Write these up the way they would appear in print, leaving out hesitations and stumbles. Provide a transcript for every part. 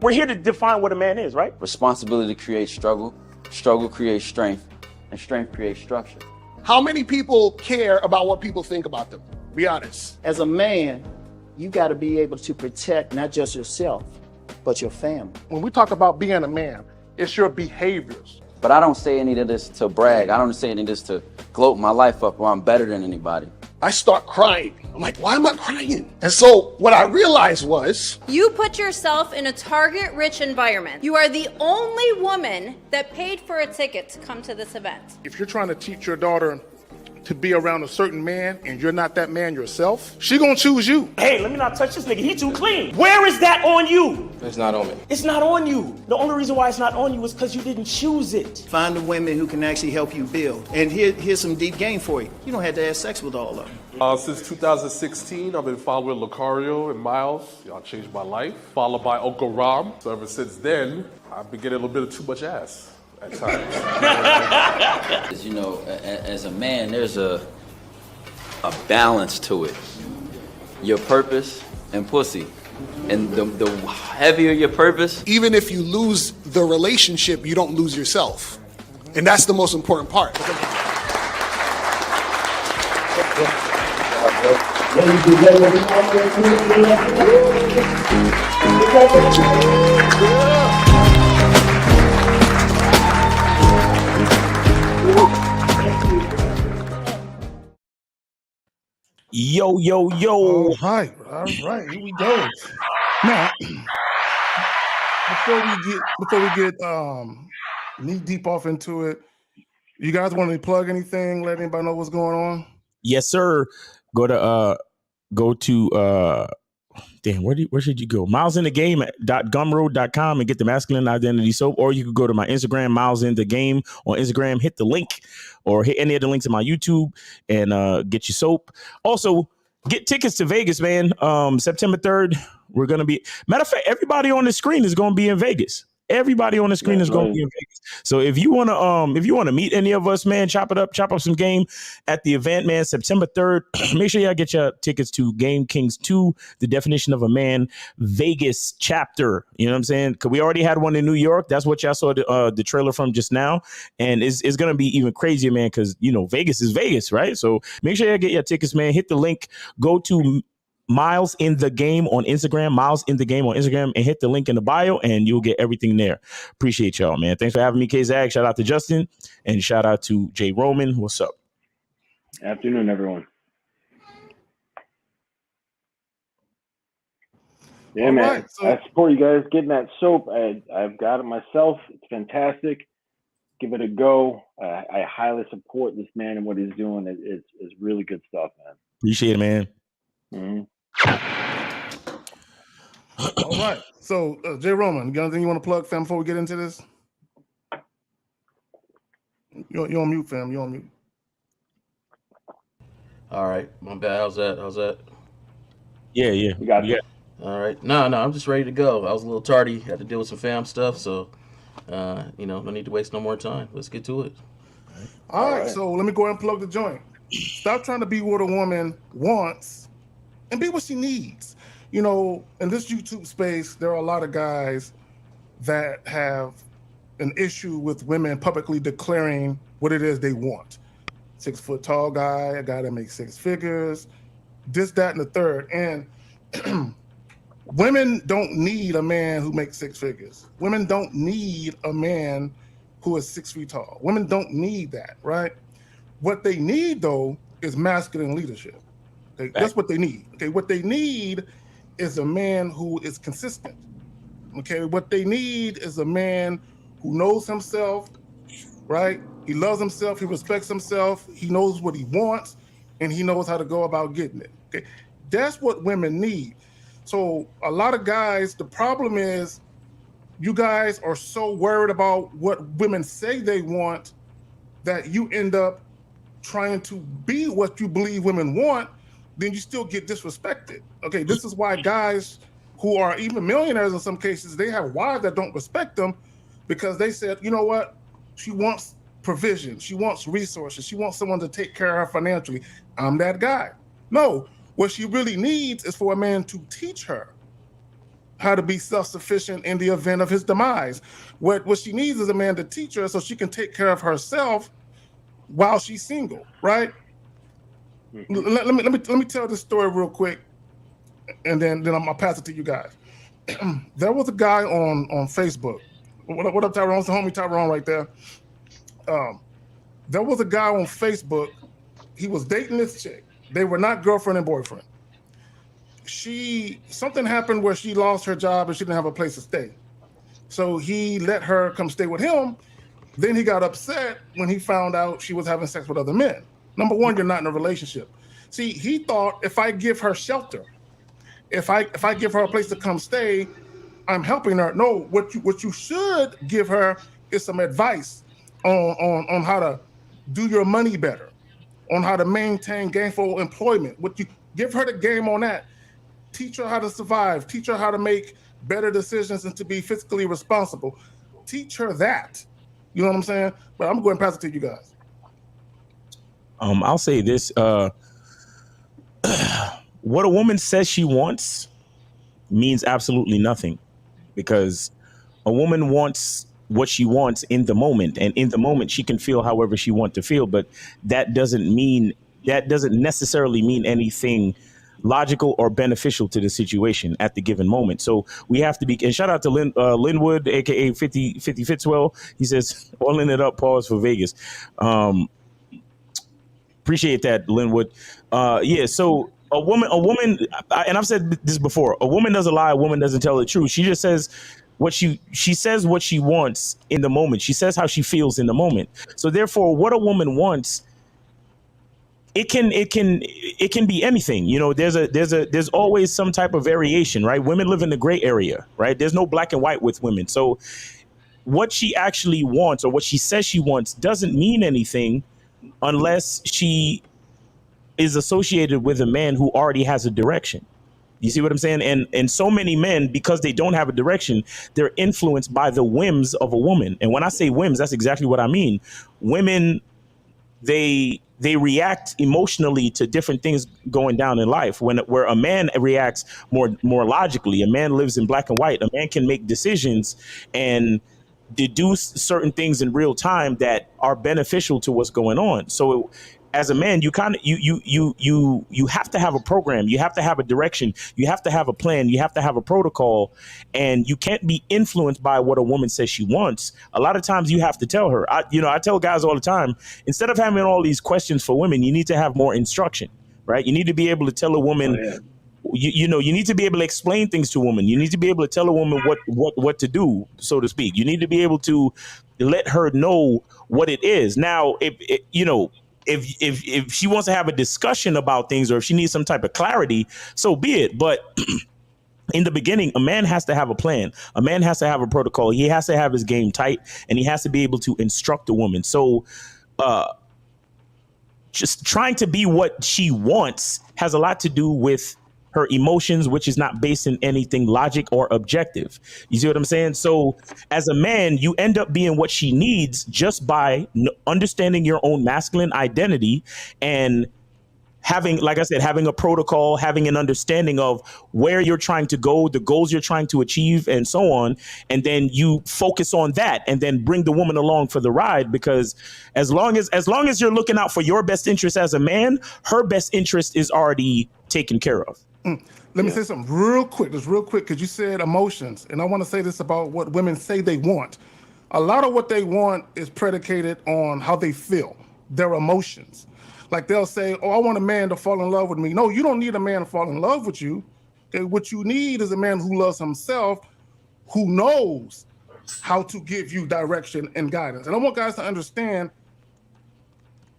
We're here to define what a man is, right? Responsibility creates struggle, struggle creates strength, and strength creates structure. How many people care about what people think about them? Be honest. As a man, you got to be able to protect not just yourself, but your family. When we talk about being a man, it's your behaviors. But I don't say any of this to brag. I don't say any of this to gloat my life up or I'm better than anybody. I start crying. I'm like, why am I crying? And so what I realized was, you put yourself in a target-rich environment. You are the only woman that paid for a ticket to come to this event. if you're trying to teach your daughter to be around a certain man and you're not that man yourself, she gonna choose you. Hey, let me not touch this nigga. He too clean. Where is that on you? It's not on me. It's not on you. The only reason why it's not on you is because you didn't choose it. Find the women who can actually help you build. And here's some deep game for you. You don't have to have sex with all of them. Since 2016, I've been following Lucario and Miles. Y'all changed my life. Followed by Uncle Ram. So ever since then, I've been getting a little bit of too much ass at times. You know, as a man, there's a balance to it. Your purpose and pussy. And the heavier your purpose. Even if you lose the relationship, you don't lose yourself. And that's the most important part. Yo, yo, yo. All right, here we go. Now, before we get knee deep off into it, you guys want to plug anything? Let anybody know what's going on? Yes, sir. Go to where should you go? milesinthegame.gumroad.com and get the masculine identity soap, or you could go to my Instagram, Miles in the Game on Instagram, hit the link or hit any of the links in my YouTube and get your soap. Also, get tickets to Vegas, man. September 3rd, we're gonna be, matter of fact, everybody on the screen is gonna be in Vegas. Everybody on the screen is going to be in Vegas. So if you want to meet any of us, man, chop up some game at the event, man, September 3rd. Make sure y'all get your tickets to Game Kings 2, The Definition of a Man, Vegas chapter. You know what I'm saying? Because we already had one in New York. That's what y'all saw the trailer from just now. And it's going to be even crazier, man, because, you know, Vegas is Vegas, right? So make sure y'all get your tickets, man. Hit the link. Go to Miles in the Game on Instagram, Miles in the Game on Instagram, and hit the link in the bio, and you'll get everything there. Appreciate y'all, man. Thanks for having me, K-Zag. Shout out to Justin, and shout out to Jay Roman. What's up? Afternoon, everyone. Yeah, man. Right, so I support you guys getting that soap. I've got it myself. It's fantastic. Give it a go. I highly support this man and what he's doing. It's really good stuff, man. Appreciate it, man. Mm-hmm. All right. So, Jay Roman, you got anything you want to plug, fam, before we get into this? You're on mute, fam. You're on mute. All right. My bad. How's that? Yeah. You got it. All right. No, I'm just ready to go. I was a little tardy. Had to deal with some fam stuff, so no need to waste no more time. Let's get to it. All right. So let me go ahead and plug the joint. Stop trying to be what a woman wants and be what she needs. You know, in this YouTube space, there are a lot of guys that have an issue with women publicly declaring what it is they want. 6 foot tall guy, a guy that makes 6 figures, this, that, and the third. And women don't need a man who makes 6 figures. Women don't need a man who is 6 feet tall. Women don't need that, right? What they need, though, is masculine leadership. Okay, that's what they need. Okay, what they need is a man who is consistent. Okay, what they need is a man who knows himself, right? He loves himself, he respects himself, he knows what he wants, and he knows how to go about getting it. Okay, that's what women need. So a lot of guys, the problem is you guys are so worried about what women say they want that you end up trying to be what you believe women want, then you still get disrespected. Okay, this is why guys who are even millionaires in some cases, they have wives that don't respect them because they said, you know what, she wants provision, she wants resources, she wants someone to take care of her financially. I'm that guy. No, what she really needs is for a man to teach her how to be self-sufficient in the event of his demise. What she needs is a man to teach her so she can take care of herself while she's single, right? Let me tell this story real quick, and then I'm gonna pass it to you guys. There was a guy on Facebook. What up, Tyrone? It's the homie Tyrone right there. There was a guy on Facebook. He was dating this chick. They were not girlfriend and boyfriend. Something happened where she lost her job and she didn't have a place to stay. So he let her come stay with him. Then he got upset when he found out she was having sex with other men. Number one, you're not in a relationship. See, he thought if I give her shelter, if I give her a place to come stay, I'm helping her. No, what you should give her is some advice on how to do your money better, on how to maintain gainful employment. What you give her the game on that. Teach her how to survive. Teach her how to make better decisions and to be fiscally responsible. Teach her that. You know what I'm saying? But I'm going to pass it to you guys. I'll say this. What a woman says she wants means absolutely nothing, because a woman wants what she wants in the moment, and in the moment she can feel however she wants to feel, but that doesn't necessarily mean anything logical or beneficial to the situation at the given moment. So we have to be, and shout out to Linwood, aka 50 Fitzwell. He says, oiling it up, pause for Vegas. Appreciate that, Linwood. Yeah, so a woman, and I've said this before, a woman doesn't lie, a woman doesn't tell the truth. She just says she says what she wants in the moment. She says how she feels in the moment. So therefore, what a woman wants, it can be anything. You know, there's always some type of variation, right? Women live in the gray area, right? There's no black and white with women. So what she actually wants, or what she says she wants, doesn't mean anything unless she is associated with a man who already has a direction. You see what I'm saying? And so many men, because they don't have a direction, they're influenced by the whims of a woman. And when I say whims, that's exactly what I mean. Women, they react emotionally to different things going down in life. Where a man reacts more logically, a man lives in black and white. A man can make decisions and deduce certain things in real time that are beneficial to what's going on. So as a man, you have to have a program, you have to have a direction, you have to have a plan, you have to have a protocol, and you can't be influenced by what a woman says she wants. A lot of times you have to tell her. I tell guys all the time, instead of having all these questions for women, you need to have more instruction, right? You need to be able to tell a woman, you need to be able to explain things to a woman. You need to be able to tell a woman what to do, so to speak. You need to be able to let her know what it is. Now, if she wants to have a discussion about things, or if she needs some type of clarity, so be it. But in the beginning, a man has to have a plan. A man has to have a protocol. He has to have his game tight, and he has to be able to instruct a woman. So just trying to be what she wants has a lot to do with her emotions, which is not based in anything logic or objective. You see what I'm saying? So as a man, you end up being what she needs just by understanding your own masculine identity and having, like I said, having a protocol, having an understanding of where you're trying to go, the goals you're trying to achieve, and so on. And then you focus on that and then bring the woman along for the ride, because as long as you're looking out for your best interest as a man, her best interest is already taken care of. Let me say something real quick, because you said emotions. And I want to say this about what women say they want. A lot of what they want is predicated on how they feel, their emotions. Like they'll say, oh, I want a man to fall in love with me. No, you don't need a man to fall in love with you. Okay, what you need is a man who loves himself, who knows how to give you direction and guidance. And I want guys to understand,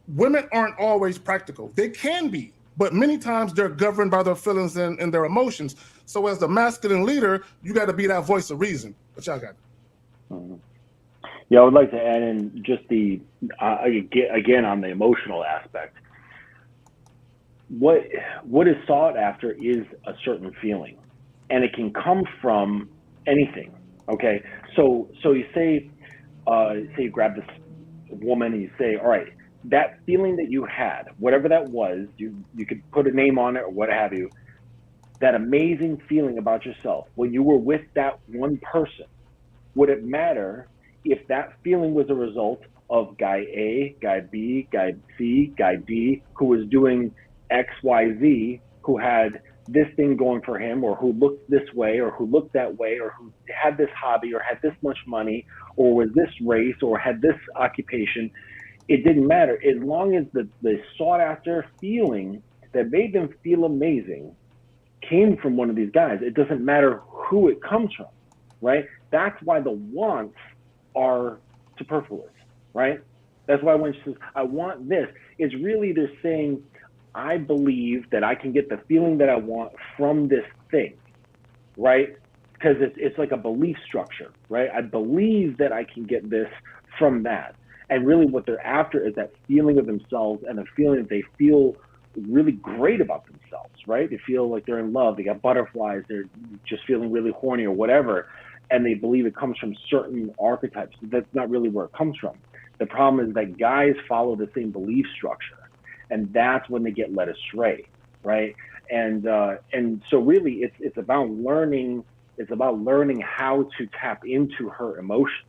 women aren't always practical. They can be, but many times they're governed by their feelings and their emotions. So as the masculine leader, you got to be that voice of reason. But y'all got it. Mm-hmm. Yeah, I would like to add in just the, again, on the emotional aspect. What is sought after is a certain feeling, and it can come from anything. Okay, so you say you grab this woman and you say, all right, that feeling that you had, whatever that was, you could put a name on it or what have you. that amazing feeling about yourself when you were with that one person, would it matter if that feeling was a result of guy A, guy B, guy C, guy D, who was doing X, Y, Z, who had this thing going for him, or who looked this way, or who looked that way, or who had this hobby, or had this much money, or was this race, or had this occupation? It didn't matter. As long as the sought after feeling that made them feel amazing came from one of these guys, it doesn't matter who it comes from, right? That's why the wants are superfluous, right? That's why when she says, I want this, it's really they're saying, I believe that I can get the feeling that I want from this thing, right? Because it's like a belief structure, right? I believe that I can get this from that. And really what they're after is that feeling of themselves and the feeling that they feel really great about themselves, right? They feel like they're in love, they got butterflies, they're just feeling really horny or whatever, and they believe it comes from certain archetypes. That's not really where it comes from. The problem is that guys follow the same belief structure, and that's when they get led astray, right? And so really it's about learning how to tap into her emotions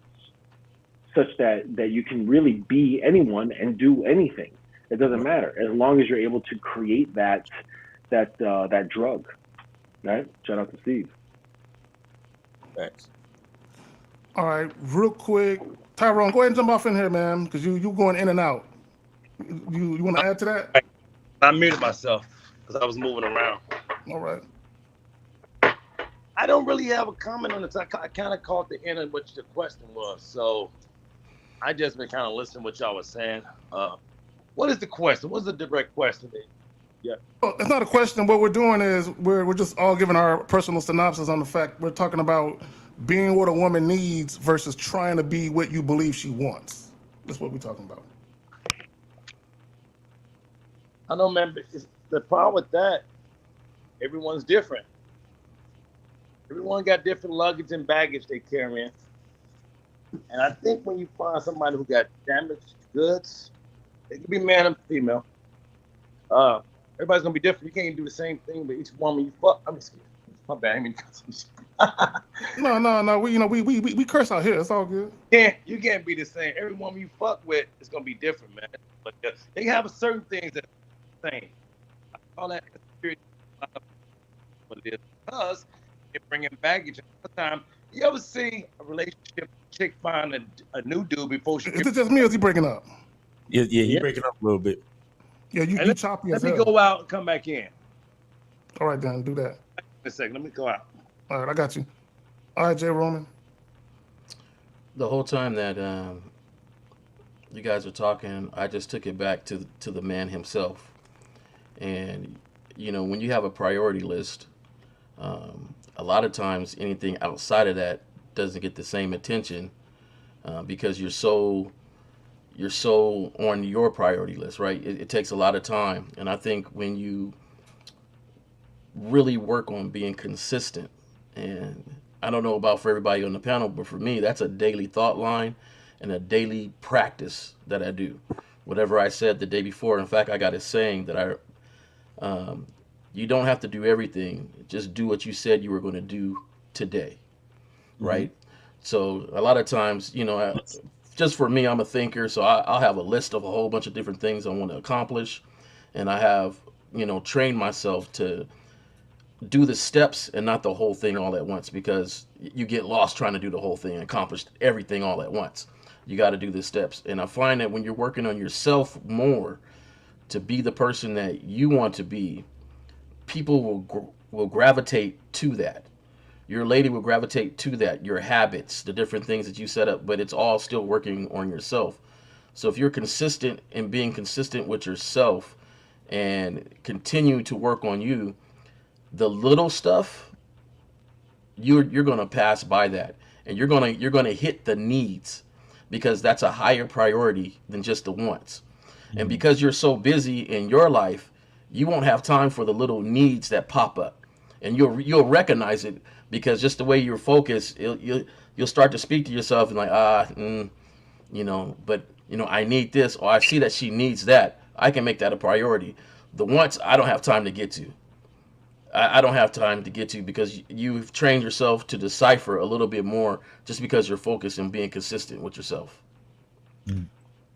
such that you can really be anyone and do anything. It doesn't matter as long as you're able to create that drug, right? Shout out to Steve. Thanks. All right, real quick, Tyrone, go ahead and jump off in here, man, because you going in and out. You want to add to that? I muted myself because I was moving around. All right. I don't really have a comment on this. I kind of caught the end of what the question was, so I just been kind of listening to what y'all was saying. What is the question? What's the direct question? Yeah. Well, it's not a question. What we're doing is we're just all giving our personal synopsis on the fact we're talking about being what a woman needs versus trying to be what you believe she wants. That's what we're talking about. I know, man. The problem with that, everyone's different. Everyone got different luggage and baggage they carry in. And I think when you find somebody who got damaged goods, it could be man and female. Everybody's gonna be different. You can't even do the same thing with each woman you fuck. I'm just kidding. My bad. I mean, No. We curse out here. It's all good. you can't be the same. Every woman you fuck with is gonna be different, man. But they have certain things that are the same. I call that what it is because they're bringing baggage. All the time. You ever see a relationship chick find a new dude before she? Is it just me or is he breaking up? Yeah, you breaking up a little bit. Yeah, you choppy as hell. Let me go out and come back in. All right, then, do that. In a second, let me go out. All right, I got you. All right, Jay Roman. The whole time that you guys were talking, I just took it back to the man himself. And, when you have a priority list, a lot of times anything outside of that doesn't get the same attention because you're so on your priority list, right? It takes a lot of time. And I think when you really work on being consistent, and I don't know about for everybody on the panel, but for me, that's a daily thought line and a daily practice that I do. Whatever I said the day before, in fact, I got a saying that you don't have to do everything. Just do what you said you were going to do today, right? So a lot of times, just for me, I'm a thinker, so I'll have a list of a whole bunch of different things I want to accomplish, and I have, trained myself to do the steps and not the whole thing all at once, because you get lost trying to do the whole thing and accomplish everything all at once. You got to do the steps, and I find that when you're working on yourself more to be the person that you want to be, people will gravitate to that. Your lady will gravitate to that, your habits, the different things that you set up, but it's all still working on yourself. So if you're consistent in being consistent with yourself and continue to work on you, the little stuff, you're going to pass by that, and you're going to hit the needs, because that's a higher priority than just the wants. And because you're so busy in your life, you won't have time for the little needs that pop up, and you'll recognize it, because just the way you're focused, you'll start to speak to yourself and like, but I need this, or I see that she needs that. I can make that a priority. The wants, I don't have time to get to. I don't have time to get to, because you've trained yourself to decipher a little bit more just because you're focused and being consistent with yourself.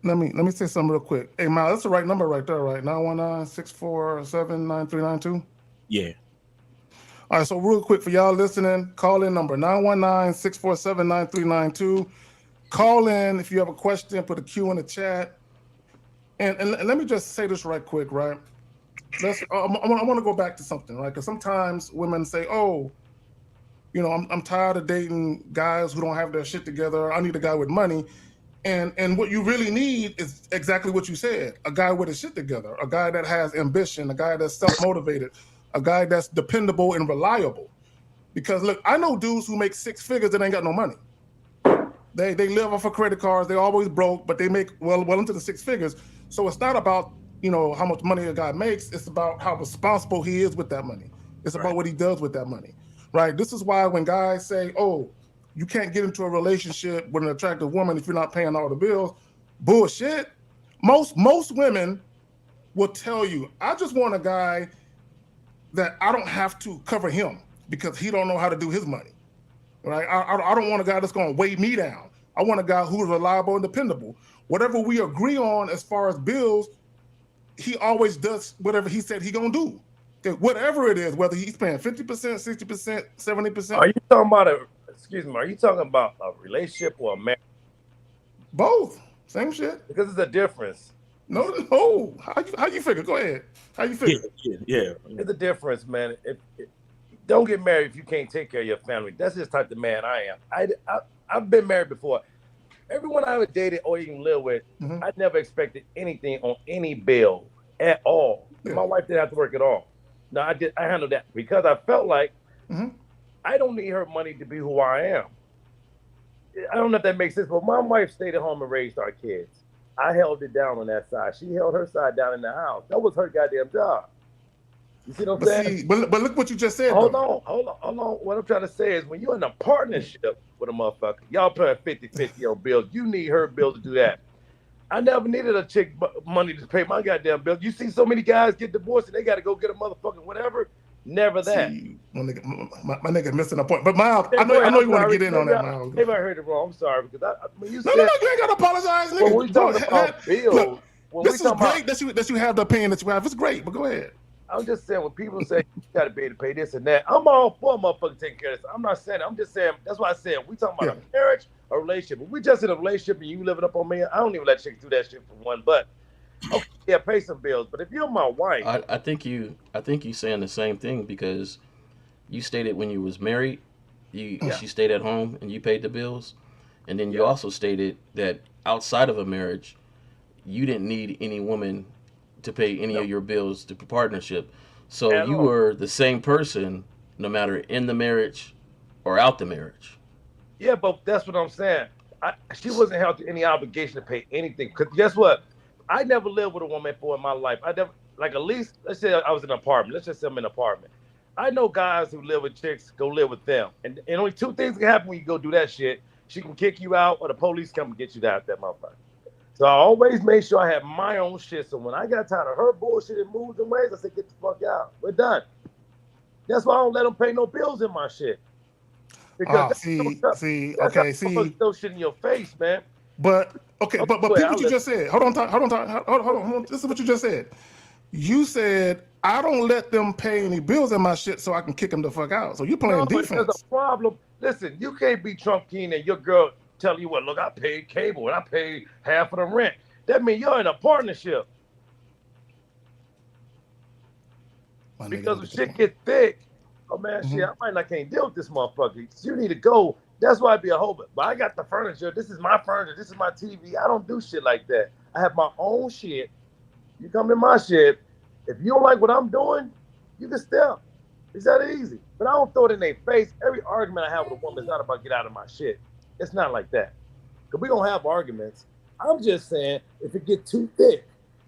Let me say something real quick. Hey, Mal, that's the right number right there, right? 919-647-9392. Yeah. All right, so real quick for y'all listening, call in number 919-647-9392. Call in if you have a question, put a Q in the chat. And let me just say this right quick, right? I want to go back to something, right? Because sometimes women say, oh, you know, I'm tired of dating guys who don't have their shit together. I need a guy with money. And what you really need is exactly what you said, a guy with his shit together, a guy that has ambition, a guy that's self-motivated, a guy that's dependable and reliable. Because look, I know dudes who make six figures that ain't got no money. They live off of credit cards. They always broke, but they make well into the six figures. So it's not about, you know, how much money a guy makes. It's about how responsible he is with that money. It's about what he does with that money, right? This is why when guys say, oh, you can't get into a relationship with an attractive woman if you're not paying all the bills, bullshit. Most women will tell you, I just want a guy that I don't have to cover him because he don't know how to do his money, right? I don't want a guy that's going to weigh me down. I want a guy who's reliable and dependable. Whatever we agree on as far as bills, he always does whatever he said he gonna do. Okay, whatever it is, whether he's paying 50%, 60%, 70%. Are you talking about are you talking about a relationship or a marriage? Both. Same shit. Because there's a difference. No. How you figure? Go ahead. How you figure? Yeah. There's a difference, man. Don't get married if you can't take care of your family. That's just the type of man I am. I've been married before. Everyone I ever dated or even lived with, I never expected anything on any bill at all. Yeah. My wife didn't have to work at all. No, I handled that because I felt like I don't need her money to be who I am. I don't know if that makes sense, but my wife stayed at home and raised our kids. I held it down on that side. She held her side down in the house. That was her goddamn job. You see what I'm saying? But look what you just said. Hold on. What I'm trying to say is when you're in a partnership with a motherfucker, y'all paying 50-50 on bills. You need her bill to do that. I never needed a chick money to pay my goddamn bill. You see so many guys get divorced and they got to go get a motherfucking whatever. Never that. See, my nigga missing a point. But Miles, I know you want to get in on that, Miles. Maybe I heard it wrong. I'm sorry because when you said, no, you ain't got to apologize, nigga. When we talking about bills, this is great that you have the opinion that you have. It's great, but go ahead. I'm just saying when people say you got to be able to pay this and that, I'm all for motherfucking taking care of this. I'm not saying it. I'm just saying that's why I said we talking about a marriage, a relationship. If we just in a relationship and you living up on me, I don't even let chicks do that shit for one. But okay, yeah, pay some bills. But if you're my wife, I think you saying the same thing because you stated when you was married, she stayed at home and you paid the bills, and then you also stated that outside of a marriage, you didn't need any woman to pay any of your bills to partnership. So you were the same person no matter in the marriage or out the marriage. Yeah, but that's what I'm saying. She wasn't held to any obligation to pay anything. Because guess what? I never lived with a woman before in my life. I never, like at least, let's say I was in an apartment. Let's just say I'm in an apartment. I know guys who live with chicks, go live with them. And only two things can happen when you go do that shit. She can kick you out or the police come and get you out that motherfucker. So I always made sure I had my own shit. So when I got tired of her bullshit and moves and ways, I said, get the fuck out. We're done. That's why I don't let them pay no bills in my shit. Because throw shit in your face, man. But peep what you just said. Hold on. This is what you just said. You said I don't let them pay any bills in my shit so I can kick them the fuck out. So you playing defense. There's a problem. Listen, you can't be Trump King and your girl tell you what, look, I paid cable and I paid half of the rent. That means you're in a partnership. Because if shit get thick, oh man, shit, I can't deal with this motherfucker. You need to go. That's why I be a hoe. But I got the furniture. This is my furniture. This is my TV. I don't do shit like that. I have my own shit. You come in my shit. If you don't like what I'm doing, you can step. It's that easy. But I don't throw it in their face. Every argument I have with a woman is not about get out of my shit. It's not like that. Because we don't have arguments. I'm just saying, if it get too thick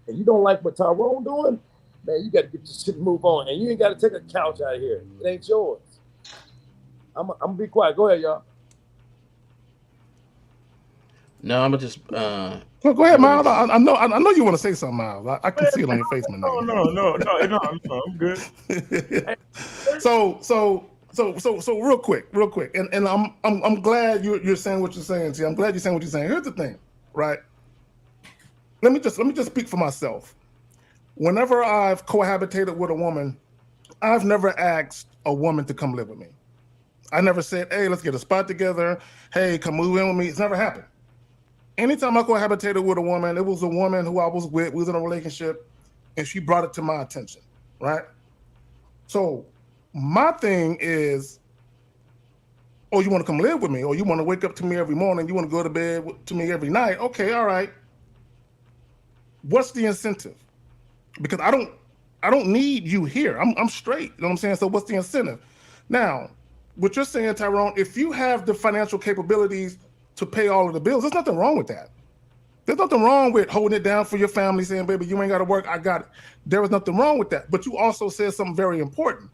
and you don't like what Tyrone doing, man, you got to get your shit and move on. And you ain't got to take a couch out of here. It ain't yours. I'm going to be quiet. Go ahead, y'all. No, I'm going to just... go ahead, Miles. I know you want to say something, Miles. I can see it on your face, man. No, I'm good. So real quick, and I'm glad you're saying what you're saying. See, I'm glad you're saying what you're saying. Here's the thing, right? Let me just speak for myself. Whenever I've cohabitated with a woman, I've never asked a woman to come live with me. I never said, "Hey, let's get a spot together. Hey, come move in with me." It's never happened. Anytime I cohabitated with a woman, it was a woman who I was with. We was in a relationship, and she brought it to my attention, right? So my thing is, oh, you want to come live with me, or you want to wake up to me every morning, you want to go to bed to me every night. Okay, all right. What's the incentive? Because I don't need you here. I'm straight. You know what I'm saying? So what's the incentive? Now, what you're saying, Tyrone, if you have the financial capabilities to pay all of the bills, there's nothing wrong with that. There's nothing wrong with holding it down for your family, saying, baby, you ain't got to work, I got it. There was nothing wrong with that. But you also said something very important.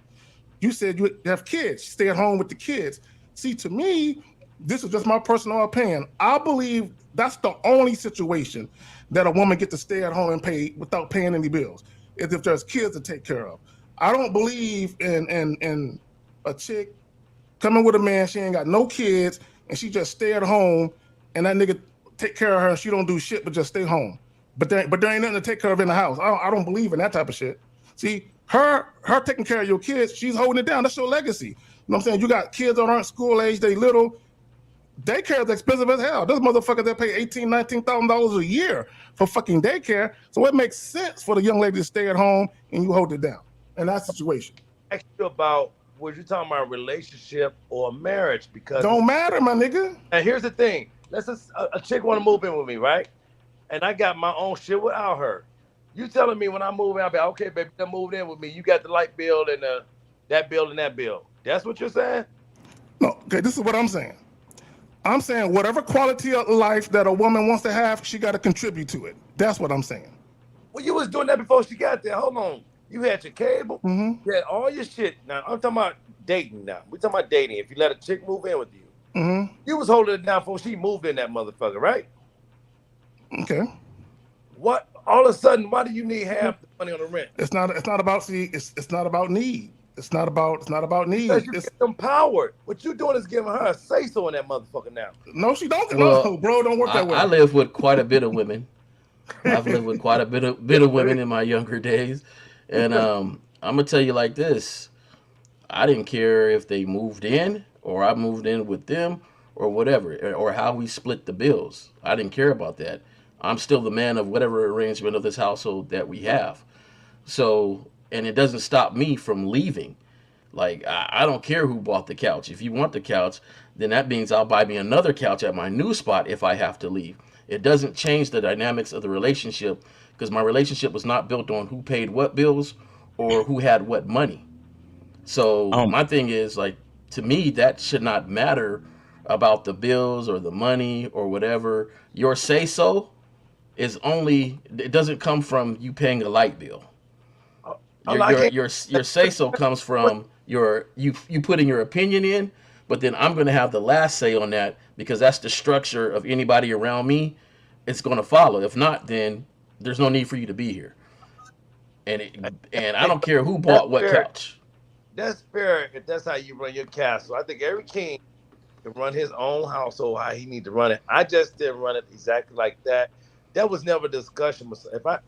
You said you have kids, stay at home with the kids. See, to me, this is just my personal opinion. I believe that's the only situation that a woman gets to stay at home and pay without paying any bills, is if there's kids to take care of. I don't believe in a chick coming with a man, she ain't got no kids, and she just stay at home, and that nigga take care of her, and she don't do shit but just stay home. But there ain't nothing to take care of in the house. I don't believe in that type of shit. See, her taking care of your kids, she's holding it down. That's your legacy. You know what I'm saying? You got kids that aren't school age, they little. Daycare is expensive as hell. Those motherfuckers that pay $18,000, $19,000 a year for fucking daycare. So it makes sense for the young lady to stay at home and you hold it down in that situation. Ask you about, was you talking about a relationship or marriage? Because don't matter, my nigga. And here's the thing. Let's just a chick want to move in with me, right? And I got my own shit without her. You telling me when I move in, I'll be like, okay, baby, you moved in with me. You got the light bill and that bill and that bill. That's what you're saying? No, okay, this is what I'm saying. I'm saying whatever quality of life that a woman wants to have, she got to contribute to it. That's what I'm saying. Well, you was doing that before she got there. Hold on. You had your cable. Mm-hmm. You had all your shit. Now, I'm talking about dating now. We're talking about dating. If you let a chick move in with you. Mm-hmm. You was holding it down before she moved in, that motherfucker, right? Okay. What? All of a sudden, why do you need half the money on the rent? It's not about it's not about need. It's not about need. Because you get empowered. What you doing is giving her a say-so in that motherfucker now. No, she don't. Well, no, bro, don't work that way. I live with quite a bit of women. I've lived with quite a bit of women in my younger days. And I'm gonna tell you like this. I didn't care if they moved in or I moved in with them or whatever, or how we split the bills. I didn't care about that. I'm still the man of whatever arrangement of this household that we have. So, and it doesn't stop me from leaving. Like, I don't care who bought the couch. If you want the couch, then that means I'll buy me another couch at my new spot if I have to leave. It doesn't change the dynamics of the relationship, because my relationship was not built on who paid what bills or who had what money. So my thing is, like, to me, that should not matter about the bills or the money or whatever. Your say-so is only, it doesn't come from you paying a light bill. Your say-so comes from you putting your opinion in, but then I'm going to have the last say on that, because that's the structure of anybody around me. It's going to follow. If not, then there's no need for you to be here. And I don't care who bought what couch. That's fair if that's how you run your castle. I think every king can run his own household how he need to run it. I just didn't run it exactly like that. That was never a discussion. If I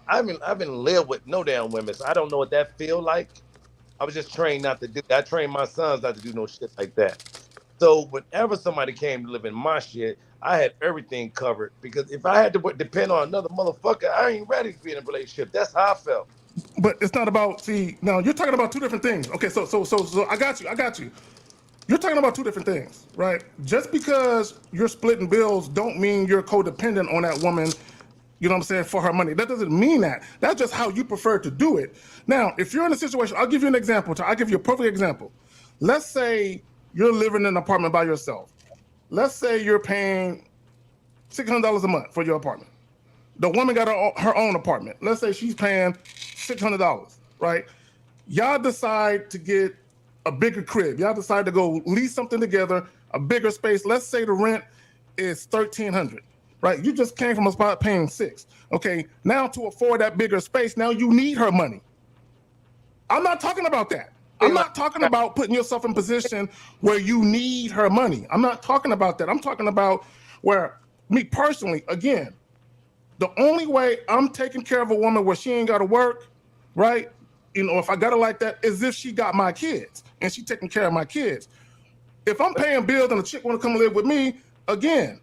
haven't lived with no damn women, so I don't know what that feel like. I was just trained not to do that. I trained my sons not to do no shit like that. So whenever somebody came to live in my shit, I had everything covered, because if I had to depend on another motherfucker, I ain't ready to be in a relationship. That's how I felt. But it's not about, see, now you're talking about two different things. Okay, so I got you. You're talking about two different things, right? Just because you're splitting bills don't mean you're codependent on that woman, you know what I'm saying, for her money. That doesn't mean that. That's just how you prefer to do it. Now, if you're in a situation, I'll give you an example. I'll give you a perfect example. Let's say you're living in an apartment by yourself. Let's say you're paying $600 a month for your apartment. The woman got her own apartment. Let's say she's paying $600, right? Y'all decide to get a bigger crib. Y'all decide to go lease something together, a bigger space. Let's say the rent is $1,300, right? You just came from a spot paying $600. Okay, now to afford that bigger space, now you need her money. I'm not talking about that. I'm not talking about putting yourself in a position where you need her money. I'm not talking about that. I'm talking about where, me personally, again, the only way I'm taking care of a woman where she ain't got to work, right? If I got her like that, is if she got my kids and she taking care of my kids. If I'm paying bills and a chick want to come live with me, again,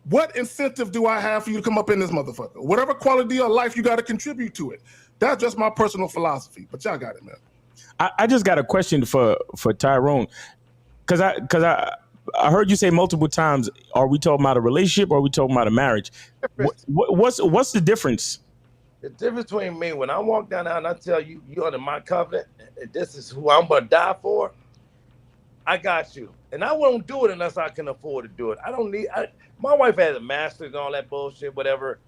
what incentive do I have for you to come up in this motherfucker? Whatever quality of life you got to contribute to it. That's just my personal philosophy. But y'all got it, man. I just got a question for Tyrone, because I heard you say multiple times, are we talking about a relationship or are we talking about a marriage? What's the difference? The difference between me, when I walk down there and I tell you, you're under my covenant, and this is who I'm gonna die for, I got you. And I won't do it unless I can afford to do it. I don't need, my wife has a master's and all that bullshit, whatever.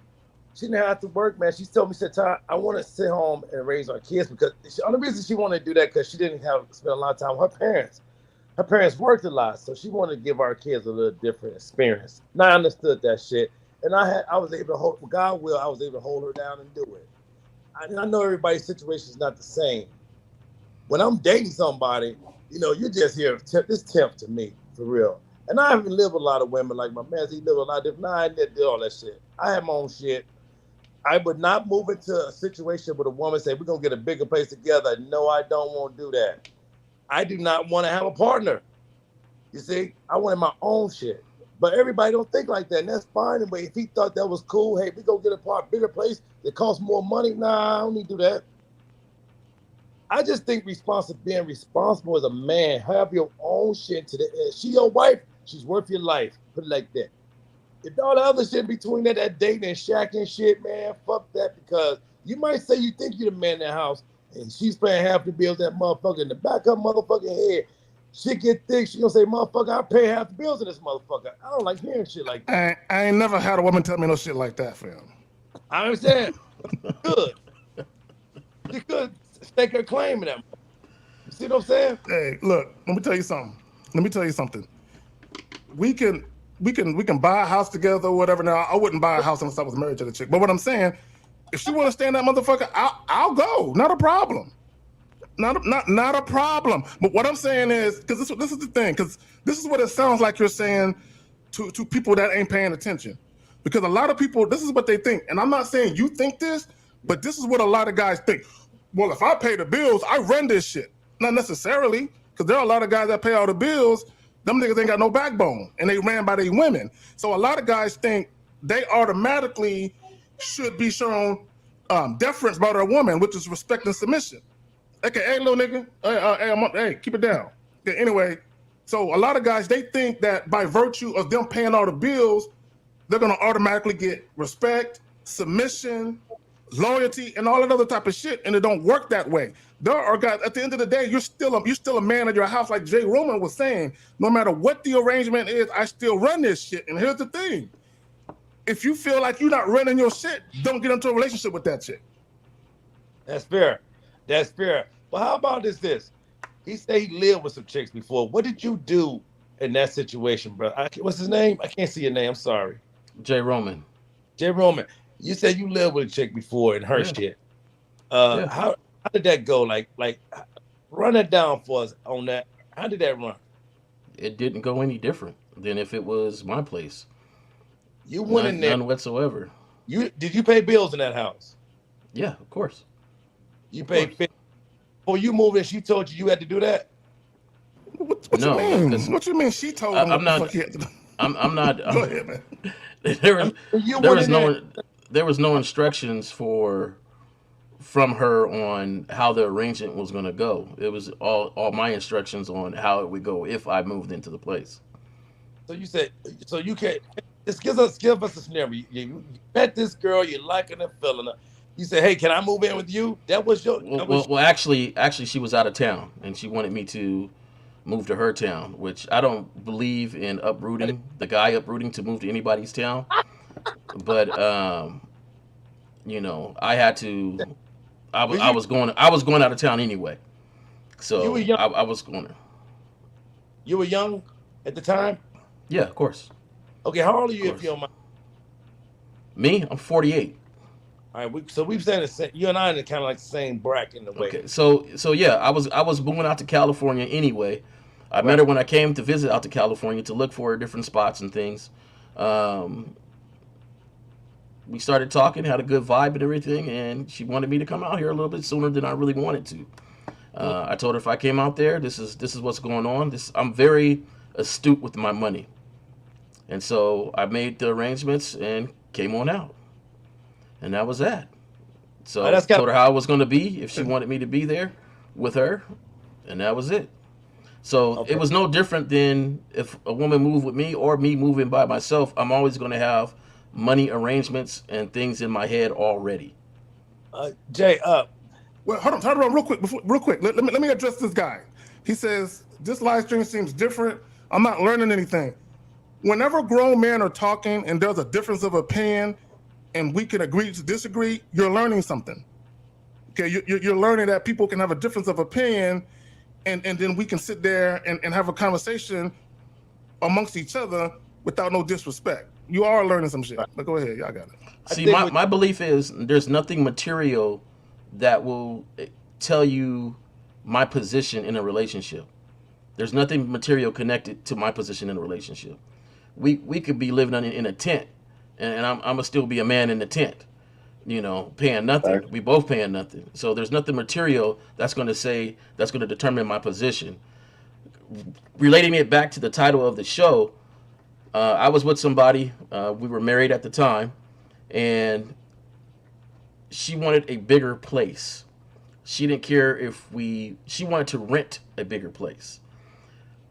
She didn't have to work, man. She told me, she said, Ty, I want to sit home and raise our kids, because the only reason she wanted to do that because she didn't spend a lot of time with her parents. Her parents worked a lot, so she wanted to give our kids a little different experience. And I understood that shit. And I was able to hold, God will, I was able to hold her down and do it. I know everybody's situation is not the same. When I'm dating somebody, you're just here, this temp to me, for real. And I haven't lived with a lot of women like my man. He lived with a lot of different. I didn't do all that shit. I have my own shit. I would not move into a situation with a woman say, we're going to get a bigger place together. No, I don't want to do that. I do not want to have a partner. You see, I wanted my own shit. But everybody don't think like that, and that's fine. But if he thought that was cool, hey, we go get a bigger place that costs more money. Nah, I don't need to do that. I just think being responsible as a man, have your own shit to the end. She your wife, she's worth your life. Put it like that. If all the other shit between that dating and shacking shit, man, fuck that, because you might say you think you're the man in the house, and she's paying half the bills, that motherfucker in the back of her motherfucking head. Shit get thick, she gonna say, motherfucker, I pay half the bills in this motherfucker. I don't like hearing shit like that. I ain't never had a woman tell me no shit like that, fam. I understand. Good. She could stake her claim in that. You see what I'm saying? Hey, look, let me tell you something. We can buy a house together or whatever. Now, I wouldn't buy a house unless I was married to the chick. But what I'm saying, if she want to stay in that motherfucker, I'll go. Not a problem. Not a problem. But what I'm saying is, because this is the thing, because this is what it sounds like you're saying to people that ain't paying attention. Because a lot of people, this is what they think. And I'm not saying you think this, but this is what a lot of guys think. Well, if I pay the bills, I run this shit. Not necessarily, because there are a lot of guys that pay all the bills. Them niggas ain't got no backbone, and they ran by their women. So a lot of guys think they automatically should be shown deference by their woman, which is respect and submission. Okay, hey, little nigga, hey, keep it down. Okay, anyway, so a lot of guys, they think that by virtue of them paying all the bills, they're gonna automatically get respect, submission, loyalty, and all that other type of shit, and it don't work that way. There are guys, at the end of the day, you're still a man of your house, like Jay Roman was saying. No matter what the arrangement is, I still run this shit. And here's the thing. If you feel like you're not running your shit, don't get into a relationship with that chick. That's fair. That's fair. But how about this? He said he lived with some chicks before. What did you do in that situation, bro? What's his name? I can't see your name. I'm sorry. Jay Roman. Jay Roman. You said you lived with a chick before and her shit. How did that go? Like, run it down for us on that. How did that run? It didn't go any different than if it was my place. You went in there. None whatsoever. Did you pay bills in that house? Yeah, of course. You paid bills. Before you moved in, she told you had to do that? What you mean? What you mean she told him what the fuck he had to do? I'm not. Go ahead, man. There was no instructions from her on how the arrangement was going to go. It was all my instructions on how it would go if I moved into the place. So you said, so you can't. Just give us a scenario. You met this girl, you liking her, feeling her. You said, "Hey, can I move in with you?" That was your. Well, actually, she was out of town, and she wanted me to move to her town, which I don't believe in uprooting to move to anybody's town. But I had to. I was going out of town anyway, so you were young. I was going there. You were young at the time. Yeah, of course. Okay, how old are you if you don't mind? Me, I'm 48. All right, so we've said the same. You and I are kind of like the same bracket in a way. Okay, so yeah, I was moving out to California anyway. I met her when I came to visit out to California to look for different spots and things. We started talking, had a good vibe and everything, and she wanted me to come out here a little bit sooner than I really wanted to. I told her if I came out there, this is what's going on. I'm very astute with my money, and so I made the arrangements and came on out, and that was that. So I told her how I was going to be if she wanted me to be there with her, and that was it. So it was no different than if a woman moved with me or me moving by myself. I'm always going to have money arrangements and things in my head already. Jay, well, hold on, real quick. Let me address this guy. He says this live stream seems different. I'm not learning anything. Whenever grown men are talking and there's a difference of opinion, and we can agree to disagree, you're learning something. Okay, you're learning that people can have a difference of opinion, and then we can sit there and have a conversation amongst each other without no disrespect. You are learning some shit. But go ahead, y'all got it. See, my belief is there's nothing material that will tell you my position in a relationship. There's nothing material connected to my position in a relationship. We could be living in a tent, and I'm gonna still be a man in the tent, paying nothing. We both paying nothing. So there's nothing material that's going to determine my position. Relating it back to the title of the show, I was with somebody. We were married at the time, and she wanted a bigger place. She didn't care she wanted to rent a bigger place.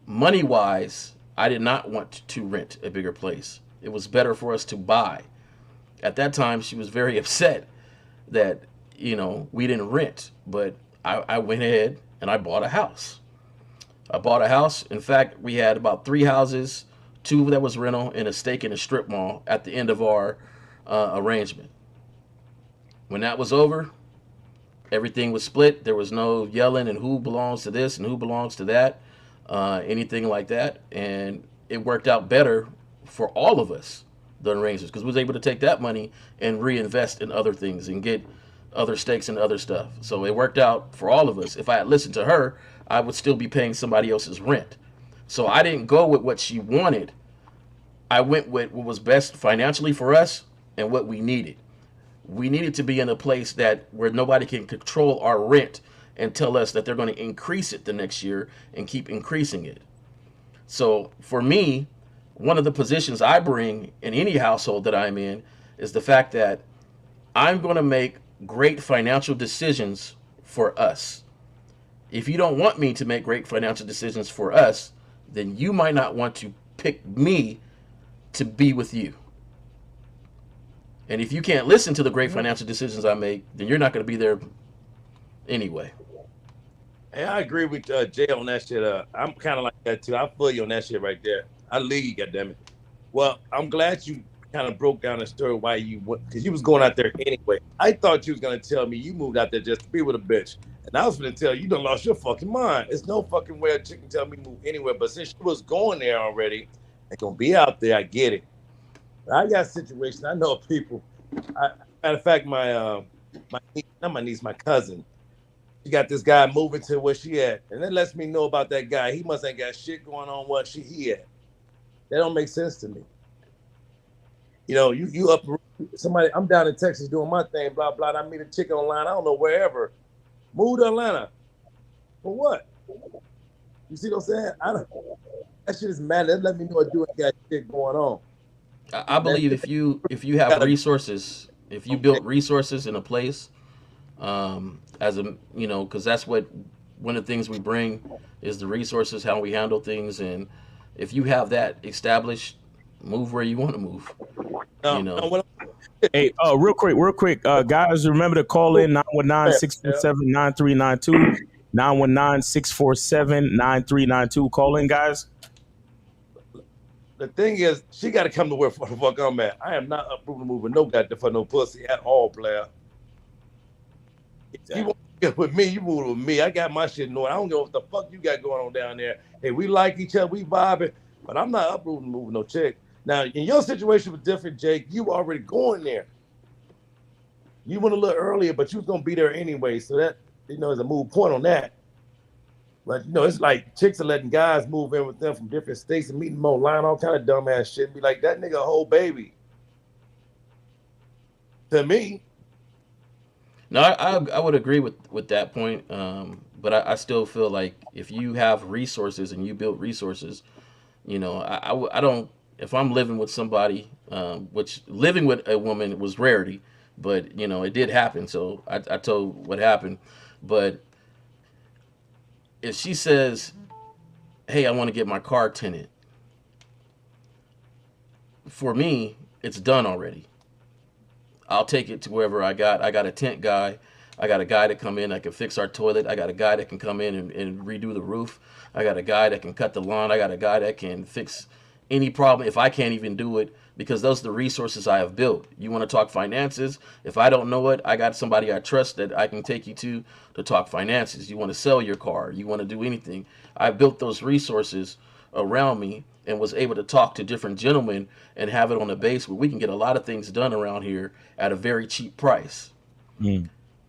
Money-wise, I did not want to rent a bigger place. It was better for us to buy. At that time, she was very upset that, we didn't rent. But I went ahead and I bought a house. In fact, we had about 3 houses, 2 that was rental, and a stake in a strip mall at the end of our arrangement. When that was over, everything was split. There was no yelling and who belongs to this and who belongs to that, anything like that. And it worked out better for all of us, the arrangements, because we was able to take that money and reinvest in other things and get other stakes and other stuff. So it worked out for all of us. If I had listened to her, I would still be paying somebody else's rent. So I didn't go with what she wanted. I went with what was best financially for us and what we needed. We needed to be in a place where nobody can control our rent and tell us that they're going to increase it the next year and keep increasing it. So for me, one of the positions I bring in any household that I'm in is the fact that I'm going to make great financial decisions for us. If you don't want me to make great financial decisions for us, then you might not want to pick me to be with you. And if you can't listen to the great financial decisions I make, then you're not going to be there anyway. Hey, I agree with Jay on that shit. I'm kind of like that too. I feel you on that shit right there. I lead, goddammit. Well, I'm glad you kind of broke down the story why you went, because you was going out there anyway. I thought you was going to tell me you moved out there just to be with a bitch. And I was going to tell you done lost your fucking mind. It's no fucking way a chick can tell me to move anywhere. But since she was going there already and going to be out there, I get it. But I got situations. I know people. Matter of fact, my cousin, she got this guy moving to where she at. And that lets me know about that guy. He must ain't got shit going on where he at. That don't make sense to me. You up somebody, I'm down in Texas doing my thing, blah, blah. I meet a chick online, I don't know, wherever. Move to Atlanta. For what? You see what I'm saying? That shit is mad. That let me know a dude got shit going on. I believe if you have resources, if you build resources in a place, because that's what one of the things we bring is the resources, how we handle things, and if you have that established, move where you want to move. Hey, real quick, guys, remember to call in 919-647-9392, 919-647-9392. Call in, guys. The thing is, she got to come to where the fuck I'm at. I am not approving moving no goddamn for no pussy at all, player. If you want to get with me, you move with me. I got my shit in order. I don't know what the fuck you got going on down there. Hey, we like each other, we vibing, but I'm not approving moving no chick. Now, in your situation was different, Jake. You were already going there. You went a little earlier, but you was gonna be there anyway. So that is a moot point on that. But it's like chicks are letting guys move in with them from different states and meeting them online, all kind of dumbass shit. Be like, that nigga a whole baby. To me. No, I would agree with that point. But I still feel like if you have resources and you build resources, I don't. If I'm living with somebody, which living with a woman was rarity, but it did happen. So I told what happened. But if she says, "Hey, I want to get my car tinted," for me, it's done already. I'll take it to wherever I got a tent guy. I got a guy to come in that can fix our toilet. I got a guy that can come in and redo the roof. I got a guy that can cut the lawn. I got a guy that can fix any problem if I can't even do it, because those are the resources I have built. You want to talk finances? If I don't know it, I got somebody I trust that I can take you to talk finances. You want to sell your car? You want to do anything? I built those resources around me and was able to talk to different gentlemen and have it on a base where we can get a lot of things done around here at a very cheap price.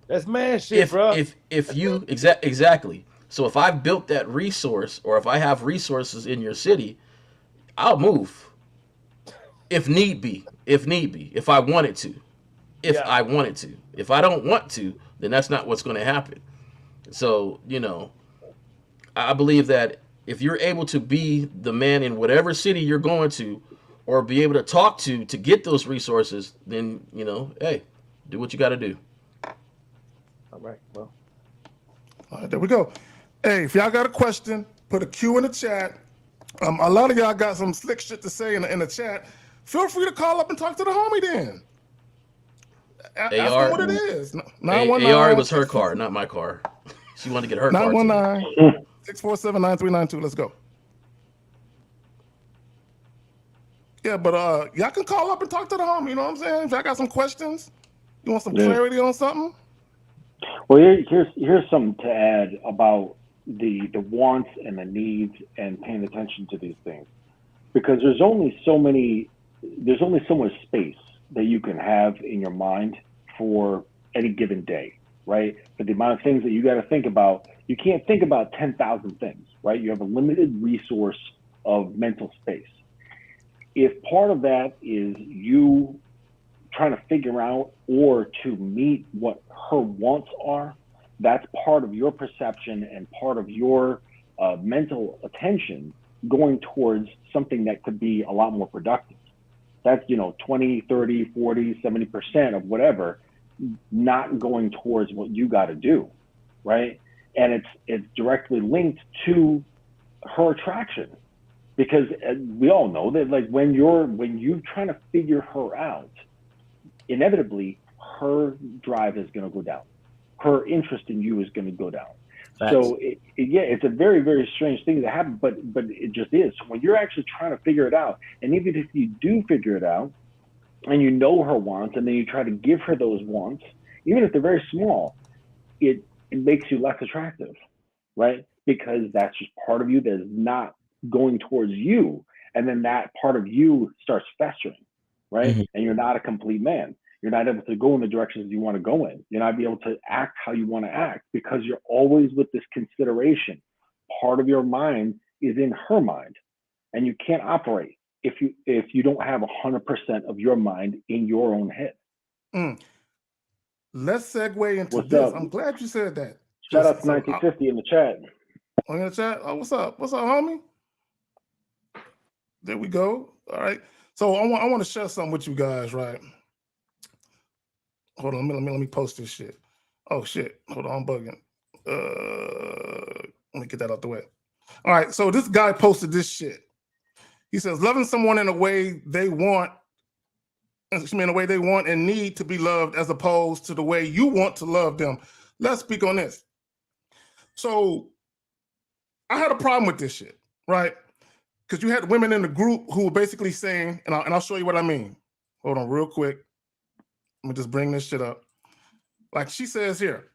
That's man shit, bro. If you exactly. So if I've built that resource, or if I have resources in your city, I'll move. If need be. If I wanted to. I wanted to. If I don't want to, then that's not what's going to happen. So, I believe that if you're able to be the man in whatever city you're going to, or be able to talk to get those resources, then, hey, do what you got to do. All right, well. All right, there we go. Hey, if y'all got a question, put a Q in the chat. A lot of y'all got some slick shit to say in the chat. Feel free to call up and talk to the homie then. Ask him what it is. AR was her car, not my car. She wanted to get her car. 919-647-9392. Let's go. Yeah, but y'all can call up and talk to the homie. You know what I'm saying? If y'all got some questions, you want some clarity on something? Well, here's something to add about the wants and the needs and paying attention to these things, because there's only so much space that you can have in your mind for any given day, right? But the amount of things that you got to think about, you can't think about 10,000 things, right? You have a limited resource of mental space. If part of that is you trying to figure out or to meet what her wants are, that's part of your perception and part of your mental attention going towards something that could be a lot more productive. That's 20, 30, 40, 70% of whatever, not going towards what you got to do, right? And it's directly linked to her attraction, because we all know that, like, when you're trying to figure her out, inevitably her drive is going to go down. Her interest in you is going to go down. Facts. So it's a very, very strange thing that happens, but it just is. So when you're actually trying to figure it out, and even if you do figure it out and you know her wants, and then you try to give her those wants, even if they're very small, it makes you less attractive, right? Because that's just part of you that is not going towards you. And then that part of you starts festering, right? Mm-hmm. And you're not a complete man. You're not able to go in the directions you want to go in. You're not able to act how you want to act, because you're always with this consideration. Part of your mind is in her mind, and you can't operate if you don't have 100% of your mind in your own head. Let's segue into this. I'm glad you said that. Shout out to 1950 in the chat. On the chat? Oh, what's up? What's up, homie? There we go. All right. So I want to share something with you guys, right? Hold on, let me post this shit. Oh shit, hold on, I'm bugging. Let me get that out the way. All right, so this guy posted this shit. He says, loving someone in a way they want, and need to be loved, as opposed to the way you want to love them. Let's speak on this. So I had a problem with this shit, right? Because you had women in the group who were basically saying, and I'll show you what I mean. Hold on real quick. Let me just bring this shit up. Like she says here,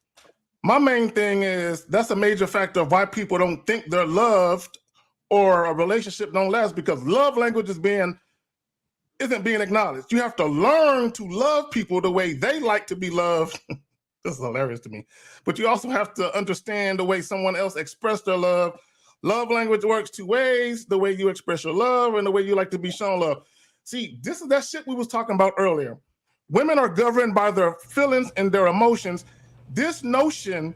my main thing is that's a major factor of why people don't think they're loved or a relationship don't last, because love language is isn't being acknowledged. You have to learn to love people the way they like to be loved. This is hilarious to me. But you also have to understand the way someone else expressed their love. Love language works two ways: the way you express your love and the way you like to be shown love. See, this is that shit we was talking about earlier. Women are governed by their feelings and their emotions. This notion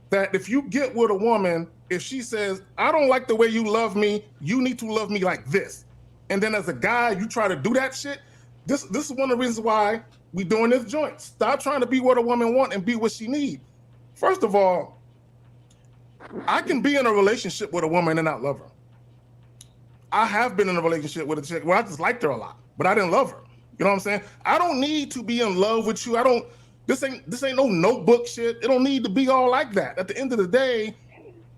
that if you get with a woman, if she says, I don't like the way you love me, you need to love me like this. And then as a guy, you try to do that shit. This is one of the reasons why we doing this joint. Stop trying to be what a woman want and be what she need. First of all, I can be in a relationship with a woman and not love her. I have been in a relationship with a chick where I just liked her a lot, but I didn't love her. You know what I'm saying? I don't need to be in love with you. This ain't no notebook shit. It don't need to be all like that. At the end of the day,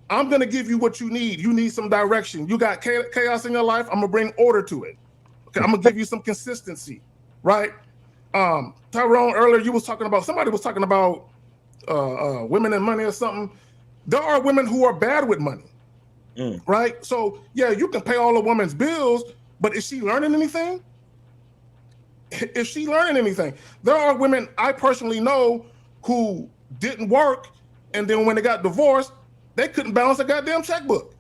I'm gonna give you what you need. You need some direction. You got chaos in your life. I'm gonna bring order to it. Okay, I'm gonna give you some consistency, right? Tyrone, earlier somebody was talking about women and money or something. There are women who are bad with money, right? So yeah, you can pay all a woman's bills, but is she learning anything? Is she learning anything? There are women I personally know who didn't work, and then when they got divorced, they couldn't balance a goddamn checkbook.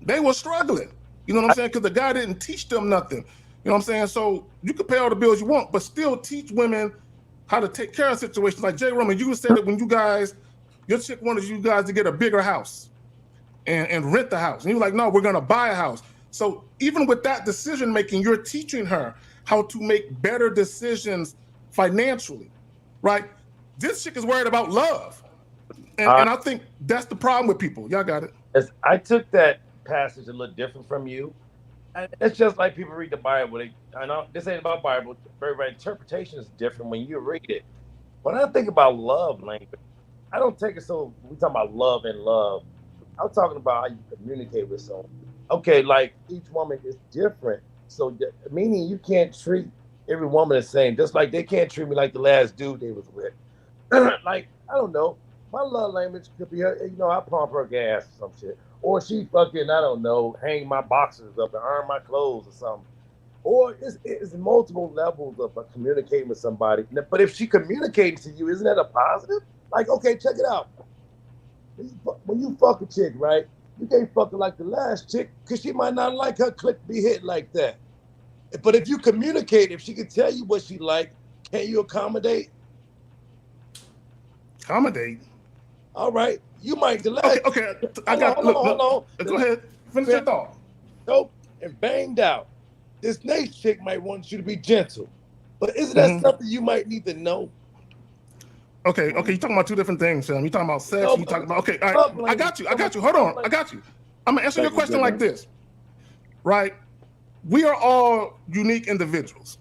They were struggling. You know what I'm saying? Because the guy didn't teach them nothing. You know what I'm saying? So you can pay all the bills you want, but still teach women how to take care of situations. Like Jay Roman, you said that when your chick wanted you guys to get a bigger house and rent the house. And you're like, no, we're gonna buy a house. So even with that decision making, you're teaching her how to make better decisions financially, right? This chick is worried about love. And I think that's the problem with people. Y'all got it. I took that passage a little different from you. And it's just like people read the Bible. I know this ain't about Bible. Everybody interpretation is different when you read it. When I think about love language, I don't take it so we talking about love and love. I'm talking about how you communicate with someone. Okay, like each woman is different. So meaning you can't treat every woman the same, just like they can't treat me like the last dude they was with. Like, I don't know. My love language could be, I pump her gas or some shit. Or she fucking, I don't know, hang my boxers up and iron my clothes or something. Or it's multiple levels of communicating with somebody. But if she communicating to you, isn't that a positive? Like, okay, check it out. When you fuck a chick, right? You can't fuck her like the last chick because she might not like her click be hit like that. But if you communicate, if she can tell you what she like, can you accommodate? Accommodate? All right. You might delay. Okay. Hold on. Go ahead. Finish your thought. Nope. And banged out. This next chick might want you to be gentle. But isn't that something you might need to know? Okay. You're talking about two different things, Sam. You're talking about sex. You're talking about, okay. All right. I got you. Hold on. I got you. I'm going to answer your question like this. Right? We are all unique individuals.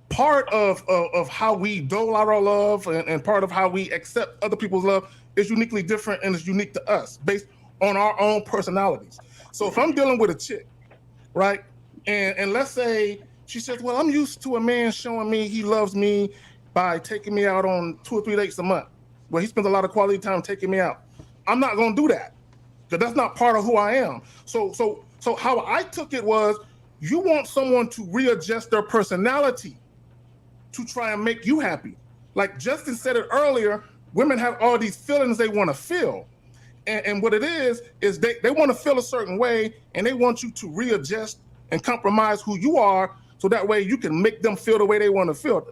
Part of how we dole out our love and part of how we accept other people's love is uniquely different and is unique to us based on our own personalities. So if I'm dealing with a chick, right, and let's say she says, well, I'm used to a man showing me he loves me by taking me out on 2 or 3 dates a month. Well, he spends a lot of quality time taking me out. I'm not going to do that because that's not part of who I am. So how I took it was, you want someone to readjust their personality to try and make you happy. Like Justin said it earlier, women have all these feelings they want to feel. And what it is they want to feel a certain way and they want you to readjust and compromise who you are so that way you can make them feel the way they want to feel.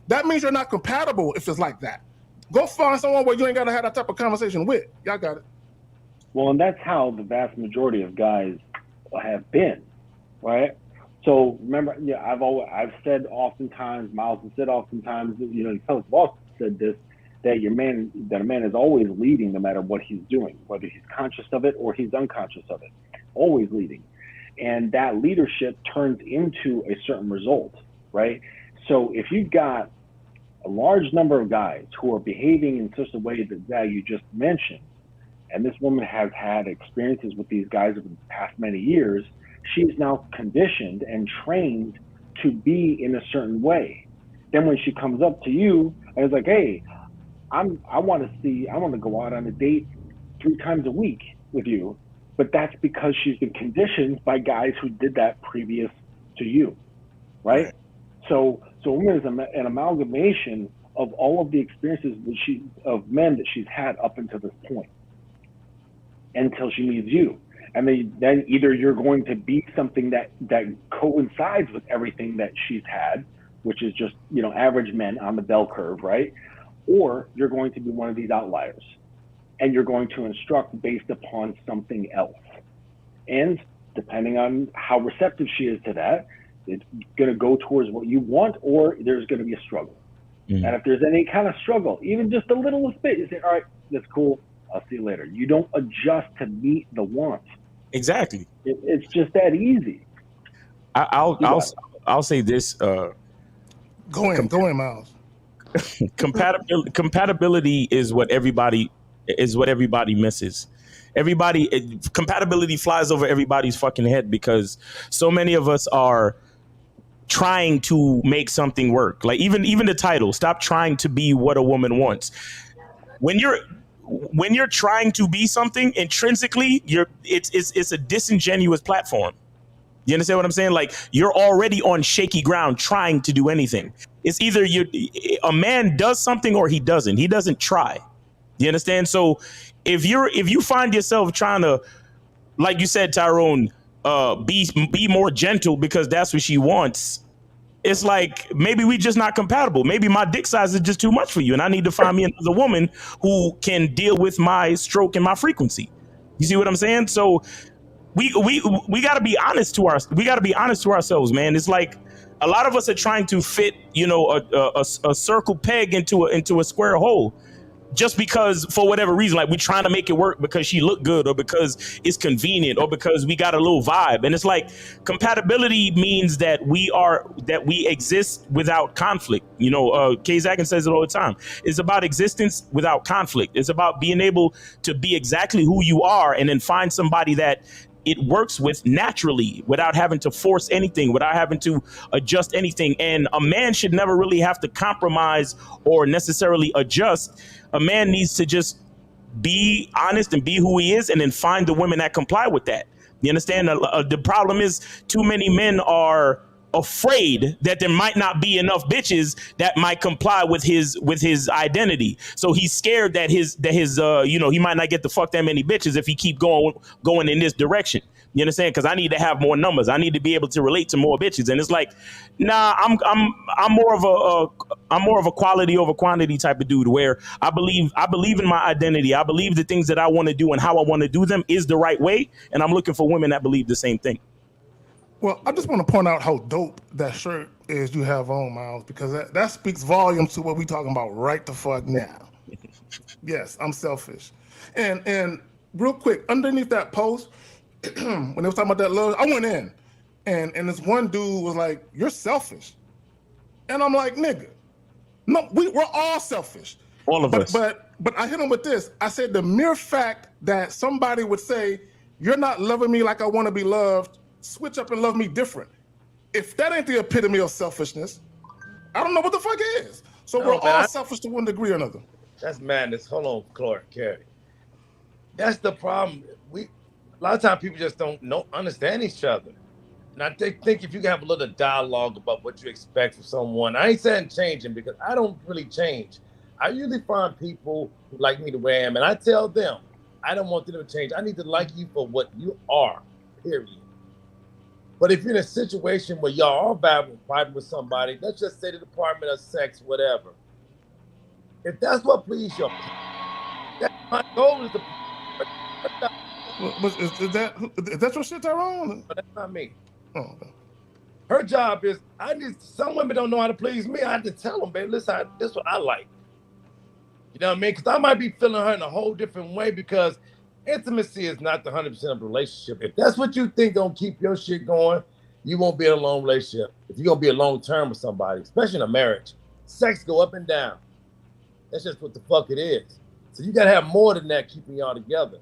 That means you're not compatible if it's like that. Go find someone where you ain't got to have that type of conversation with. Y'all got it. Well, and that's how the vast majority of guys have been, right? So remember, I've said oftentimes, Miles has said oftentimes, Philip Walsh said this, that a man is always leading no matter what he's doing, whether he's conscious of it or he's unconscious of it, always leading. And that leadership turns into a certain result, right? So if you've got a large number of guys who are behaving in such a way that you just mentioned, and this woman has had experiences with these guys over the past many years, she's now conditioned and trained to be in a certain way. Then when she comes up to you and is like, hey, I want to go out on a date 3 times a week with you, but that's because she's been conditioned by guys who did that previous to you, right? So a woman is an amalgamation of all of the experiences of men that she's had up until this point, until she meets you. And then either you're going to be something that coincides with everything that she's had, which is just, average men on the bell curve, right? Or you're going to be one of these outliers, and you're going to instruct based upon something else. And depending on how receptive she is to that, it's going to go towards what you want, or there's going to be a struggle. And if there's any kind of struggle, even just a little bit, you say, all right, that's cool. I'll see you later. You don't adjust to meet the wants. Exactly. It's just that easy. I'll say this. Go in, Miles. Compatibility is what everybody misses. Compatibility flies over everybody's fucking head because so many of us are trying to make something work. Like even the title, stop trying to be what a woman wants. When you're trying to be something intrinsically, it's a disingenuous platform. You understand what I'm saying? Like you're already on shaky ground trying to do anything. It's either a man does something or he doesn't. He doesn't try. You understand? So if you find yourself trying to, like you said, Tyrone, be more gentle because that's what she wants, it's like maybe we just not compatible. Maybe my dick size is just too much for you, and I need to find me another woman who can deal with my stroke and my frequency. You see what I'm saying? So we got to be honest to ourselves, man. It's like a lot of us are trying to fit, a circle peg into a square hole. Just because for whatever reason, like we're trying to make it work because she looked good or because it's convenient or because we got a little vibe. And it's like compatibility means that we exist without conflict. Kay Zakin says it all the time. It's about existence without conflict. It's about being able to be exactly who you are and then find somebody that it works with naturally without having to force anything, without having to adjust anything. And a man should never really have to compromise or necessarily adjust. A man needs to just be honest and be who he is and then find the women that comply with that. You understand? The problem is too many men are afraid that there might not be enough bitches that might comply with his identity. So he's scared that his he might not get to fuck that many bitches if he keep going in this direction. You understand? Because I need to have more numbers. I need to be able to relate to more bitches. And it's like, nah, I'm more of a quality over quantity type of dude where I believe in my identity. I believe the things that I want to do and how I want to do them is the right way. And I'm looking for women that believe the same thing. Well, I just want to point out how dope that shirt is you have on, Miles, because that speaks volumes to what we're talking about right the fuck now. Yes, I'm selfish. And real quick, underneath that post, when they was talking about that love, I went in and this one dude was like, "You're selfish." And I'm like, nigga, no, we're all selfish. All of us. But I hit him with this. I said the mere fact that somebody would say, "You're not loving me like I want to be loved, switch up and love me different." If that ain't the epitome of selfishness, I don't know what the fuck is. So we're all selfish to one degree or another. That's madness. Hold on, Clark, Carey. That's the problem. A lot of times people just don't understand each other. And I think if you can have a little dialogue about what you expect from someone, I ain't saying changing because I don't really change. I usually find people who like me the way I am, and I tell them, I don't want them to change. I need to like you for what you are, period. But if you're in a situation where y'all are vibing with somebody, let's just say the Department of Sex, whatever. If that's what pleases your, that's my goal is to. Is that your shit, Tyrone? That's not me. Oh, okay. Her job is, some women don't know how to please me. I have to tell them, babe, listen, this is what I like. You know what I mean? Because I might be feeling her in a whole different way because intimacy is not the 100% of the relationship. If that's what you think gonna keep your shit going, you won't be in a long relationship. If you're gonna be a long term with somebody, especially in a marriage, sex go up and down. That's just what the fuck it is. So you gotta have more than that keeping y'all together.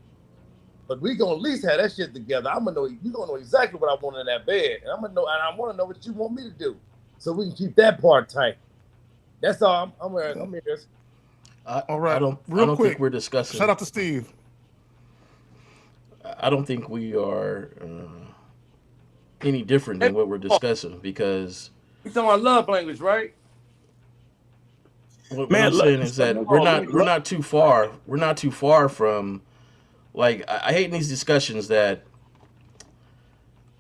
But we gonna at least have that shit together. I'm gonna know you gonna know exactly what I want in that bed, and I'm gonna know, and I want to know what you want me to do, so we can keep that part tight. That's all. I'm here. All right. I don't think we're discussing. Shout out to Steve. I don't think we are any different than what we're discussing because We talking about love language, right? What Man, I'm look, saying is that we're not too far. We're not too far from, like, I hate in these discussions that,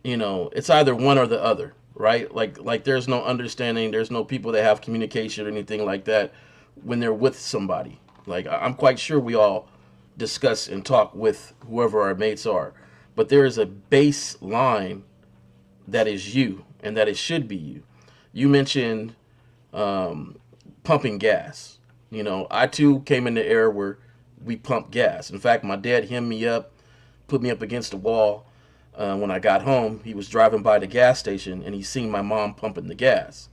you know, it's either one or the other, right? Like there's no understanding, there's no people that have communication or anything like that when they're with somebody. Like, I'm quite sure we all discuss and talk with whoever our mates are, but there is a baseline that is you and that it should be you. You mentioned pumping gas. You know, I too came in the era where we pumped gas. In fact, my dad hemmed me up, put me up against the wall. When I got home, he was driving by the gas station and he seen my mom pumping the gas.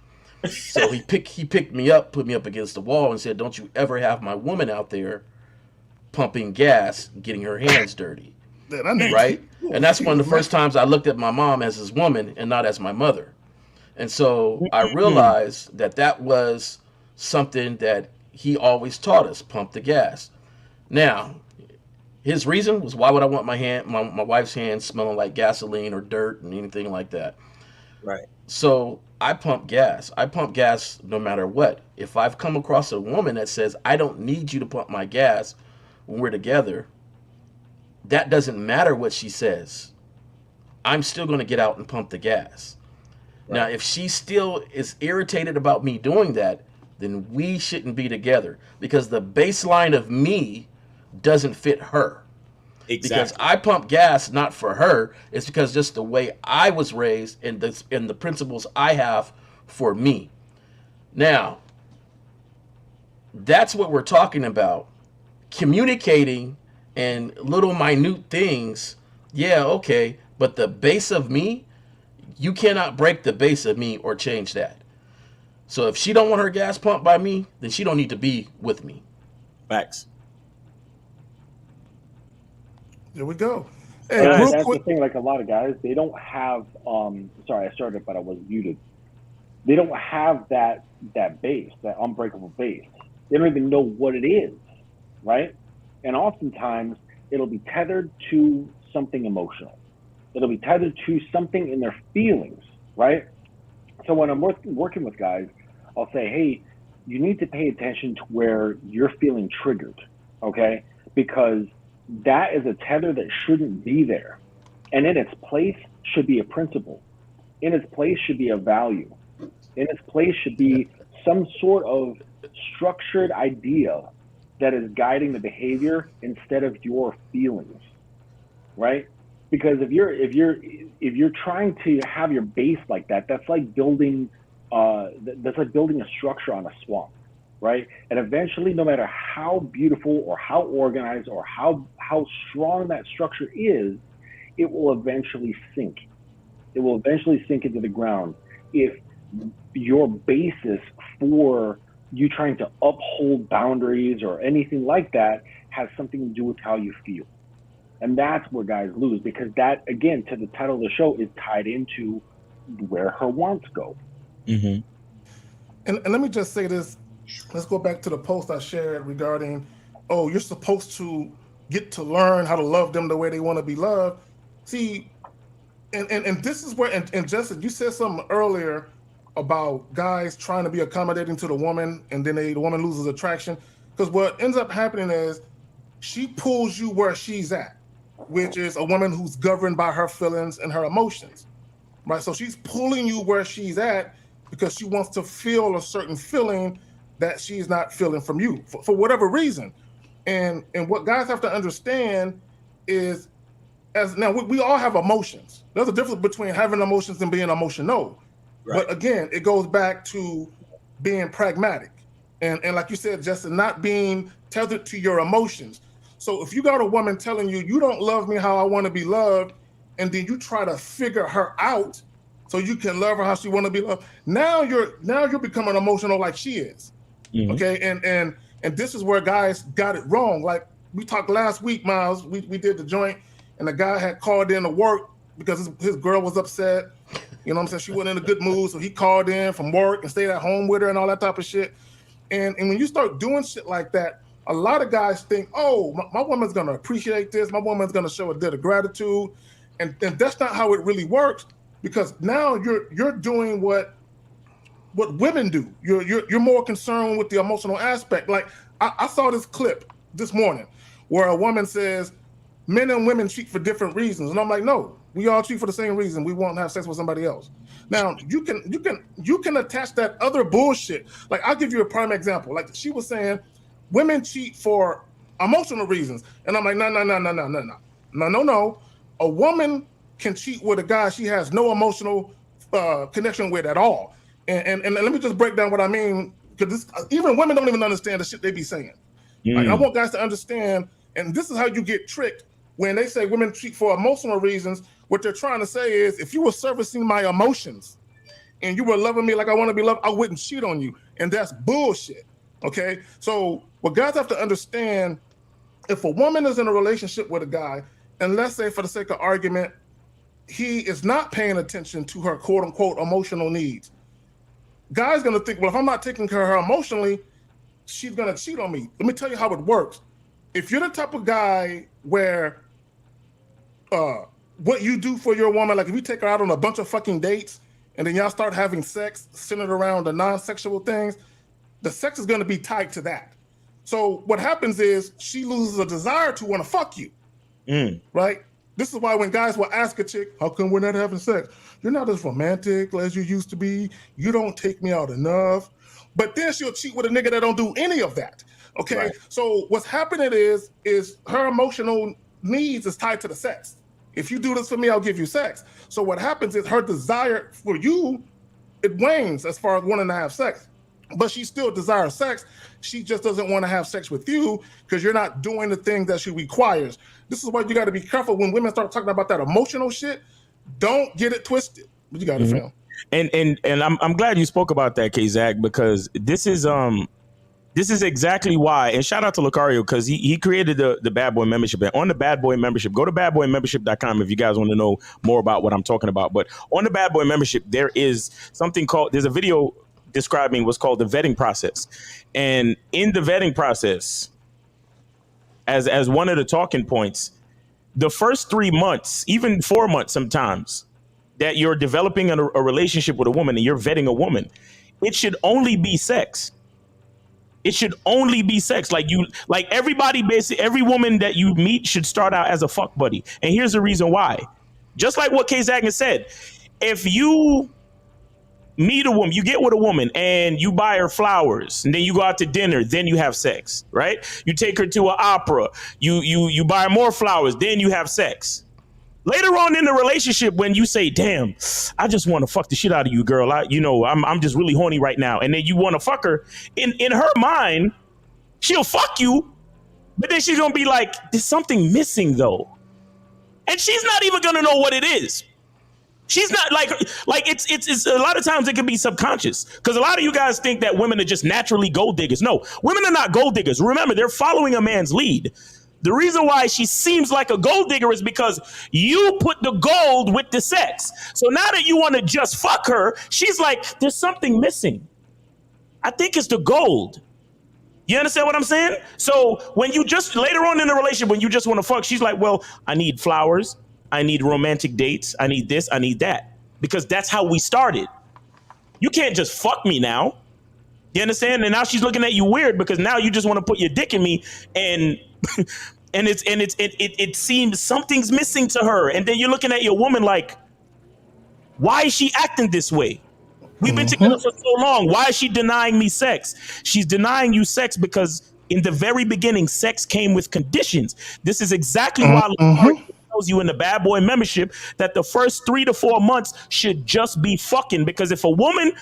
So he picked me up, put me up against the wall, and said, "Don't you ever have my woman out there pumping gas, getting her hands dirty." Right? And that's one of the first times I looked at my mom as his woman and not as my mother. And so I realized that that was something that he always taught us: pump the gas. Now, his reason was, why would I want my wife's hands smelling like gasoline or dirt and anything like that? Right. So I pump gas. I pump gas no matter what. If I've come across a woman that says, I don't need you to pump my gas when we're together, that doesn't matter what she says. I'm still going to get out and pump the gas. Right. Now, if she still is irritated about me doing that, then we shouldn't be together, because the baseline of me doesn't fit her. Exactly. Because I pump gas not for her. It's because just the way I was raised and the principles I have for me. Now, that's what we're talking about. Communicating and little minute things. Yeah, okay. But the base of me, you cannot break the base of me or change that. So if she don't want her gas pumped by me, then she don't need to be with me. Facts. There we go. Hey, that's the thing. Like, a lot of guys, they don't have. Sorry, I started, but I was muted. They don't have that base, that unbreakable base. They don't even know what it is, right? And oftentimes, it'll be tethered to something emotional. It'll be tethered to something in their feelings, right? So when I'm working with guys, I'll say, hey, you need to pay attention to where you're feeling triggered, okay? Because that is a tether that shouldn't be there. And in its place should be a principle. In its place should be a value. In its place should be some sort of structured idea that is guiding the behavior instead of your feelings, right? Because if you're trying to have your base like that, that's like building a structure on a swamp, right? And eventually, no matter how beautiful or how organized or how strong that structure is, it will eventually sink. It will eventually sink into the ground if your basis for you trying to uphold boundaries or anything like that has something to do with how you feel. And that's where guys lose, because that, again, to the title of the show, is tied into where her wants go. Mm-hmm. And let me just say this. Let's go back to the post I shared regarding, oh, you're supposed to get to learn how to love them the way they want to be loved. See, and this is where, and Justin, you said something earlier about guys trying to be accommodating to the woman, and then the woman loses attraction. Because what ends up happening is she pulls you where she's at, which is a woman who's governed by her feelings and her emotions, right? So she's pulling you where she's at because she wants to feel a certain feeling that she's not feeling from you for whatever reason. And what guys have to understand is, as now we all have emotions. There's a difference between having emotions and being emotional. Right. But again, it goes back to being pragmatic. And like you said, Justin, not being tethered to your emotions. So if you got a woman telling you, you don't love me how I want to be loved, and then you try to figure her out so you can love her how she want to be loved, now you're becoming emotional like she is. Mm-hmm. Okay, and this is where guys got it wrong. Like we talked last week, Miles, we did the joint, and the guy had called in to work because his girl was upset. You know what I'm saying? She wasn't in a good mood, so he called in from work and stayed at home with her and all that type of shit. And when you start doing shit like that, a lot of guys think, oh, my woman's going to appreciate this. My woman's going to show a bit of gratitude. And that's not how it really works, because now you're doing what what women do. You're more concerned with the emotional aspect. Like I saw this clip this morning where a woman says men and women cheat for different reasons, and I'm like, no, we all cheat for the same reason. We won't have sex with somebody else. Now you can attach that other bullshit. Like I'll give you a prime example. Like she was saying, women cheat for emotional reasons, and I'm like, no. A woman can cheat with a guy she has no emotional connection with at all. And let me just break down what I mean, because even women don't even understand the shit they be saying. Like I want guys to understand, and this is how you get tricked when they say women cheat for emotional reasons. What they're trying to say is, if you were servicing my emotions and you were loving me like I want to be loved, I wouldn't cheat on you. And that's bullshit. Okay? So what guys have to understand, if a woman is in a relationship with a guy, and let's say for the sake of argument, he is not paying attention to her quote unquote emotional needs, guy's gonna think, well, if I'm not taking care of her emotionally, she's gonna cheat on me. Let me tell you how it works. If you're the type of guy where what you do for your woman, like if you take her out on a bunch of fucking dates and then y'all start having sex centered around the non-sexual things, the sex is gonna be tied to that. So what happens is she loses a desire to want to fuck you, right? This is why when guys will ask a chick, how come we're not having sex? You're not as romantic as you used to be. You don't take me out enough. But then she'll cheat with a nigga that don't do any of that. Okay. Right. So what's happening is her emotional needs is tied to the sex. If you do this for me, I'll give you sex. So what happens is her desire for you, it wanes as far as wanting to have sex. But she still desires sex. She just doesn't want to have sex with you because you're not doing the things that she requires. This is why you got to be careful when women start talking about that emotional shit. Don't get it twisted. But you got it, fam. And I'm glad you spoke about that, K-Zach, because this is exactly why. And shout out to Lucario, because he created the Bad Boy membership. And on the Bad Boy membership, go to badboymembership.com if you guys want to know more about what I'm talking about. But on the Bad Boy membership, there's a video describing what's called the vetting process. And in the vetting process, as one of the talking points, the first 3 months, even 4 months sometimes, that you're developing a relationship with a woman and you're vetting a woman, it should only be sex. It should only be sex. Like everybody, basically every woman that you meet should start out as a fuck buddy. And here's the reason why. Just like what K-Zach said, if you meet a woman, you get with a woman and you buy her flowers and then you go out to dinner, then you have sex, right? You take her to an opera, you buy her more flowers, then you have sex. Later on in the relationship, when you say, damn, I just want to fuck the shit out of you, girl. I'm just really horny right now. And then you want to fuck her. In her mind, she'll fuck you, but then she's going to be like, there's something missing though. And she's not even going to know what it is. She's not like it's a lot of times it can be subconscious, because a lot of you guys think that women are just naturally gold diggers. No, women are not gold diggers. Remember, they're following a man's lead. The reason why she seems like a gold digger is because you put the gold with the sex. So now that you want to just fuck her, she's like, there's something missing. I think it's the gold. You understand what I'm saying? So when you just later on in the relationship, when you just want to fuck, she's like, well, I need flowers. I need romantic dates. I need this. I need that. Because that's how we started. You can't just fuck me now. You understand? And now she's looking at you weird because now you just want to put your dick in me, and it seems something's missing to her. And then you're looking at your woman like, why is she acting this way? We've been together for so long. Why is she denying me sex? She's denying you sex because in the very beginning, sex came with conditions. This is exactly why tells you in the Bad Boy membership that the first 3 to 4 months should just be fucking, because if a woman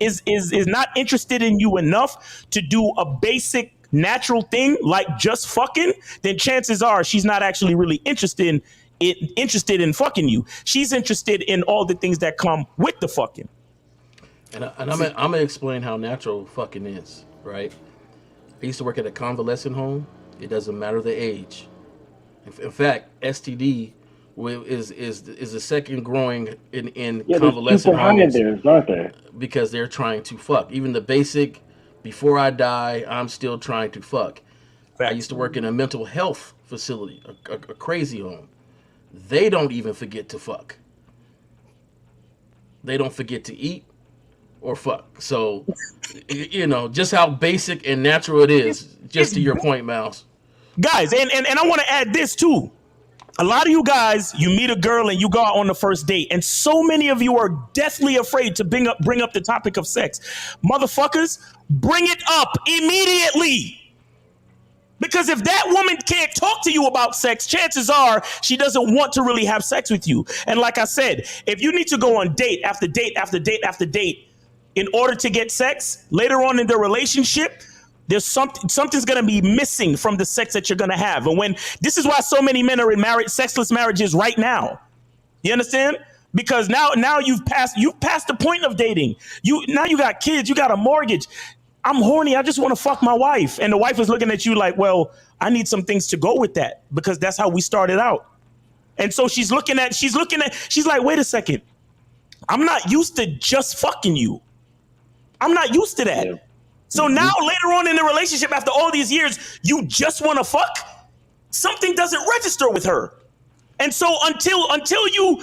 is not interested in you enough to do a basic natural thing like just fucking, then chances are she's not actually really interested in fucking you. She's interested in all the things that come with the fucking. And I'm gonna explain how natural fucking is, right? I used to work at a convalescent home. It doesn't matter the age. In fact, STD is the second growing in convalescent homes. There, aren't there? Because they're trying to fuck. Even the basic, before I die, I'm still trying to fuck. I used to work in a mental health facility, a crazy home. They don't even forget to fuck. They don't forget to eat. or fuck. So, you know, just how basic and natural it is. Just to your point, Mouse. Guys, and I want to add this too. A lot of you guys, you meet a girl and you go out on the first date, and so many of you are deathly afraid to bring up the topic of sex. Motherfuckers, bring it up immediately. Because if that woman can't talk to you about sex, chances are she doesn't want to really have sex with you. And like I said, if you need to go on date after date after date after date in order to get sex later on in the relationship, there's something's going to be missing from the sex that you're going to have. And when this is why so many men are in sexless marriages right now. You understand? Because now you've passed the point of dating. Now you got kids, you got a mortgage. I'm horny. I just want to fuck my wife. And the wife is looking at you like, well, I need some things to go with that because that's how we started out. And so she's like, wait a second. I'm not used to just fucking you. I'm not used to that. Yeah. So now later on in the relationship, after all these years, you just want to fuck. Something doesn't register with her. And so until you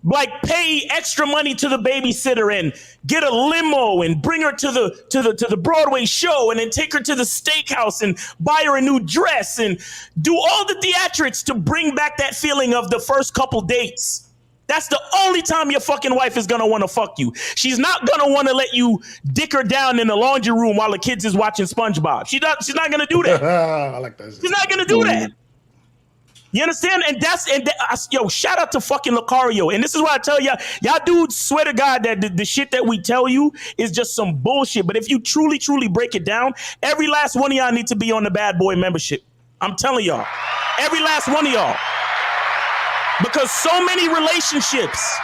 like pay extra money to the babysitter and get a limo and bring her to the Broadway show and then take her to the steakhouse and buy her a new dress and do all the theatrics to bring back that feeling of the first couple dates. That's the only time your fucking wife is going to want to fuck you. She's not going to want to let you dick her down in the laundry room while the kids is watching SpongeBob. She's not going to do that. I like that. She's not going to do that. You understand? Yo, shout out to fucking Lucario. And this is why I tell y'all dudes swear to God that the shit that we tell you is just some bullshit. But if you truly, truly break it down, every last one of y'all need to be on the Bad Boy membership. I'm telling y'all. Every last one of y'all. Because so many relationships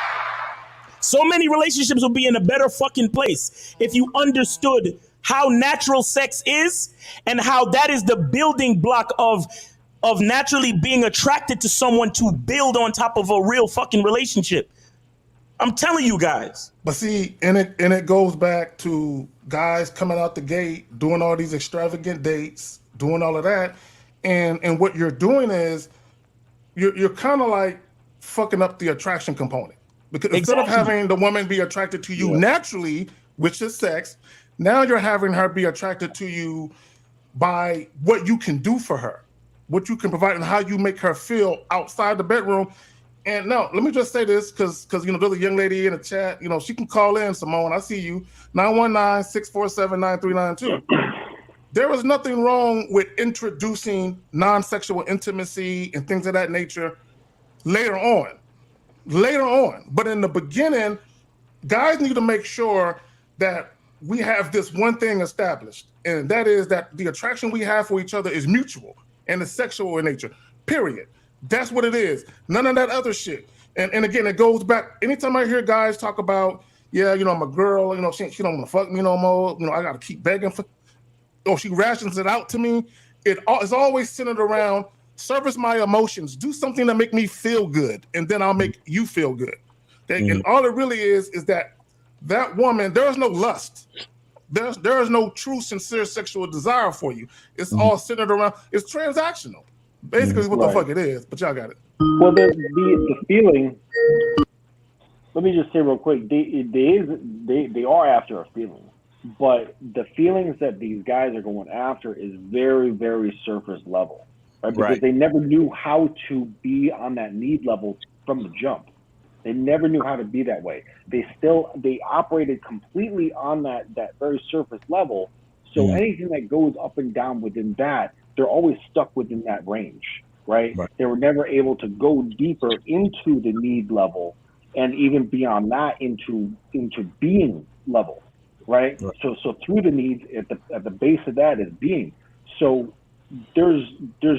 will be in a better fucking place if you understood how natural sex is and how that is the building block of naturally being attracted to someone to build on top of a real fucking relationship. I'm telling you guys. But see, and it goes back to guys coming out the gate, doing all these extravagant dates, doing all of that. And what you're doing is you're kind of like fucking up the attraction component. Because instead of having the woman be attracted to you naturally, which is sex, now you're having her be attracted to you by what you can do for her, what you can provide, and how you make her feel outside the bedroom. And now, let me just say this, because there's a young lady in the chat, she can call in, Simone, I see you, 919-647-9392. There was nothing wrong with introducing non-sexual intimacy and things of that nature later on. But in the beginning, guys need to make sure that we have this one thing established, and that is that the attraction we have for each other is mutual and it's sexual in nature, period. That's what it is. None of that other shit. And again, it goes back. Anytime I hear guys talk about, I'm a girl, she don't want to fuck me no more. I got to keep begging for, she rations it out to me. It's always centered around service my emotions. Do something to make me feel good, and then I'll make you feel good. Okay? Mm-hmm. And all it really is that woman, there is no lust. There is no true, sincere sexual desire for you. It's all centered around, it's transactional. Basically, what the fuck it is, but y'all got it. Well, the feeling, let me just say real quick, they are after a feeling, but the feelings that these guys are going after is very, very surface level, right? Because they never knew how to be on that need level from the jump. They never knew how to be that way. They operated completely on that very surface level. So anything that goes up and down within that, they're always stuck within that range, right? They were never able to go deeper into the need level and even beyond that into being level, right? So through the needs at the base of that is being. So there's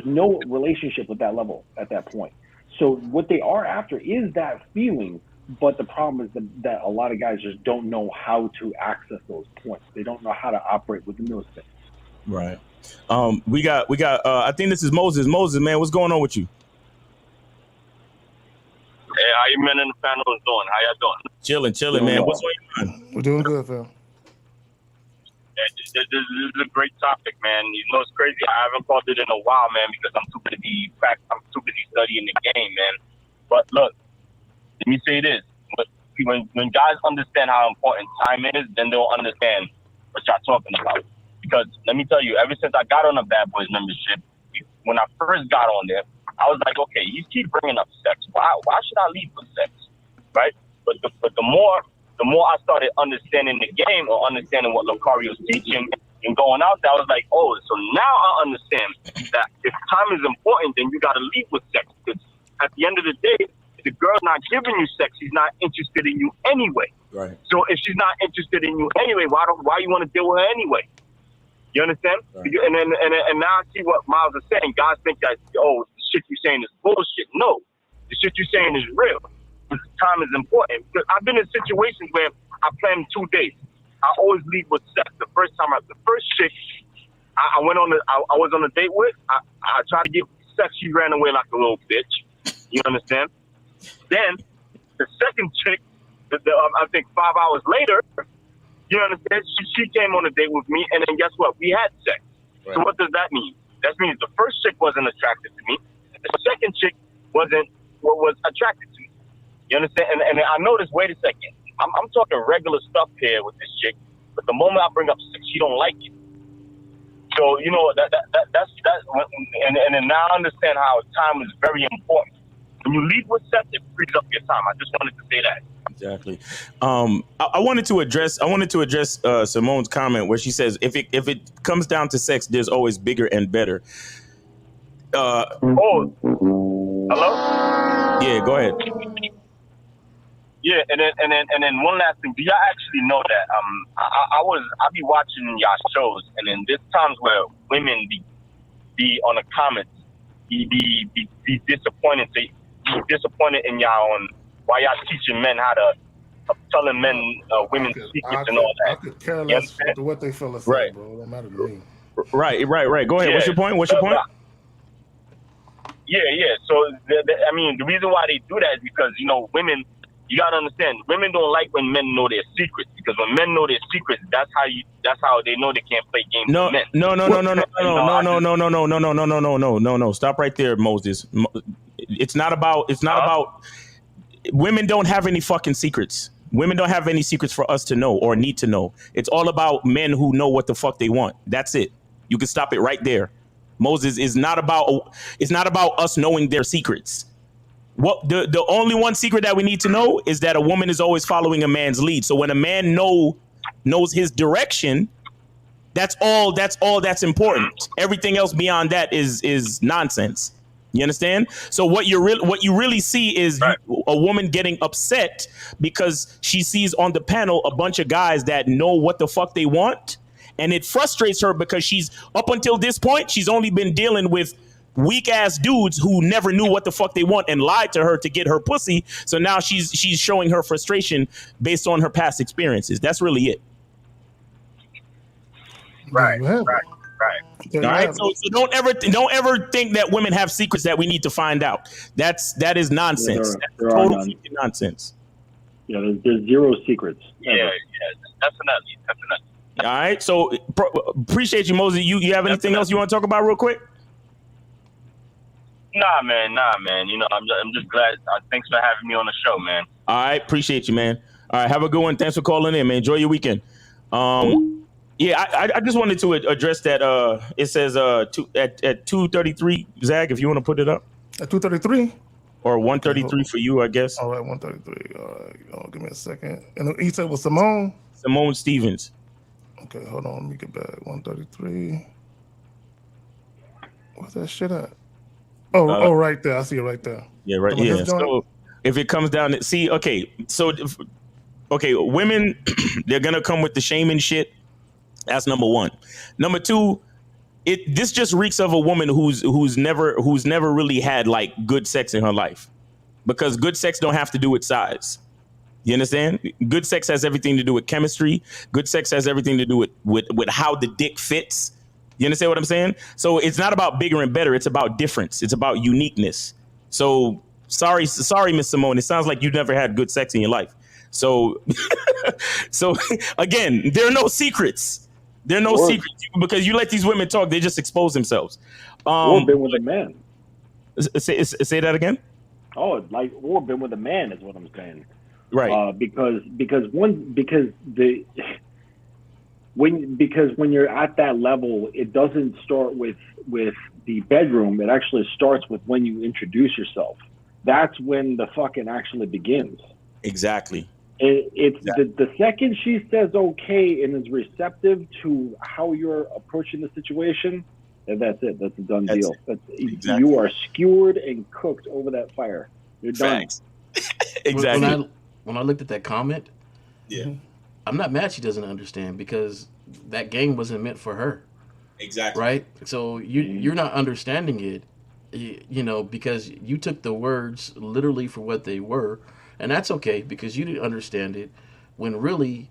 no relationship with that level at that point. So what they are after is that feeling, but the problem is that a lot of guys just don't know how to access those points. They don't know how to operate within those things. Right. We got I think this is Moses. Moses, man, what's going on with you? Hey, how you men in the panel is doing? How y'all doing? Chilling, man. What's on your mind? We're doing good, Phil. This is a great topic, man. It's crazy. I haven't called it in a while, man, because I'm too busy studying the game, man. But look, let me say this: when guys understand how important time is, then they'll understand what y'all talking about. Because let me tell you, ever since I got on a Bad Boys membership, when I first got on there, I was like, okay, you keep bringing up sex. Why should I lead with sex, right? But the more I started understanding the game or understanding what Lucario's teaching and going out there, I was like, oh, so now I understand that if time is important, then you got to lead with sex. Because at the end of the day, if the girl's not giving you sex, she's not interested in you anyway. Right. So if she's not interested in you anyway, why you want to deal with her anyway? You understand? Right. And now I see what Miles is saying. Guys think that, oh, the shit you're saying is bullshit. No, the shit you're saying is real. Because time is important. Because I've been in situations where I planned 2 dates. I always lead with sex. The first chick I was on a date with, I tried to get sex. She ran away like a little bitch. You understand? Then the second chick, I think 5 hours later, you understand? She came on a date with me, and then guess what? We had sex. Right. So what does that mean? That means the first chick wasn't attracted to me. The second chick was attracted to me. You understand? And I noticed, wait a second. I'm talking regular stuff here with this chick, but the moment I bring up sex, she don't like it. So, you know, that's and then now I understand how time is very important. When you lead with sex, it frees up your time. I just wanted to say that. Exactly. I wanted to address Simone's comment where she says if it comes down to sex, there's always bigger and better. Hello? Yeah, go ahead. Yeah, and then one last thing. Do y'all actually know that I be watching y'all shows, and then there's times where women be on the comments, be disappointed in y'all on why y'all teaching men how to telling men women's secrets and all that. I could care less what they feel like, right, bro. It don't matter to me. Right. Go ahead. Yeah. What's your point? Yeah. So I mean, the reason why they do that is because, you know, women. You gotta understand, women don't like when men know their secrets, because when men know their secrets, that's how they know they can't play games with men. No. Stop right there, Moses. It's not about women don't have any fucking secrets. Women don't have any secrets for us to know or need to know. It's all about men who know what the fuck they want. That's it. You can stop it right there. Moses is not about us knowing their secrets. What the only one secret that we need to know is that a woman is always following a man's lead. So when a man knows his direction, that's all that's important. Everything else beyond that is nonsense. You understand? So what you really see is a woman getting upset because she sees on the panel a bunch of guys that know what the fuck they want, and it frustrates her because she's up until this point she's only been dealing with weak ass dudes who never knew what the fuck they want and lied to her to get her pussy. So now she's showing her frustration based on her past experiences. That's really it. Right. All right. So don't ever think that women have secrets that we need to find out. That is nonsense. There That's are total none. fucking nonsense. Yeah, there's zero secrets. Yeah, definitely. All right. So appreciate you, Moses. You have anything else you want to talk about real quick? Nah, man. You know, I'm just glad. Thanks for having me on the show, man. All right, appreciate you, man. All right, have a good one. Thanks for calling in, man. Enjoy your weekend. Yeah, I just wanted to address that. It says at 2:33, Zach, if you want to put it up. At 2:33 or 1:33 for you, I guess. All right, 1:33. All right, give me a second. And you said it was Simone Stevens. Okay, hold on. Let me get back. 1:33. What's that shit at? Oh, right there. I see it right there. Yeah, right. Yeah. So if it comes down to women, they're gonna come with the shaming shit. That's number one. Number two, this just reeks of a woman who's never really had like good sex in her life, because good sex don't have to do with size. You understand? Good sex has everything to do with chemistry. Good sex has everything to do with how the dick fits. You understand what I'm saying? So it's not about bigger and better. It's about difference. It's about uniqueness. So sorry, Miss Simone. It sounds like you've never had good sex in your life. So, again, there are no secrets. There are no secrets, because you let these women talk. They just expose themselves. Or been with a man. Say that again. Or been with a man is what I'm saying. Right. Because when you're at that level, it doesn't start with the bedroom. It actually starts with when you introduce yourself. That's when the fucking actually begins. Exactly. It's the second she says okay and is receptive to how you're approaching the situation, and that's it. That's a done deal. Exactly. You are skewered and cooked over that fire. You're done. Exactly. When I looked at that comment, Yeah. I'm not mad she doesn't understand, because that game wasn't meant for her. Exactly. Right? So you're not understanding it, because you took the words literally for what they were, and that's okay because you didn't understand it, when really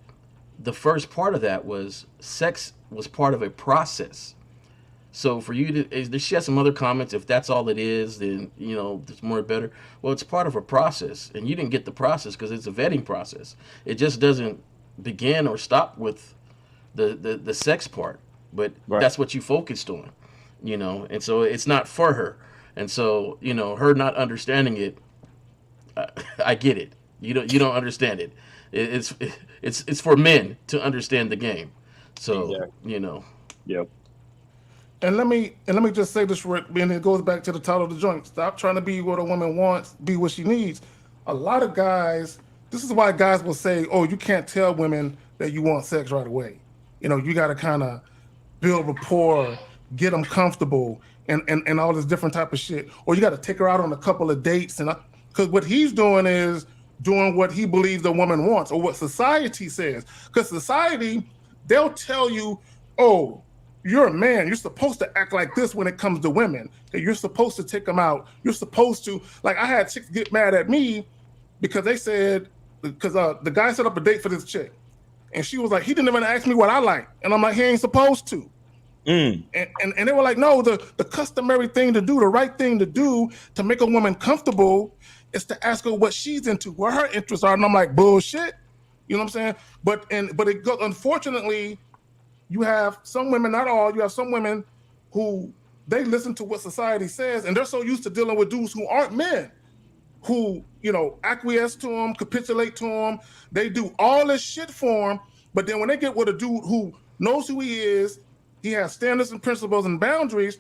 the first part of that was sex was part of a process. So for you to, she has some other comments. If that's all it is, then it's more better. Well, it's part of a process, and you didn't get the process because it's a vetting process. It just doesn't begin or stop with the sex part, but that's what you focused on, and so it's not for her, and so her not understanding it. I get it. You don't understand it. It's for men to understand the game. So Yep. And let me just say this, Rick, and it goes back to the title of the joint. Stop trying to be what a woman wants, be what she needs. A lot of guys, this is why guys will say, oh, you can't tell women that you want sex right away. You got to kind of build rapport, get them comfortable, and all this different type of shit. Or you got to take her out on a couple of dates. Because what he's doing is doing what he believes the woman wants or what society says. Because society, they'll tell you, oh, you're a man. You're supposed to act like this when it comes to women. That you're supposed to take them out. You're supposed to, like, I had chicks get mad at me because they said, because the guy set up a date for this chick. And she was like, he didn't even ask me what I like. And I'm like, he ain't supposed to. And they were like, no, the customary thing to do, the right thing to do to make a woman comfortable is to ask her what she's into, what her interests are. And I'm like, bullshit. You know what I'm saying? But it goes, unfortunately, you have some women, not all, you have some women who they listen to what society says, and they're so used to dealing with dudes who aren't men, who, acquiesce to them, capitulate to them. They do all this shit for them, but then when they get with a dude who knows who he is, he has standards and principles and boundaries,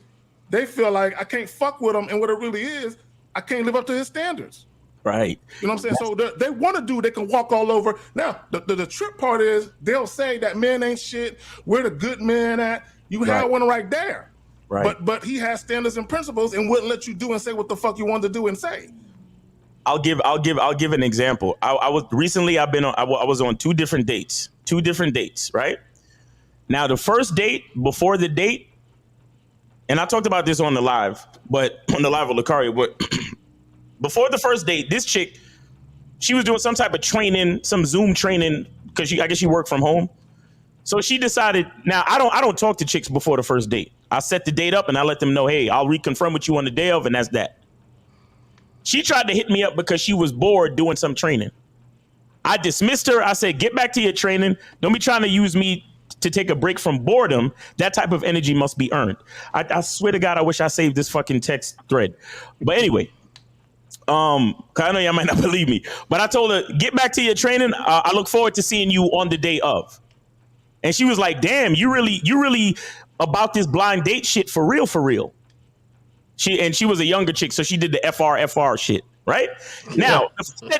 they feel like I can't fuck with him, and what it really is, I can't live up to his standards. Right. You know what I'm saying? So they want a dude they can walk all over. Now, the trip part is they'll say that men ain't shit. Where the good men at? You have one right there. Right. But he has standards and principles and wouldn't let you do and say what the fuck you wanted to do and say. I'll give an example. I was on two different dates, right? Now, the first date, before the date, and I talked about this on the live with Lucario, but before the first date, this chick, she was doing some type of training, some Zoom training, because I guess she worked from home. So she decided, now I don't talk to chicks before the first date. I set the date up and I let them know, hey, I'll reconfirm with you on the day of, and that's that. She tried to hit me up because she was bored doing some training. I dismissed her. I said, get back to your training. Don't be trying to use me to take a break from boredom. That type of energy must be earned. I swear to God, I wish I saved this fucking text thread. But anyway, cause I know y'all might not believe me, but I told her, get back to your training. I look forward to seeing you on the day of. And she was like, damn, you really about this blind date shit for real, for real. She was a younger chick, so she did the FR shit, right? Now,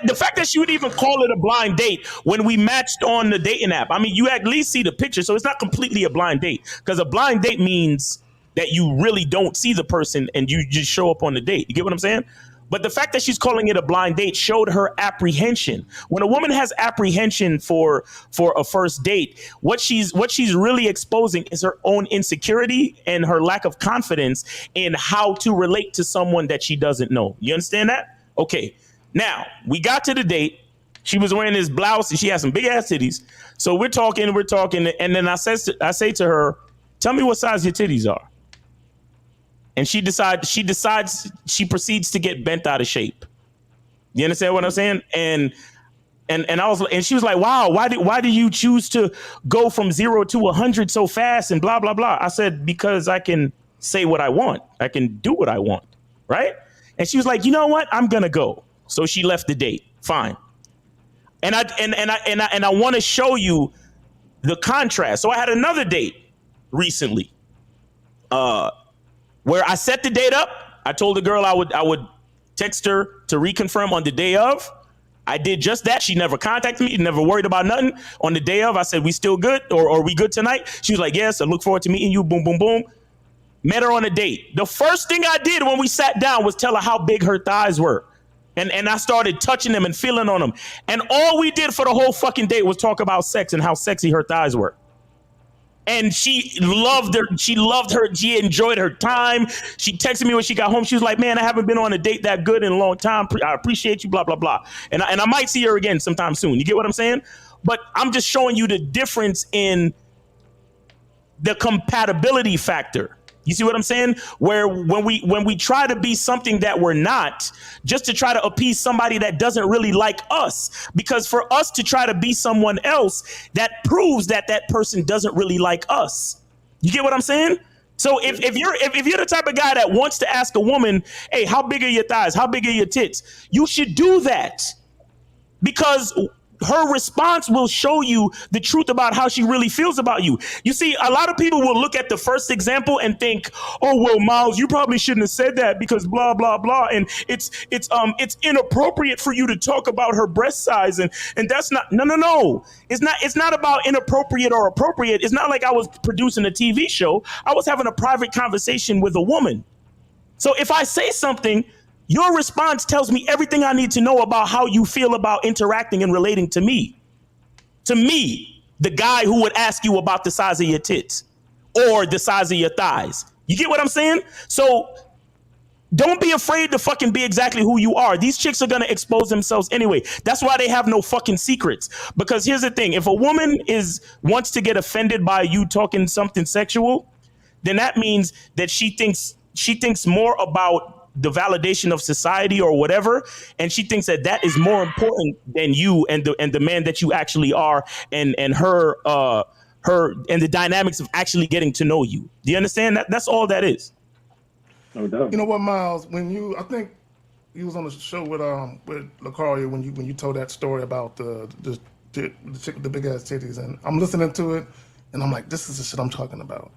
the fact that she would even call it a blind date when we matched on the dating app, I mean, you at least see the picture, so it's not completely a blind date, because a blind date means that you really don't see the person and you just show up on the date. You get what I'm saying? But the fact that she's calling it a blind date showed her apprehension. When a woman has apprehension for a first date, what she's really exposing is her own insecurity and her lack of confidence in how to relate to someone that she doesn't know. You understand that? Okay. Now, we got to the date. She was wearing this blouse and she had some big ass titties. So we're talking, and then I say to her, tell me what size your titties are. And she proceeds to get bent out of shape. You understand what I'm saying? And she was like, wow, why do you choose to go from 0 to 100 so fast and blah, blah, blah? I said, because I can say what I want. I can do what I want. Right. And she was like, you know what? I'm going to go. So she left the date. Fine. And I want to show you the contrast. So I had another date recently, where I set the date up. I told the girl I would text her to reconfirm on the day of. I did just that. She never contacted me, never worried about nothing. On the day of, I said, we still good, or we good tonight? She was like, yes, I look forward to meeting you. Boom, boom, boom. Met her on a date. The first thing I did when we sat down was tell her how big her thighs were. And I started touching them and feeling on them. And all we did for the whole fucking date was talk about sex and how sexy her thighs were. And she loved her. She loved her. She enjoyed her time. She texted me when she got home. She was like, man, I haven't been on a date that good in a long time. I appreciate you, blah, blah, blah. And I might see her again sometime soon. You get what I'm saying? But I'm just showing you the difference in the compatibility factor. You see what I'm saying? Where when we try to be something that we're not, just to try to appease somebody that doesn't really like us, because for us to try to be someone else, that proves that that person doesn't really like us. You get what I'm saying? So if you're the type of guy that wants to ask a woman, hey, how big are your thighs? How big are your tits? You should do that, because her response will show you the truth about how she really feels about you. You see, a lot of people will look at the first example and think, oh, well, Miles, you probably shouldn't have said that because blah, blah, blah. And it's inappropriate for you to talk about her breast size. And that's not, no. It's not about inappropriate or appropriate. It's not like I was producing a TV show. I was having a private conversation with a woman. So if I say something, your response tells me everything I need to know about how you feel about interacting and relating to me. To me, the guy who would ask you about the size of your tits or the size of your thighs. You get what I'm saying? So don't be afraid to fucking be exactly who you are. These chicks are going to expose themselves anyway. That's why they have no fucking secrets. Because here's the thing. If a woman wants to get offended by you talking something sexual, then that means that she thinks more about the validation of society or whatever, and she thinks that is more important than you and the man that you actually are, and her and the dynamics of actually getting to know you. Do you understand? That's all that is. No doubt. You know what, Miles? I think you was on the show with Lucario when you told that story about the chick with the big ass titties, and I'm listening to it, and I'm like, this is the shit I'm talking about.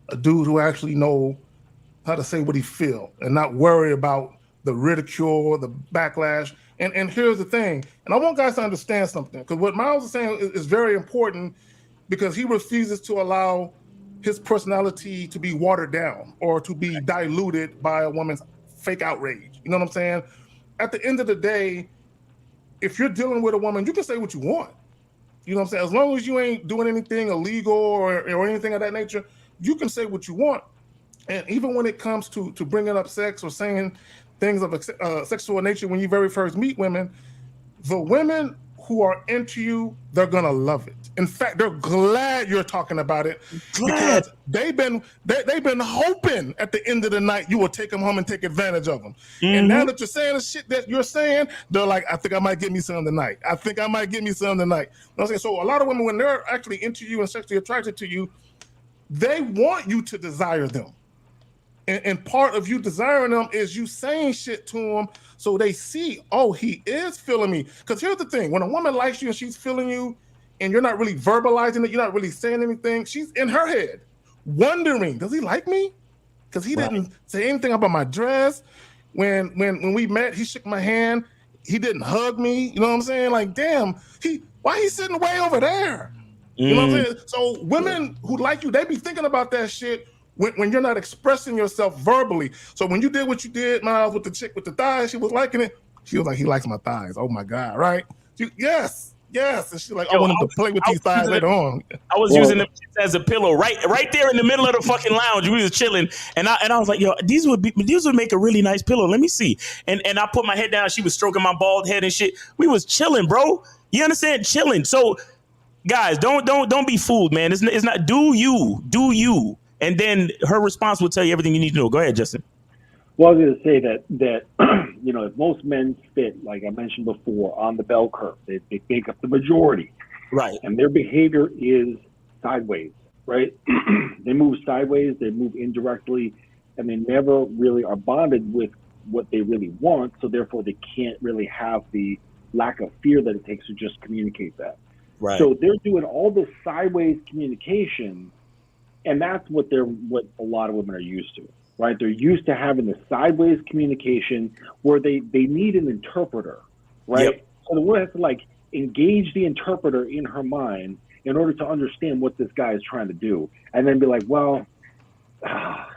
A dude who actually know how to say what he feel and not worry about the ridicule, the backlash. And here's the thing, and I want guys to understand something, because what Miles is saying is very important, because he refuses to allow his personality to be watered down or to be diluted by a woman's fake outrage. You know what I'm saying? At the end of the day, if you're dealing with a woman, you can say what you want. You know what I'm saying? As long as you ain't doing anything illegal or anything of that nature, you can say what you want. And even when it comes to bringing up sex or saying things of a sexual nature when you very first meet women, the women who are into you, they're gonna love it. In fact, they're glad you're talking about it, because they've been hoping at the end of the night you will take them home and take advantage of them. Mm-hmm. And now that you're saying the shit that you're saying, they're like, I think I might get me some tonight. You know what I'm saying? So a lot of women, when they're actually into you and sexually attracted to you, they want you to desire them. And part of you desiring them is you saying shit to them so they see, oh, he is feeling me. Because here's the thing. When a woman likes you and she's feeling you and you're not really verbalizing it, you're not really saying anything, she's in her head wondering, does he like me? Because he didn't say anything about my dress. When we met, he shook my hand. He didn't hug me. You know what I'm saying? Like, damn, why he sitting way over there? You know what I'm saying? So women who like you, they be thinking about that shit when you're not expressing yourself verbally. So when you did what you did, Miles, with the chick with the thighs, she was liking it. She was like, he likes my thighs. Oh my God, right? Yes. And she's like, I want him to play with these thighs later on. I was using them as a pillow right there in the middle of the fucking lounge. We was chilling, and I was like, yo, these would make a really nice pillow. Let me see. And I put my head down. She was stroking my bald head and shit. We was chilling, bro. You understand? Chilling. So guys, don't be fooled, man. It's not do you. And then her response will tell you everything you need to know. Go ahead, Justin. Well, I was going to say that if most men fit, like I mentioned before, on the bell curve, they make up the majority, right? And their behavior is sideways, right? They move sideways, they move indirectly, and they never really are bonded with what they really want. So therefore, they can't really have the lack of fear that it takes to just communicate that. Right. So they're doing all this sideways communication, and that's what a lot of women are used to, right? They're used to having the sideways communication where they need an interpreter, right? Yep. So the woman has to like engage the interpreter in her mind in order to understand what this guy is trying to do, and then be like, well,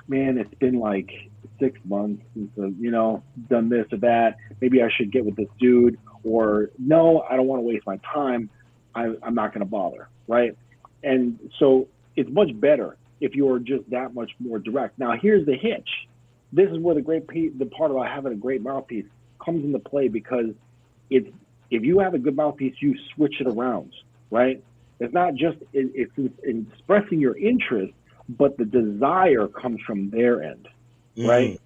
man, it's been like 6 months since done this or that. Maybe I should get with this dude, or no, I don't want to waste my time. I'm not going to bother, right? And so it's much better if you're just that much more direct. Now, here's the hitch. This is where the part about having a great mouthpiece comes into play, because if you have a good mouthpiece, you switch it around, right? It's not just it's expressing your interest, but the desire comes from their end, right?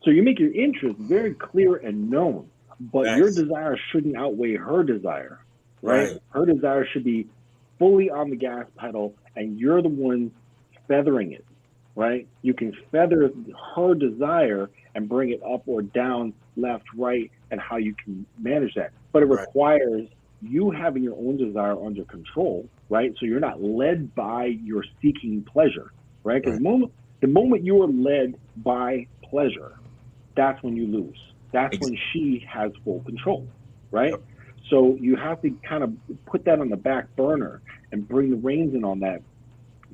So you make your interest very clear and known, but your desire shouldn't outweigh her desire, right? Her desire should be fully on the gas pedal, and you're the one feathering it, right? You can feather her desire and bring it up or down, left, right, and how you can manage that. But it requires you having your own desire under control, right? So you're not led by your seeking pleasure, right? Because the moment you are led by pleasure, that's when you lose. That's when she has full control, right? So you have to kind of put that on the back burner and bring the reins in on that,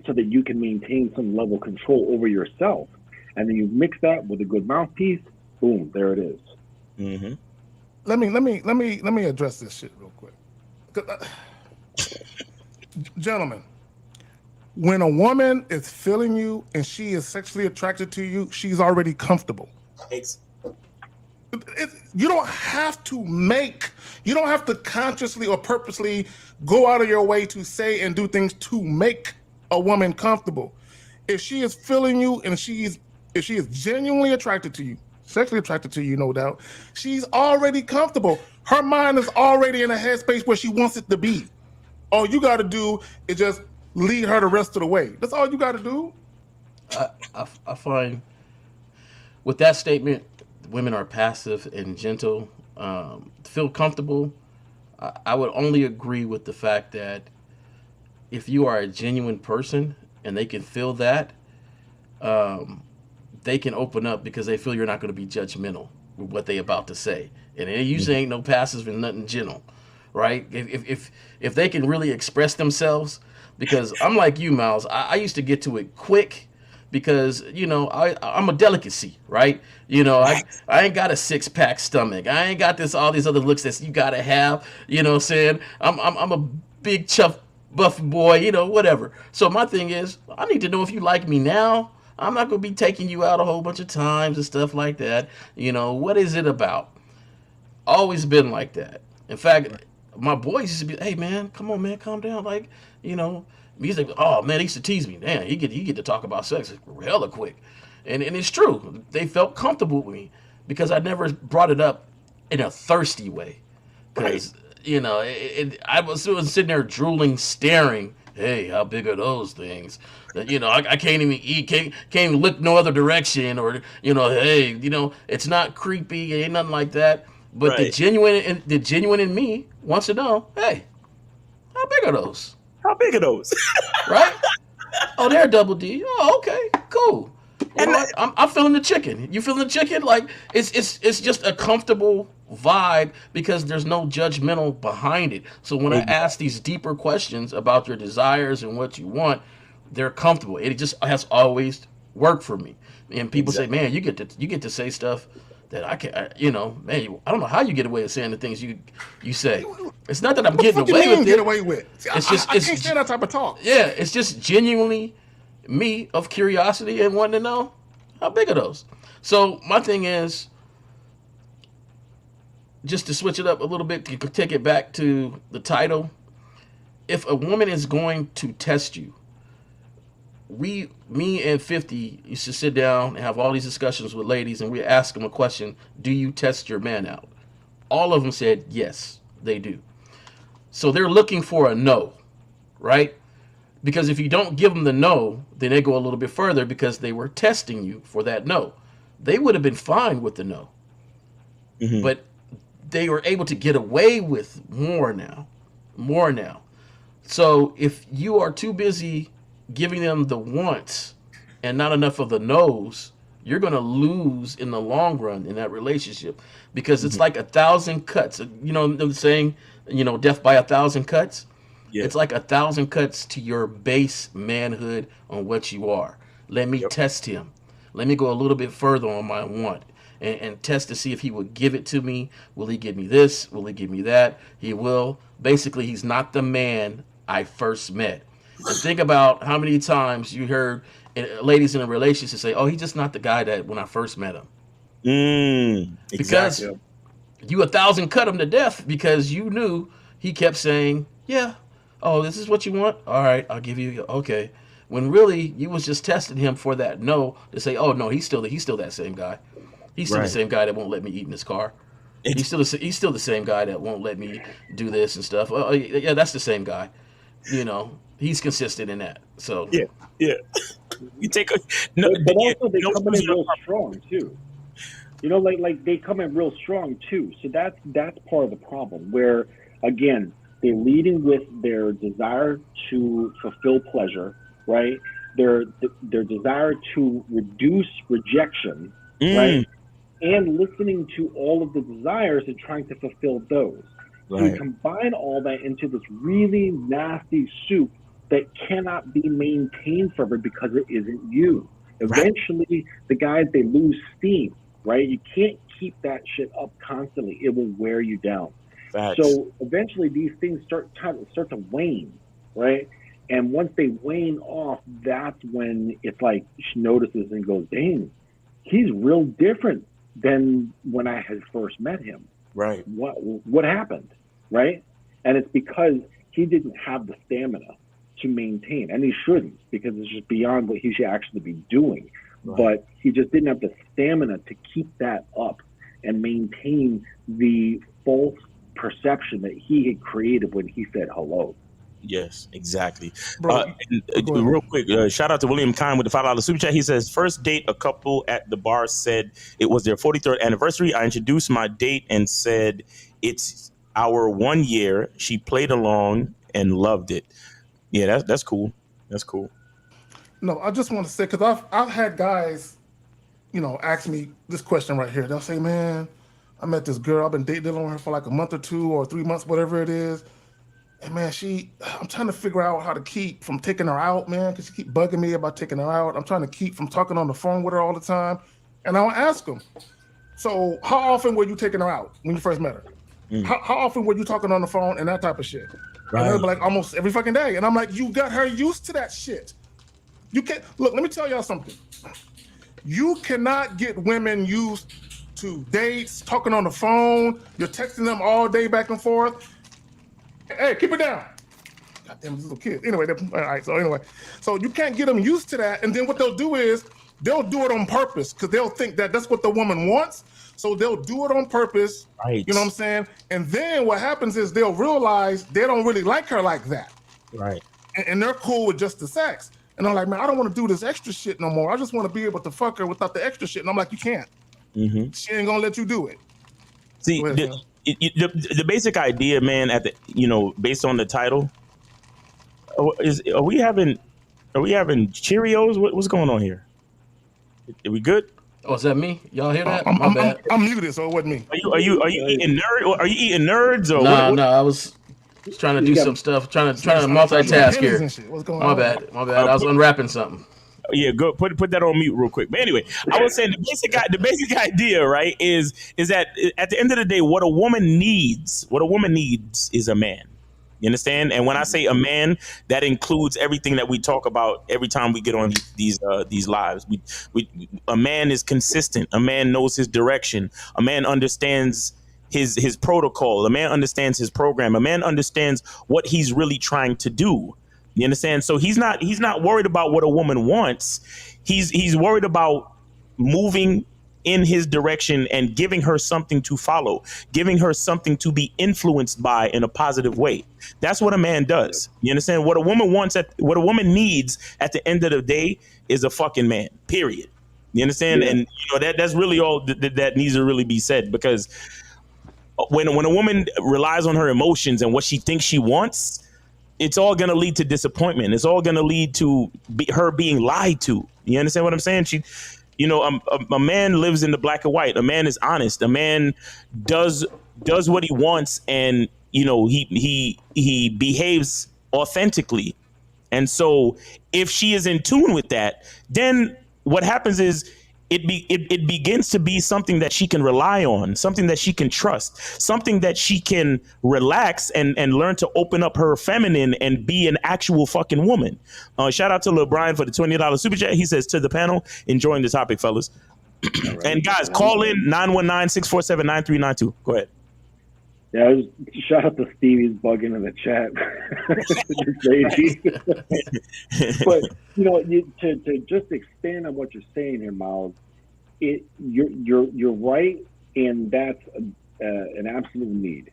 so that you can maintain some level of control over yourself. And then you mix that with a good mouthpiece, boom, there it is. Mm-hmm. Let me address this shit real quick. Gentlemen, when a woman is feeling you and she is sexually attracted to you, she's already comfortable. You don't have to consciously or purposely go out of your way to say and do things to make a woman comfortable. If she is feeling you and if she is genuinely attracted to you, sexually attracted to you, no doubt, she's already comfortable. Her mind is already in a headspace where she wants it to be. All you got to do is just lead her the rest of the way. That's all you got to do. I find with that statement, women are passive and gentle. Feel comfortable. I would only agree with the fact that if you are a genuine person and they can feel that, they can open up because they feel you're not going to be judgmental with what they about to say. And it usually ain't no passive and nothing gentle, right? If they can really express themselves, because I'm like you, Miles, I used to get to it quick because, I'm a delicacy, right? I ain't got a 6-pack stomach. I ain't got all these other looks that you got to have, you know what I'm saying? I'm a big chuff buff boy, whatever. So my thing is, I need to know if you like me now. I'm not going to be taking you out a whole bunch of times and stuff like that. What is it about? Always been like that. In fact, my boys used to be, hey, man, come on, man, calm down. Like, he's like, oh, man, he used to tease me. Damn, he get to talk about sex hella quick. And it's true. They felt comfortable with me because I never brought it up in a thirsty way. Because, I was sitting there drooling, staring. Hey, how big are those things? I can't even eat, can't even look no other direction, or hey, it's not creepy, ain't nothing like that. But the genuine in me wants to know, hey, how big are those? How big are those? Right? Oh, they're double D. Oh, okay, cool. You know what? I'm feeling the chicken. You feeling the chicken? Like it's just a comfortable vibe because there's no judgmental behind it. So when I ask these deeper questions about your desires and what you want, they're comfortable. It just has always worked for me. And people say, man, you get to say stuff that I can't. Man, I don't know how you get away with saying the things you say. It's not that I'm getting away with it. Get away with? It's just I can't stand that type of talk. Yeah, it's just genuinely me of curiosity and wanting to know how big are those. So my thing is, just to switch it up a little bit, to take it back to the title. If a woman is going to test you, me and 50 used to sit down and have all these discussions with ladies, and we ask them a question: do you test your man out? All of them said yes, they do. So they're looking for a no, right? Because if you don't give them the no, then they go a little bit further because they were testing you for that no. They would have been fine with the no. Mm-hmm. But they were able to get away with more now. So if you are too busy giving them the wants and not enough of the no's, you're going to lose in the long run in that relationship, because it's like 1,000 cuts. You know the saying, death by 1,000 cuts. Yeah. It's like 1,000 cuts to your base manhood on what you are. Let me test him. Let me go a little bit further on my want and test to see if he will give it to me. Will he give me this? Will he give me that? He will. Basically, he's not the man I first met. And think about how many times you heard ladies in a relationship say, "Oh, he's just not the guy that when I first met him." Exactly. Because you 1,000 cut him to death because you knew he kept saying, "Yeah, oh, this is what you want? All right, I'll give you, okay." When really you was just testing him for that no, to say, "Oh no, he's still that same guy. He's still the same guy that won't let me eat in his car. He's still the same guy that won't let me do this and stuff. Oh yeah, that's the same guy. He's consistent in that." So yeah. You take but also they come in real strong too. Like they come in real strong too. So that's part of the problem, where again they're leading with their desire to fulfill pleasure, right? Their desire to reduce rejection, right? And listening to all of the desires and trying to fulfill those. So you combine all that into this really nasty soup that cannot be maintained forever because it isn't you. Eventually, the guys, they lose steam, right? You can't keep that shit up constantly. It will wear you down. Facts. So eventually these things start to wane, right? And once they wane off, that's when it's like she notices and goes, "Dang, he's real different than when I had first met him." Right. What happened, right? And it's because he didn't have the stamina to maintain, and he shouldn't, because it's just beyond what he should actually be doing. Right. But he just didn't have the stamina to keep that up and maintain the false perception that he had created when he said hello. Yes, exactly. Bro, real quick, shout out to William Kine with the $5 super chat. He says, first date, a couple at the bar said it was their 43rd anniversary. I introduced my date and said it's our 1 year. She played along and loved it. Yeah, that's cool. That's cool. No, I just want to say, because I've had guys, ask me this question right here. They'll say, "Man, I met this girl. I've been dealing with her for like a month or 2 or 3 months, whatever it is. And man, I'm trying to figure out how to keep from taking her out, man, because she keep bugging me about taking her out. I'm trying to keep from talking on the phone with her all the time." And I'll ask them, "So how often were you taking her out when you first met her? How often were you talking on the phone and that type of shit?" Right. And they'll be like, "Almost every fucking day." And I'm like, "You got her used to that shit. You can't, look, let me tell y'all something. You cannot get women used to dates, talking on the phone. You're texting them all day back and forth. Hey, keep it down. God damn, this little kid. Anyway, all right, so you can't get them used to that. And then what they'll do is they'll do it on purpose, because they'll think that that's what the woman wants. So they'll do it on purpose. Right. You know what I'm saying? And then what happens is they'll realize they don't really like her like that. Right. And they're cool with just the sex. And I'm like, "Man, I don't want to do this extra shit no more. I just want to be able to fuck her without the extra shit." And I'm like, "You can't. She ain't gonna let you do it." See, the basic idea, man, based on the title, are we having Cheerios? What's going on here? Are we good? Oh, is that me? Y'all hear that? My bad. I'm muted, so it wasn't me. Are you eating nerd? Are you eating nerds? Or no, I was trying to do some stuff, trying to multitask here. What's going on? My bad. I was unwrapping something. Yeah, go put that on mute real quick. But anyway, I was saying the basic idea, right, is that at the end of the day, what a woman needs is a man. You understand? And when I say a man, that includes everything that we talk about every time we get on these lives. A man is consistent. A man knows his direction. A man understands his protocol. A man understands his program. A man understands what he's really trying to do. You understand? So he's not worried about what a woman wants. He's worried about moving in his direction and giving her something to follow, giving her something to be influenced by in a positive way. That's what a man does. You understand? What a woman needs at the end of the day is a fucking man, period. You understand? Yeah. And that's really all that needs to really be said, because when a woman relies on her emotions and what she thinks she wants, it's all going to lead to disappointment. It's all going to lead to her being lied to. You understand what I'm saying? A man lives in the black and white. A man is honest. A man does what he wants, and he behaves authentically. And so if she is in tune with that, then what happens is it begins to be something that she can rely on, something that she can trust, something that she can relax and learn to open up her feminine and be an actual fucking woman. Shout out to LeBron for the $20 super chat. He says, to the panel, enjoying the topic, fellas. Right. And guys, call in 919-647-9392. Go ahead. Yeah, shout out to Stevie's bugging in the chat. But to just expand on what you're saying here, Miles, you're right, and that's an absolute need,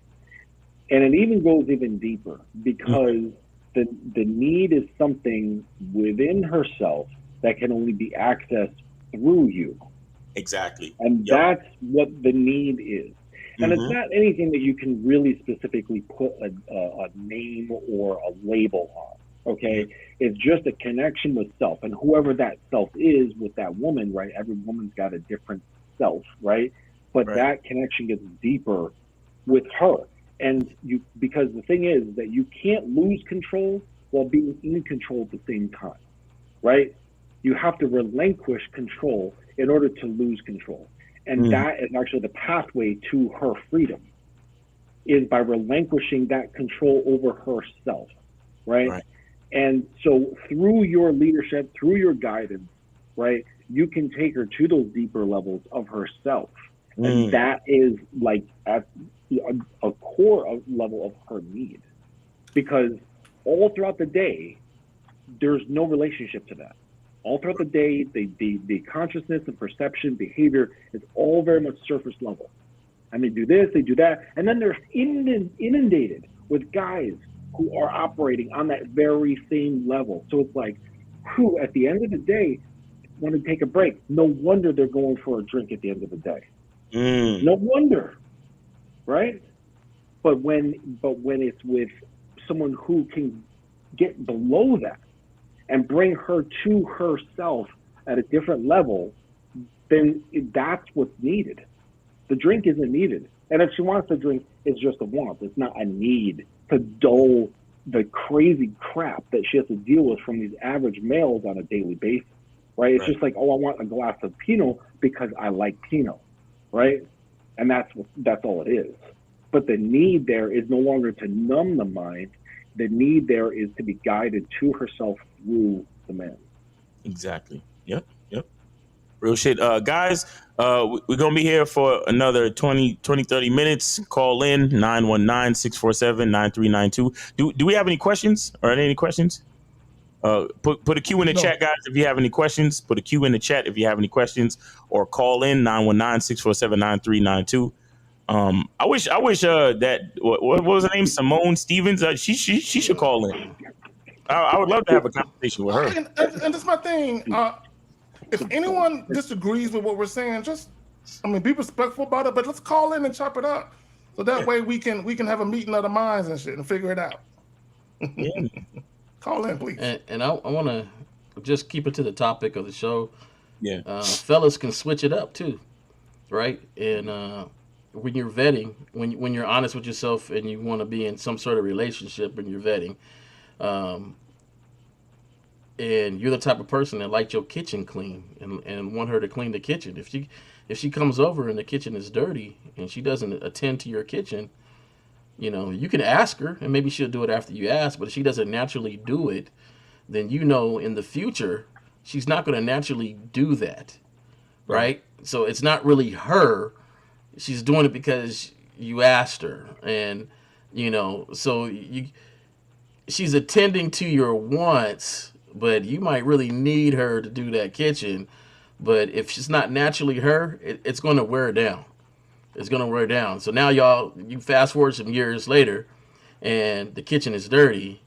and it even goes even deeper because the need is something within herself that can only be accessed through you. Exactly, and that's what the need is. And it's not anything that you can really specifically put a name or a label on, okay? It's just a connection with self. And whoever that self is with that woman, right? Every woman's got a different self, right? But that connection gets deeper with her. And because the thing is that you can't lose control while being in control at the same time, right? You have to relinquish control in order to lose control. And that is actually the pathway to her freedom, is by relinquishing that control over herself, right? And so through your leadership, through your guidance, right, you can take her to those deeper levels of herself. And that is like at a core level of her need. Because all throughout the day, there's no relationship to that. All throughout the day, the consciousness and perception, behavior is all very much surface level. And they do this, they do that. And then they're inundated with guys who are operating on that very same level. So it's like, who at the end of the day want to take a break. No wonder they're going for a drink at the end of the day. No wonder, right? But when it's with someone who can get below that, and bring her to herself at a different level, then that's what's needed. The drink isn't needed. And if she wants to drink, it's just a want. It's not a need to dull the crazy crap that she has to deal with from these average males on a daily basis, right? It's just like, oh, I want a glass of Pinot because I like Pinot, right? And that's all it is. But the need there is no longer to numb the mind. The need there is to be guided to herself through the man. Exactly. Yep. Real shit. Guys, we're going to be here for another 20, 30 minutes. Call in 919-647-9392. Do we have any questions? Or any questions? Put a Q in the chat, guys, if you have any questions. Put a Q in the chat if you have any questions. Or call in 919-647-9392. I wish that what was her name? Simone Stevens. She should call in. I would love to have a conversation with her. And that's my thing. If anyone disagrees with what we're saying, be respectful about it. But let's call in and chop it up, so that way we can have a meeting of the minds and shit and figure it out. Call in, please. And I want to just keep it to the topic of the show. Yeah, fellas can switch it up too, right? And when you're vetting, when you're honest with yourself and you want to be in some sort of relationship and you're vetting, and you're the type of person that likes your kitchen clean and want her to clean the kitchen. If she comes over and the kitchen is dirty and she doesn't attend to your kitchen, you can ask her and maybe she'll do it after you ask. But if she doesn't naturally do it, then in the future she's not going to naturally do that, right? So it's not really her. She's doing it because you asked her, and so she's attending to your wants, but you might really need her to do that kitchen. But if she's not naturally her, it's going to wear her down. It's going to wear her down. So now you fast forward some years later, and the kitchen is dirty,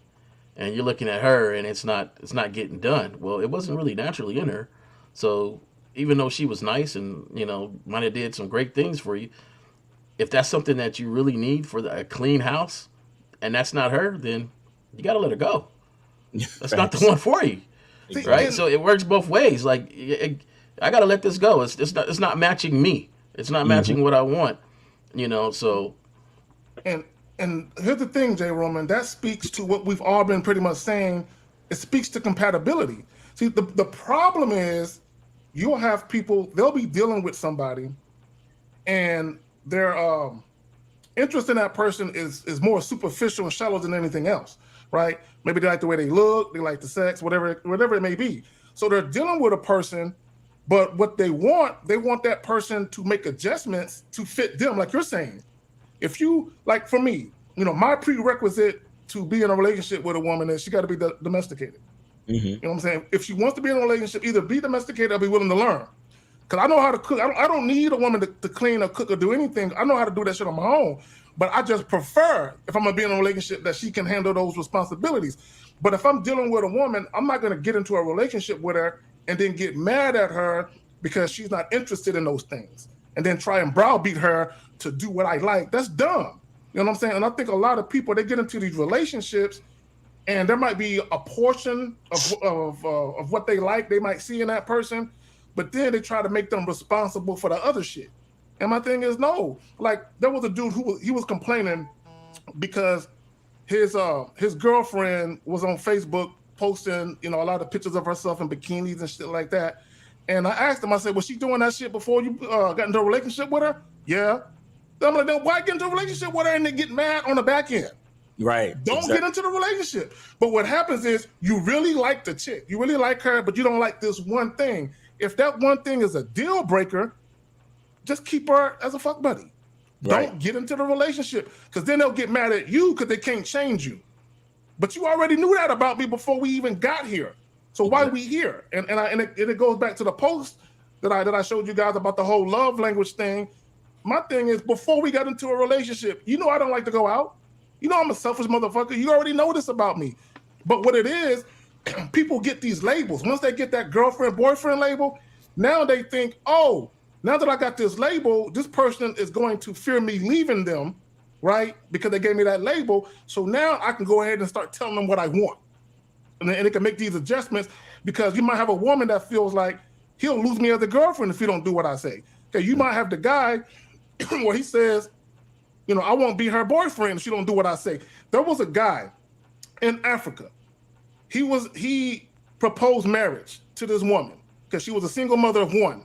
and you're looking at her, and it's not getting done. Well, it wasn't really naturally in her. So even though she was nice and might have did some great things for you, if that's something that you really need for a clean house, and that's not her, then you got to let her go. That's not the one for you, right? So it works both ways. Like I got to let this go. It's not matching me. It's not matching what I want. So. And here's the thing, J. Roman, that speaks to what we've all been pretty much saying. It speaks to compatibility. See, the problem is you'll have people, they'll be dealing with somebody and their interest in that person is more superficial and shallow than anything else, right? Maybe they like the way they look, they like the sex, whatever it may be. So they're dealing with a person, but what they want that person to make adjustments to fit them, like you're saying. If you, like for me, my prerequisite to be in a relationship with a woman is she got to be domesticated. You know what I'm saying? If she wants to be in a relationship, either be domesticated or be willing to learn. Because I know how to cook. I don't need a woman to clean or cook or do anything. I know how to do that shit on my own. But I just prefer, if I'm going to be in a relationship, that she can handle those responsibilities. But if I'm dealing with a woman, I'm not going to get into a relationship with her and then get mad at her because she's not interested in those things. And then try and browbeat her to do what I like. That's dumb. You know what I'm saying? And I think a lot of people, they get into these relationships and there might be a portion of what they like, they might see in that person, but then they try to make them responsible for the other shit. And my thing is, no. Like, there was a dude he was complaining because his girlfriend was on Facebook posting, a lot of pictures of herself in bikinis and shit like that. And I asked him, I said, was she doing that shit before you got into a relationship with her? Yeah. I'm like, then why get into a relationship with her and then get mad on the back end? Right. Don't get into the relationship. But what happens is you really like the chick. You really like her, but you don't like this one thing. If that one thing is a deal breaker, just keep her as a fuck buddy. Right. Don't get into the relationship because then they'll get mad at you because they can't change you. But you already knew that about me before we even got here. So why we here? And it goes back to the post that I showed you guys about the whole love language thing. My thing is, before we got into a relationship, I don't like to go out. I'm a selfish motherfucker. You already know this about me. But what it is, people get these labels. Once they get that girlfriend, boyfriend label, now they think, oh, now that I got this label, this person is going to fear me leaving them, right? Because they gave me that label. So now I can go ahead and start telling them what I want. And it can make these adjustments because you might have a woman that feels like he'll lose me as a girlfriend if you don't do what I say. Okay, you might have the guy where he says, I won't be her boyfriend if she don't do what I say. There was a guy in Africa. He proposed marriage to this woman because she was a single mother of one.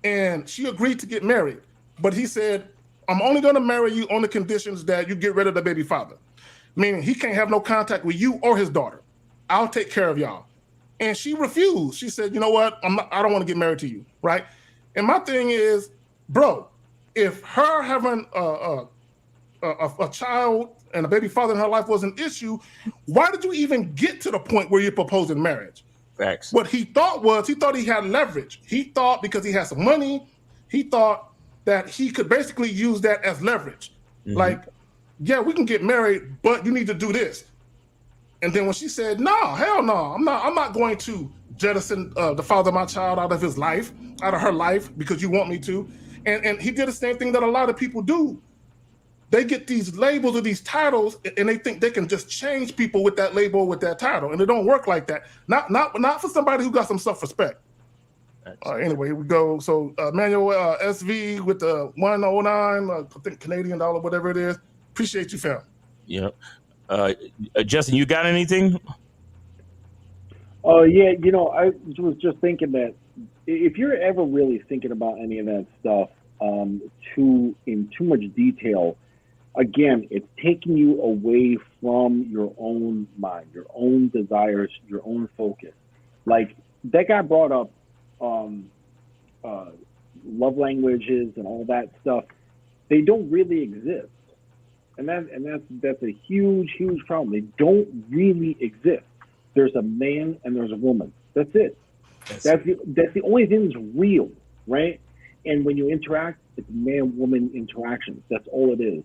And she agreed to get married. But he said, I'm only going to marry you on the conditions that you get rid of the baby father. Meaning he can't have no contact with you or his daughter. I'll take care of y'all. And she refused. She said, you know what? I don't want to get married to you, right? And my thing is, bro, if her having a child and a baby father in her life was an issue, why did you even get to the point where you're proposing marriage? Facts. What he thought he had leverage. He thought because he had some money, he thought that he could basically use that as leverage. Like, yeah, we can get married, but you need to do this. And then when she said, no, hell no, I'm not going to jettison the father of my child out of his life, out of her life, because you want me to. And he did the same thing that a lot of people do. They get these labels or these titles, and they think they can just change people with that label, with that title, and it don't work like that. Not for somebody who got some self-respect. Anyway, here we go. So Manuel SV with the 109, I think Canadian dollar, whatever it is. Appreciate you, fam. Yep. Justin, you got anything? Oh yeah, I was just thinking that if you're ever really thinking about any of that stuff in too much detail, again, it's taking you away from your own mind, your own desires, your own focus. Like that guy brought up love languages and all that stuff. They don't really exist. And that's a huge problem. They don't really exist. There's a man and there's a woman. That's it. That's the only thing that's real, right? And when you interact, it's man-woman interactions. That's all it is.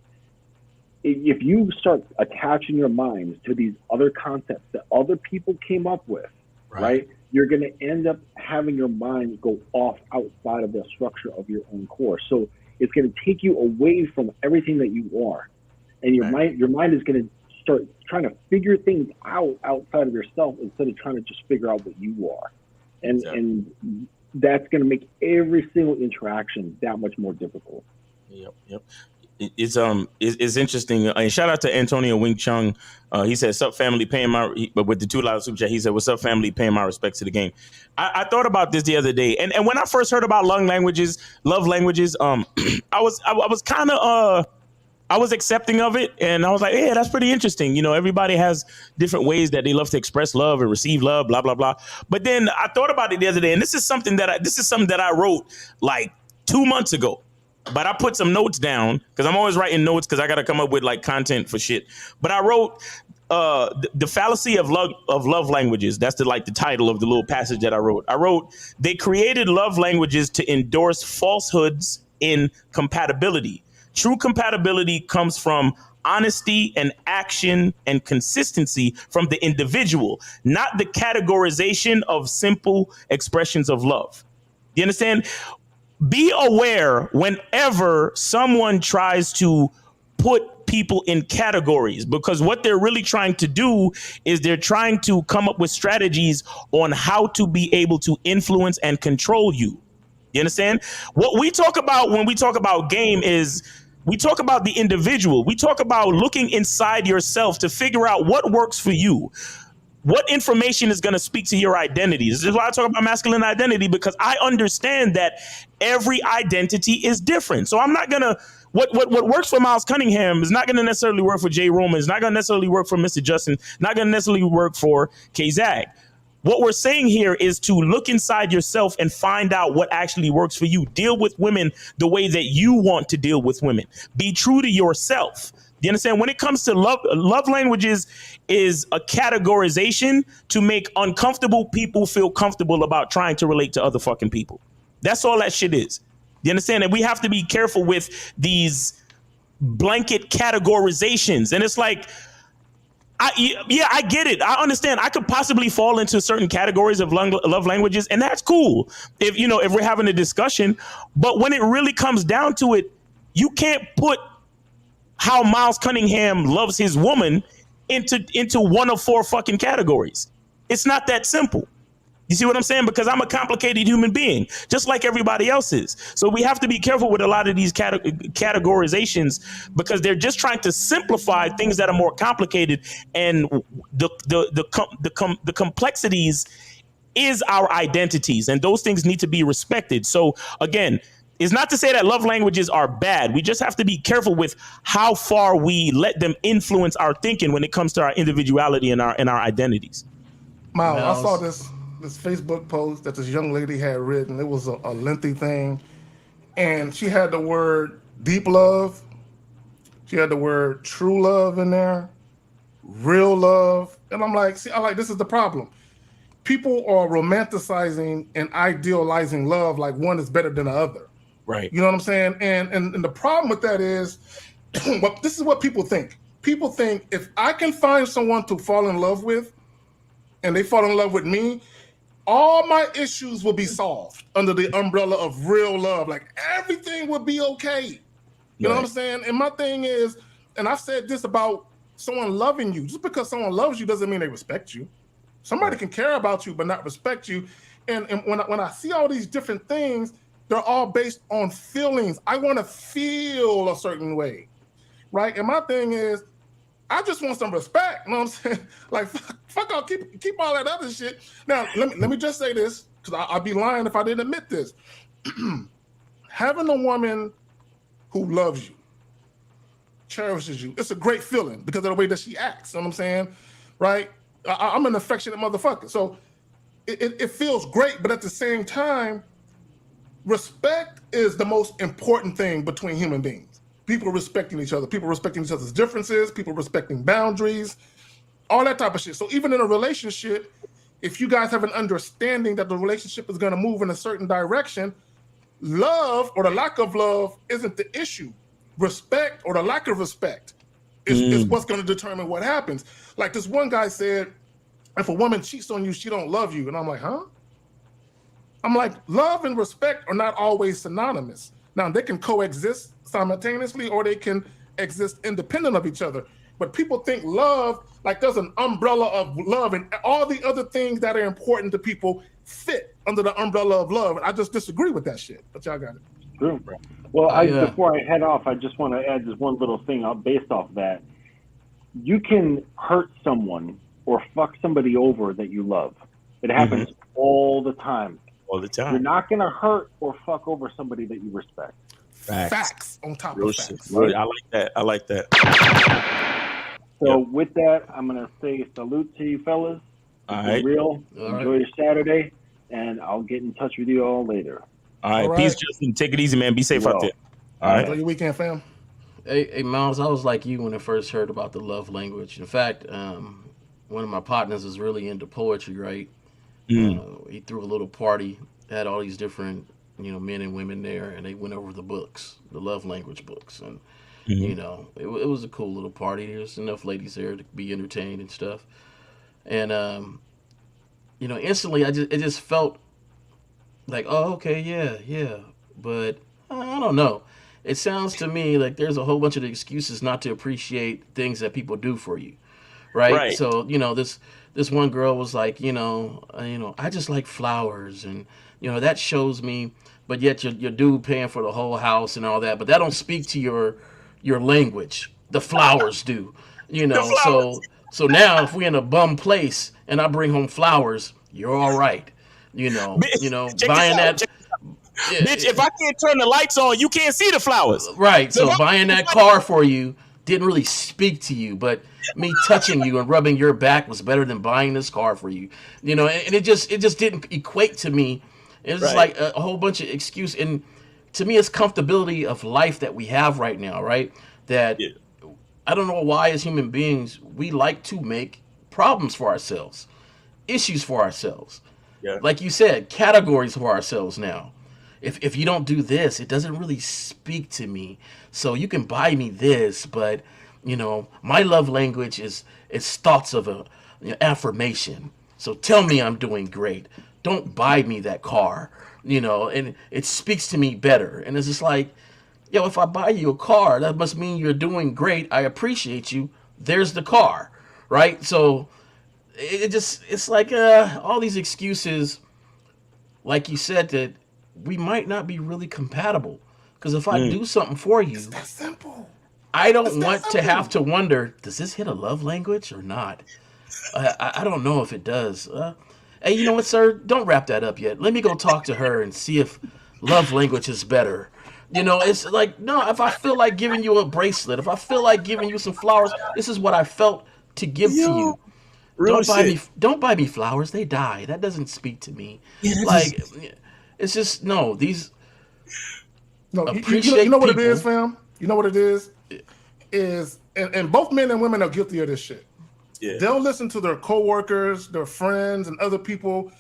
If you start attaching your mind to these other concepts that other people came up with, right? You're going to end up having your mind go off outside of the structure of your own core. So it's going to take you away from everything that you are, and your mind is going to start trying to figure things out outside of yourself instead of trying to just figure out what you are, and that's going to make every single interaction that much more difficult. Yep. It's interesting. And shout out to Antonio Wing Chung. He said, "Sup family, paying but with the $2 super chat, he said, "What's up family, paying my respects to the game." I thought about this the other day, and when I first heard about love languages, I was kind of I was accepting of it, and I was like, yeah, that's pretty interesting. You know, everybody has different ways that they love to express love and receive love, blah, blah, blah. But then I thought about it the other day, and this is something that I wrote like 2 months ago. But I put some notes down because I'm always writing notes because I got to come up with like content for shit. But I wrote the fallacy of love languages. That's the title of the little passage that I wrote. I wrote, they created love languages to endorse falsehoods in compatibility. True compatibility comes from honesty and action and consistency from the individual, not the categorization of simple expressions of love. You understand? Be aware whenever someone tries to put people in categories, because what they're really trying to do is they're trying to come up with strategies on how to be able to influence and control you. You understand? What we talk about when we talk about game is we talk about the individual. We talk about looking inside yourself to figure out what works for you. What information is going to speak to your identity? This is why I talk about masculine identity, because I understand that every identity is different. So I'm not going to, what works for Miles Cunningham is not going to necessarily work for Jay Roman. It's not going to necessarily work for Mr. Justin. Not going to necessarily work for K-Zag. What we're saying here is to look inside yourself and find out what actually works for you. Deal with women the way that you want to deal with women. Be true to yourself. You understand? When it comes to love languages is a categorization to make uncomfortable people feel comfortable about trying to relate to other fucking people. That's all that shit is. You understand? And we have to be careful with these blanket categorizations. And it's like, I get it. I understand. I could possibly fall into certain categories of love languages, and that's cool if we're having a discussion. But when it really comes down to it, you can't put how Miles Cunningham loves his woman into one of 4 fucking categories. It's not that simple. You see what I'm saying? Because I'm a complicated human being, just like everybody else is. So we have to be careful with a lot of these categorizations, because they're just trying to simplify things that are more complicated. And the complexities is our identities, and those things need to be respected. So again, it's not to say that love languages are bad. We just have to be careful with how far we let them influence our thinking when it comes to our individuality and our identities. Miles, I saw this Facebook post that this young lady had written. It was a lengthy thing, and she had the word deep love, she had the word true love in there, real love, and I'm like, this is the problem. People are romanticizing and idealizing love like one is better than the other. Right. You know what I'm saying? And the problem with that is, this is what people think. People think if I can find someone to fall in love with, and they fall in love with me, all my issues will be solved under the umbrella of real love. Like everything will be okay. You know what I'm saying? And my thing is, and I've said this about someone loving you. Just because someone loves you doesn't mean they respect you. Somebody can care about you but not respect you. And when I see all these different things, they're all based on feelings. I want to feel a certain way, right? And my thing is, I just want some respect. You know what I'm saying? Like, fuck off, keep all that other shit. Now, let me just say this, because I'd be lying if I didn't admit this. Having a woman who loves you, cherishes you, it's a great feeling because of the way that she acts. You know what I'm saying? Right? I'm an affectionate motherfucker. So it feels great, but at the same time, respect is the most important thing between human beings. People respecting each other, people respecting each other's differences, people respecting boundaries, all that type of shit. So even in a relationship, if you guys have an understanding that the relationship is going to move in a certain direction, love or the lack of love isn't the issue. Respect or the lack of respect is what's going to determine what happens. Like this one guy said, if a woman cheats on you, she don't love you. And I'm like, huh? I'm like, love and respect are not always synonymous. Now they can coexist simultaneously, or they can exist independent of each other. But people think love, like there's an umbrella of love, and all the other things that are important to people fit under the umbrella of love. And I just disagree with that shit. But y'all got it. True. Well, before I head off, I just want to add this one little thing based off that. You can hurt someone or fuck somebody over that you love. It happens all the time. All the time. You're not going to hurt or fuck over somebody that you respect. Facts on top Real of shit. facts. Right. I like that. So with that, I'm going to say salute to you fellas. All right. Real. All Enjoy your Saturday, and I'll get in touch with you all later. All right. Peace, Justin. Take it easy, man. Be safe out there. All right. Enjoy your weekend, fam. Hey, Miles, I was like you when I first heard about the love language. In fact, one of my partners is really into poetry, right? He threw a little party, had all these different, men and women there, and they went over the books, the love language books. And, it was a cool little party. There's enough ladies there to be entertained and stuff. And, instantly it just felt like, oh, okay, yeah. But I don't know. It sounds to me like there's a whole bunch of excuses not to appreciate things that people do for you, right? So this one girl was like, I just like flowers, and that shows me. But yet your dude paying for the whole house and all that, but that don't speak to your language. The flowers do, So now if we in a bum place and I bring home flowers, you're all right, buying that. Bitch, if I can't turn the lights on, you can't see the flowers. Right. So buying that car for you didn't really speak to you, but me touching you and rubbing your back was better than buying this car for you. And it just didn't equate to me. It's like a whole bunch of excuse. And to me, it's comfortability of life that we have right now, right? That I don't know why as human beings, we like to make problems for ourselves, issues for ourselves. Yeah. Like you said, categories for ourselves now. If you don't do this, it doesn't really speak to me. So you can buy me this, but my love language is thoughts of affirmation. So tell me I'm doing great. Don't buy me that car, and it speaks to me better. And it's just like, if I buy you a car, that must mean you're doing great. I appreciate you. There's the car, right? So it's like all these excuses, like you said, that we might not be really compatible. Because if I do something for you, it's that simple. I don't want to have to wonder, does this hit a love language or not? I don't know if it does. Hey, you know what, sir? Don't wrap that up yet. Let me go talk to her and see if love language is better. It's like, no, if I feel like giving you a bracelet, if I feel like giving you some flowers, this is what I felt to give to you. Don't buy me flowers. They die. That doesn't speak to me. It's just these. No, appreciate you know what people. it is, fam. You know what it is. And both men and women are guilty of this shit. Yeah. They'll listen to their coworkers, their friends, and other people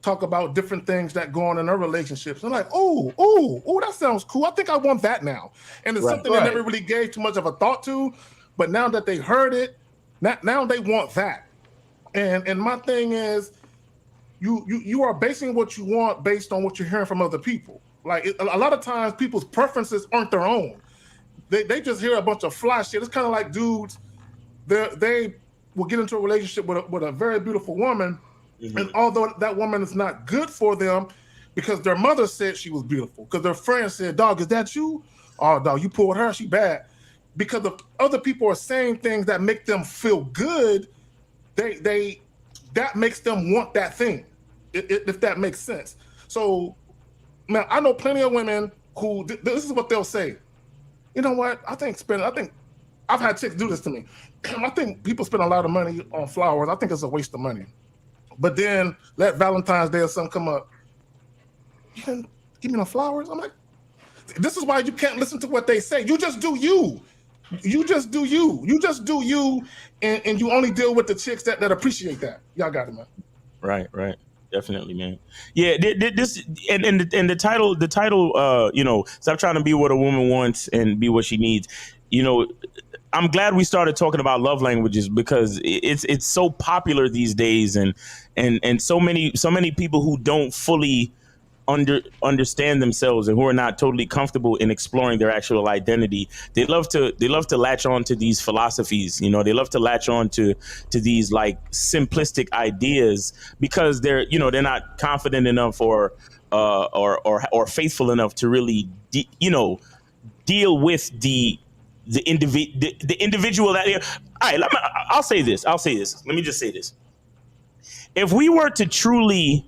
talk about different things that go on in their relationships. They're like, oh, that sounds cool. I think I want that now. And it's something they never really gave too much of a thought to, but now that they heard it, now they want that. And my thing is, you are basing what you want based on what you're hearing from other people. Like a lot of times, people's preferences aren't their own. They just hear a bunch of fly shit. It's kind of like dudes. They will get into a relationship with a very beautiful woman, and although that woman is not good for them, because their mother said she was beautiful, because their friend said, "Dog, is that you? Oh, dog, you pulled her. She bad." Because the other people are saying things that make them feel good, that makes them want that thing, if that makes sense. So, man, I know plenty of women who this is what they'll say. You know what? I think I've had chicks do this to me. I think people spend a lot of money on flowers. I think it's a waste of money. But then let Valentine's Day or something come up. You can give me no flowers? I'm like, this is why you can't listen to what they say. You just do you. You just do you. You just do you, and you only deal with the chicks that appreciate that. Y'all got it, man. Right. Definitely, man. Yeah, this and the title, stop trying to be what a woman wants and be what she needs. I'm glad we started talking about love languages, because it's so popular these days, and so many people who don't fully understand themselves and who are not totally comfortable in exploring their actual identity, they love to latch on to these philosophies. You know, they love to latch on to these like simplistic ideas because they're not confident enough or faithful enough to really deal with the individual that. All right, I'll say this. Let me just say this. If we were to truly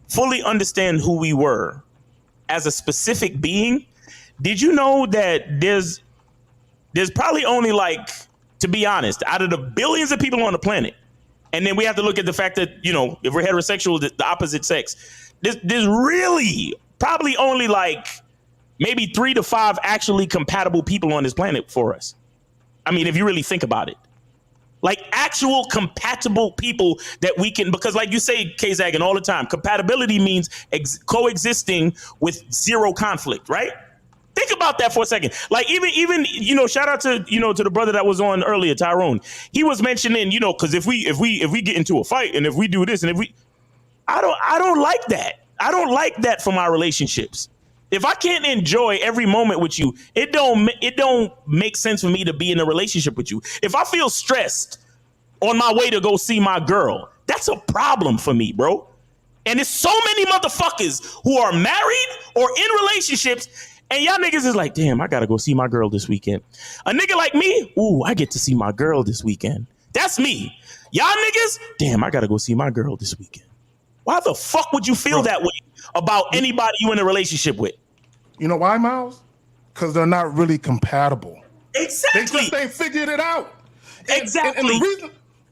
fully understand who we were as a specific being, did you know that there's probably only, like, to be honest, out of the billions of people on the planet, and then we have to look at the fact that, if we're heterosexual, the opposite sex, there's really probably only like maybe 3 to 5 actually compatible people on this planet for us. I mean, if you really think about it. Like actual compatible people that we can, because like you say, K-Zaggin, all the time, compatibility means coexisting with zero conflict, right? Think about that for a second. Like even shout out to to the brother that was on earlier, Tyrone. He was mentioning, because if we get into a fight and if we do this and if we, I don't like that. I don't like that for my relationships. If I can't enjoy every moment with you, it don't make sense for me to be in a relationship with you. If I feel stressed on my way to go see my girl, that's a problem for me, bro. And there's so many motherfuckers who are married or in relationships, and y'all niggas is like, damn, I gotta go see my girl this weekend. A nigga like me, ooh, I get to see my girl this weekend. That's me. Y'all niggas, damn, I gotta go see my girl this weekend. Why the fuck would you feel that way about anybody you in a relationship with? You know why, Miles? Because they're not really compatible. Exactly. They just ain't figured it out. Exactly.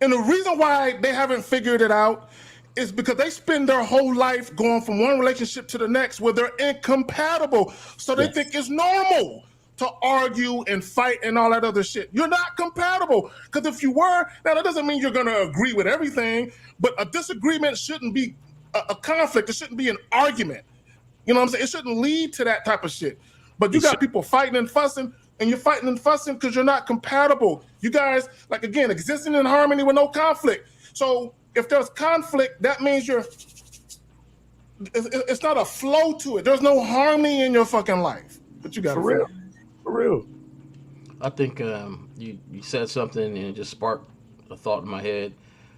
And the reason why they haven't figured it out is because they spend their whole life going from one relationship to the next where they're incompatible. So they think it's normal to argue and fight and all that other shit. You're not compatible. Because if you were, now that doesn't mean you're going to agree with everything, but a disagreement shouldn't be a conflict. It shouldn't be an argument. You know what I'm saying? It shouldn't lead to that type of shit. But you got people fighting and fussing, and you're fighting and fussing because you're not compatible. You guys, like, again, existing in harmony with no conflict. So if there's conflict, that means it's not a flow to it. There's no harmony in your fucking life. But you got for real. I think you said something and it just sparked a thought in my head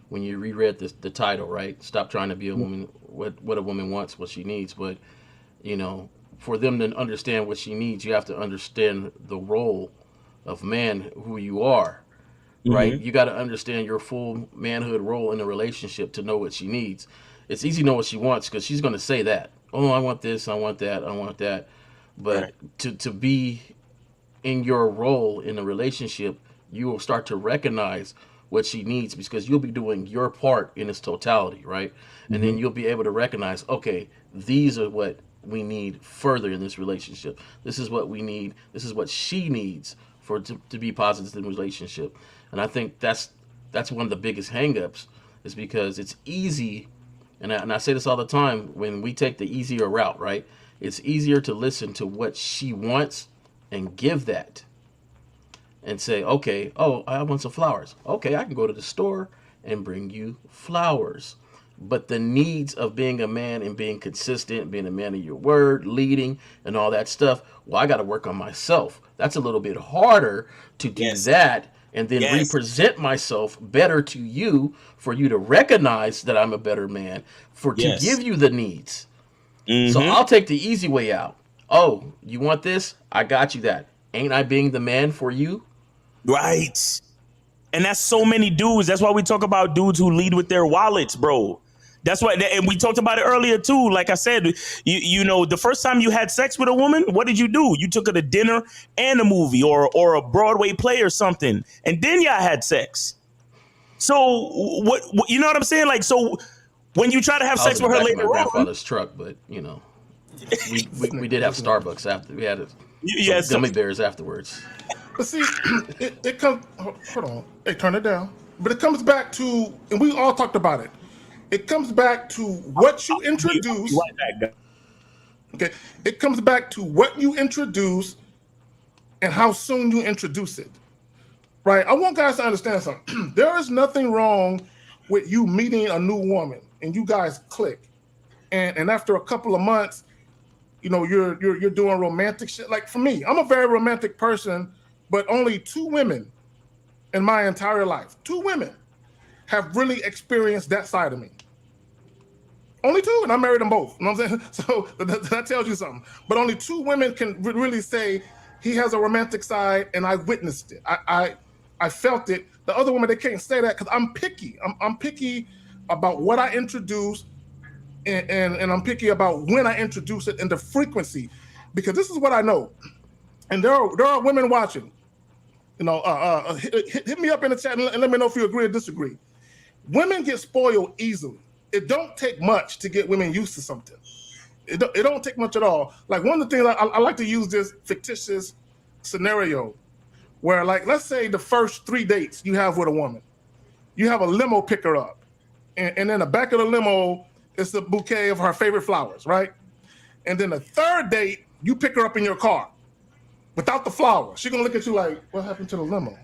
when you reread the title, right? Stop trying to be a woman, what a woman wants, what she needs. But, for them to understand what she needs, you have to understand the role of man, who you are, right? You got to understand your full manhood role in a relationship to know what she needs. It's easy to know what she wants because she's going to say that. Oh, I want this, I want that, I want that. But to be in your role in a relationship, you will start to recognize what she needs because you'll be doing your part in its totality, right? And then you'll be able to recognize, okay, these are what we need further in this relationship. This is what we need. This is what she needs to be positive in the relationship. And I think that's one of the biggest hangups is because it's easy, and I say this all the time, when we take the easier route, right? It's easier to listen to what she wants and give that and say, okay, oh, I want some flowers. Okay, I can go to the store and bring you flowers. But the needs of being a man and being consistent, being a man of your word, leading, and all that stuff, well, I got to work on myself. That's a little bit harder to do that and then represent myself better to you for you to recognize that I'm a better man, to give you the needs. So I'll take the easy way out. Oh, you want this? I got you that. Ain't I being the man for you? Right. And that's so many dudes. That's why we talk about dudes who lead with their wallets, bro. That's why, and we talked about it earlier too. Like I said, you know, the first time you had sex with a woman, what did you do? You took her to dinner and a movie or a Broadway play or something, and then y'all had sex. So what you know what I'm saying? Like, so when you try to have sex with her later on, my grandfather's truck, but you know, we did have Starbucks after. We had gummy bears afterwards. But see, it comes. Hold on, hey, turn it down. But it comes back to, and we all talked about it. It comes back to what you introduce. Okay, it comes back to what you introduce and how soon you introduce it. Right? I want guys to understand something. There is nothing wrong with you meeting a new woman and you guys click. and after a couple of months, you know, you're doing romantic shit. Like for me, I'm a very romantic person, but only 2 women in my entire life, 2 women have really experienced that side of me. Only 2, and I married them both. You know what I'm saying? So that tells you something. But only 2 women can really say he has a romantic side, and I witnessed it. I felt it. The other women, they can't say that because I'm picky. I'm picky about what I introduce, and I'm picky about when I introduce it and the frequency, because this is what I know. And there are women watching. You know, hit me up in the chat and let me know if you agree or disagree. Women get spoiled easily. It don't take much to get women used to something. It don't take much at all. Like one of the things I like to use this fictitious scenario where, like, let's say the first 3 dates you have with a woman, you have a limo pick her up, and in the back of the limo is a bouquet of her favorite flowers, right? And then the 3rd date, you pick her up in your car without the flowers. She's gonna look at you like, what happened to the limo?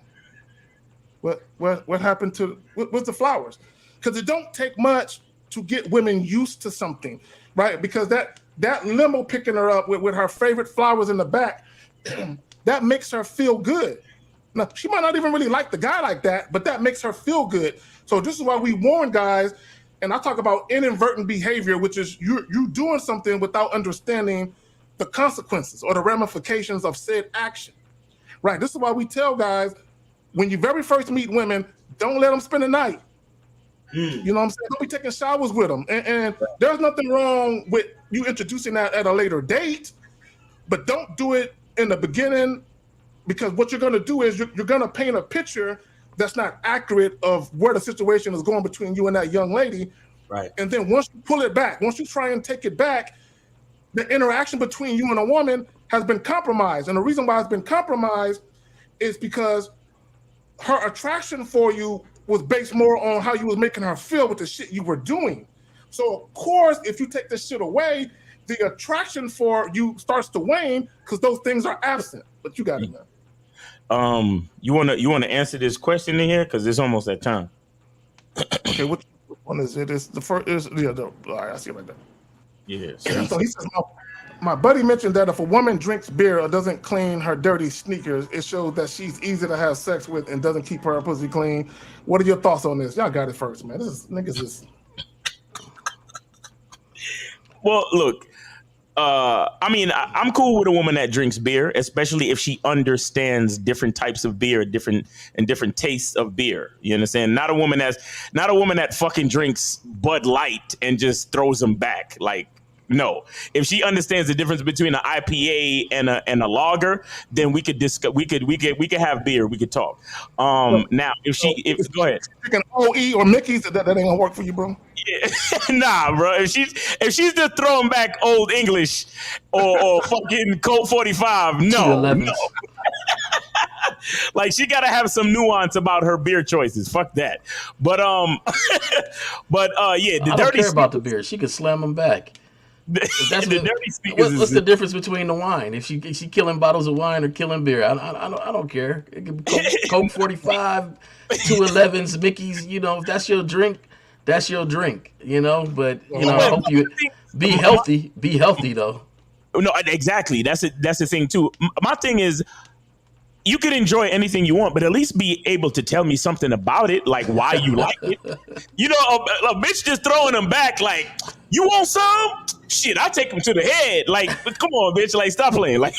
What happened to what's the flowers? Because it don't take much to get women used to something, right? Because that limo picking her up with her favorite flowers in the back, that makes her feel good. Now, she might not even really like the guy like that, but that makes her feel good. So this is why we warn guys, and I talk about inadvertent behavior, which is you doing something without understanding the consequences or the ramifications of said action, right? This is why we tell guys, when you very first meet women, don't let them spend the night. You know what I'm saying? Don't be taking showers with them. And there's nothing wrong with you introducing that at a later date, but don't do it in the beginning, because what you're going to do is you're going to paint a picture that's not accurate of where the situation is going between you and that young lady. Right. And then once you pull it back, once you try and take it back, the interaction between you and a woman has been compromised. And the reason why it's been compromised is because her attraction for you was based more on how you was making her feel with the shit you were doing. So of course, if you take this shit away, the attraction for you starts to wane because those things are absent. But you got it, man. You wanna answer this question in here because it's almost that time. Okay, which one is it? Is the first? All right, I see it right there. Yeah. So he says, my buddy mentioned that if a woman drinks beer or doesn't clean her dirty sneakers, it shows that she's easy to have sex with and doesn't keep her pussy clean. What are your thoughts on this? Y'all got it first, man. This is niggas is. Well, look, I mean, I'm cool with a woman that drinks beer, especially if she understands different types of beer, different tastes of beer. You understand? Not a woman that fucking drinks Bud Light and just throws them back. Like, no. If she understands the difference between an IPA and a lager, then we could discuss. We could have beer. We could talk. Now, if go ahead. Drinking OE or Mickey's, that ain't gonna work for you, bro. Yeah. Nah, bro. If she's just throwing back Old English or fucking Colt 45, no. Like, she gotta have some nuance about her beer choices. Fuck that. But yeah, I don't care about the beer. She could slam them back. What's the difference between the wine? If she killing bottles of wine or killing beer, I don't care. It could be Coke 45, 211s, Mickey's. You know, if that's your drink, that's your drink. You know, but you know, I hope you be healthy. Be healthy though. No, exactly. That's it. That's the thing too. My thing is, you can enjoy anything you want, but at least be able to tell me something about it, like why you like it. You know, a bitch just throwing them back like, you want some? Shit, I take them to the head. Like, come on, bitch. Like, stop playing. Like,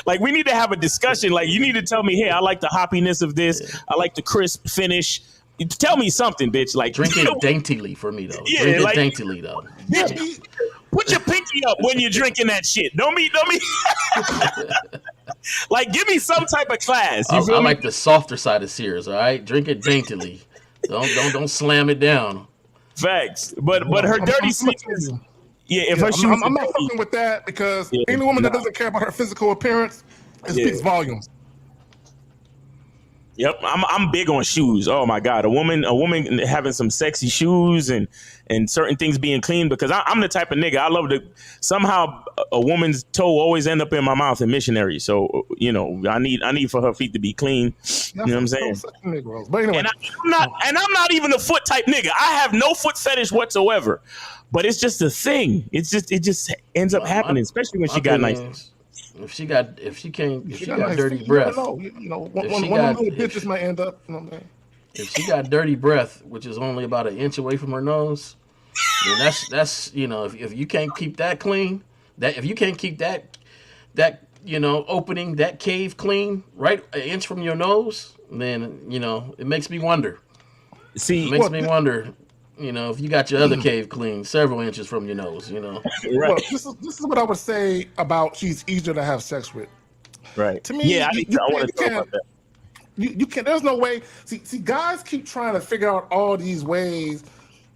like, we need to have a discussion. Like, you need to tell me, hey, I like the hoppiness of this. I like the crisp finish. Tell me something, bitch. Like, drink it daintily for me though. Yeah, drink like, it daintily though. Bitch, put your pinky up when you're drinking that shit. Don't me. Like, give me some type of class. I like the softer side of Sears. All right, drink it daintily. Don't slam it down. Facts, but her dirty sneakers. Yeah, if her shoes. I'm not fucking with that because any woman that doesn't care about her physical appearance, it speaks volumes. Yep, I'm big on shoes. Oh my god, a woman having some sexy shoes and certain things being clean, because I'm the type of nigga, I love to somehow a woman's toe always end up in my mouth in missionary. So I need for her feet to be clean. You know what I'm saying? But anyway, I'm not even a foot type nigga. I have no foot fetish whatsoever. But it's just a thing. It just ends up happening, especially when she got nice. If she got nice dirty feet, breath, one of the bitches might end up. You know what I'm saying? If she got dirty breath, which is only about an inch away from her nose, then that's if you can't keep that clean, if you can't keep that opening, that cave clean, right an inch from your nose, then it makes me wonder. See, if you got your other cave clean several inches from your nose, Right. Well, this is what I would say about she's easier to have sex with. Right. To me, I want to talk about that. You can't. There's no way. See, guys keep trying to figure out all these ways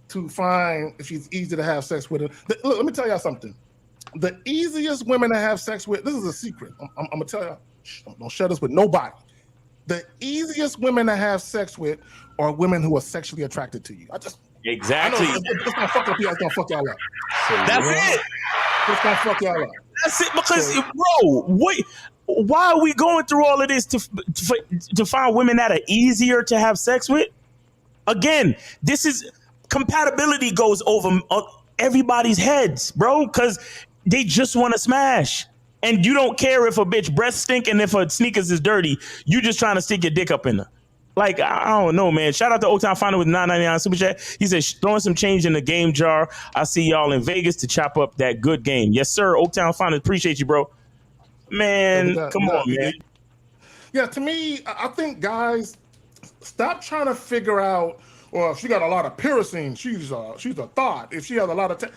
to find if she's easy to have sex with her. Look, let me tell y'all something. The easiest women to have sex with. This is a secret. I'm gonna tell y'all. Don't share this with nobody. The easiest women to have sex with are women who are sexually attracted to you. Exactly. It's gonna fuck up y'all. It's gonna fuck y'all up. That's it. It's gonna fuck y'all up. That's it. Because, bro, why are we going through all of this to find women that are easier to have sex with? Again, this is compatibility goes over everybody's heads, bro, because they just want to smash. And you don't care if a bitch breath stink and if her sneakers is dirty. You just trying to stick your dick up in her. Like, I don't know, man. Shout out to Old Town Final with $9.99 super chat. He says, throwing some change in the game jar. I see y'all in Vegas to chop up that good game. Yes, sir. Old Town Final, appreciate you, bro. Man, come on, man. Yeah, to me, I think guys stop trying to figure out. Well, if she got a lot of piercing, she's a thought. If she has a lot of,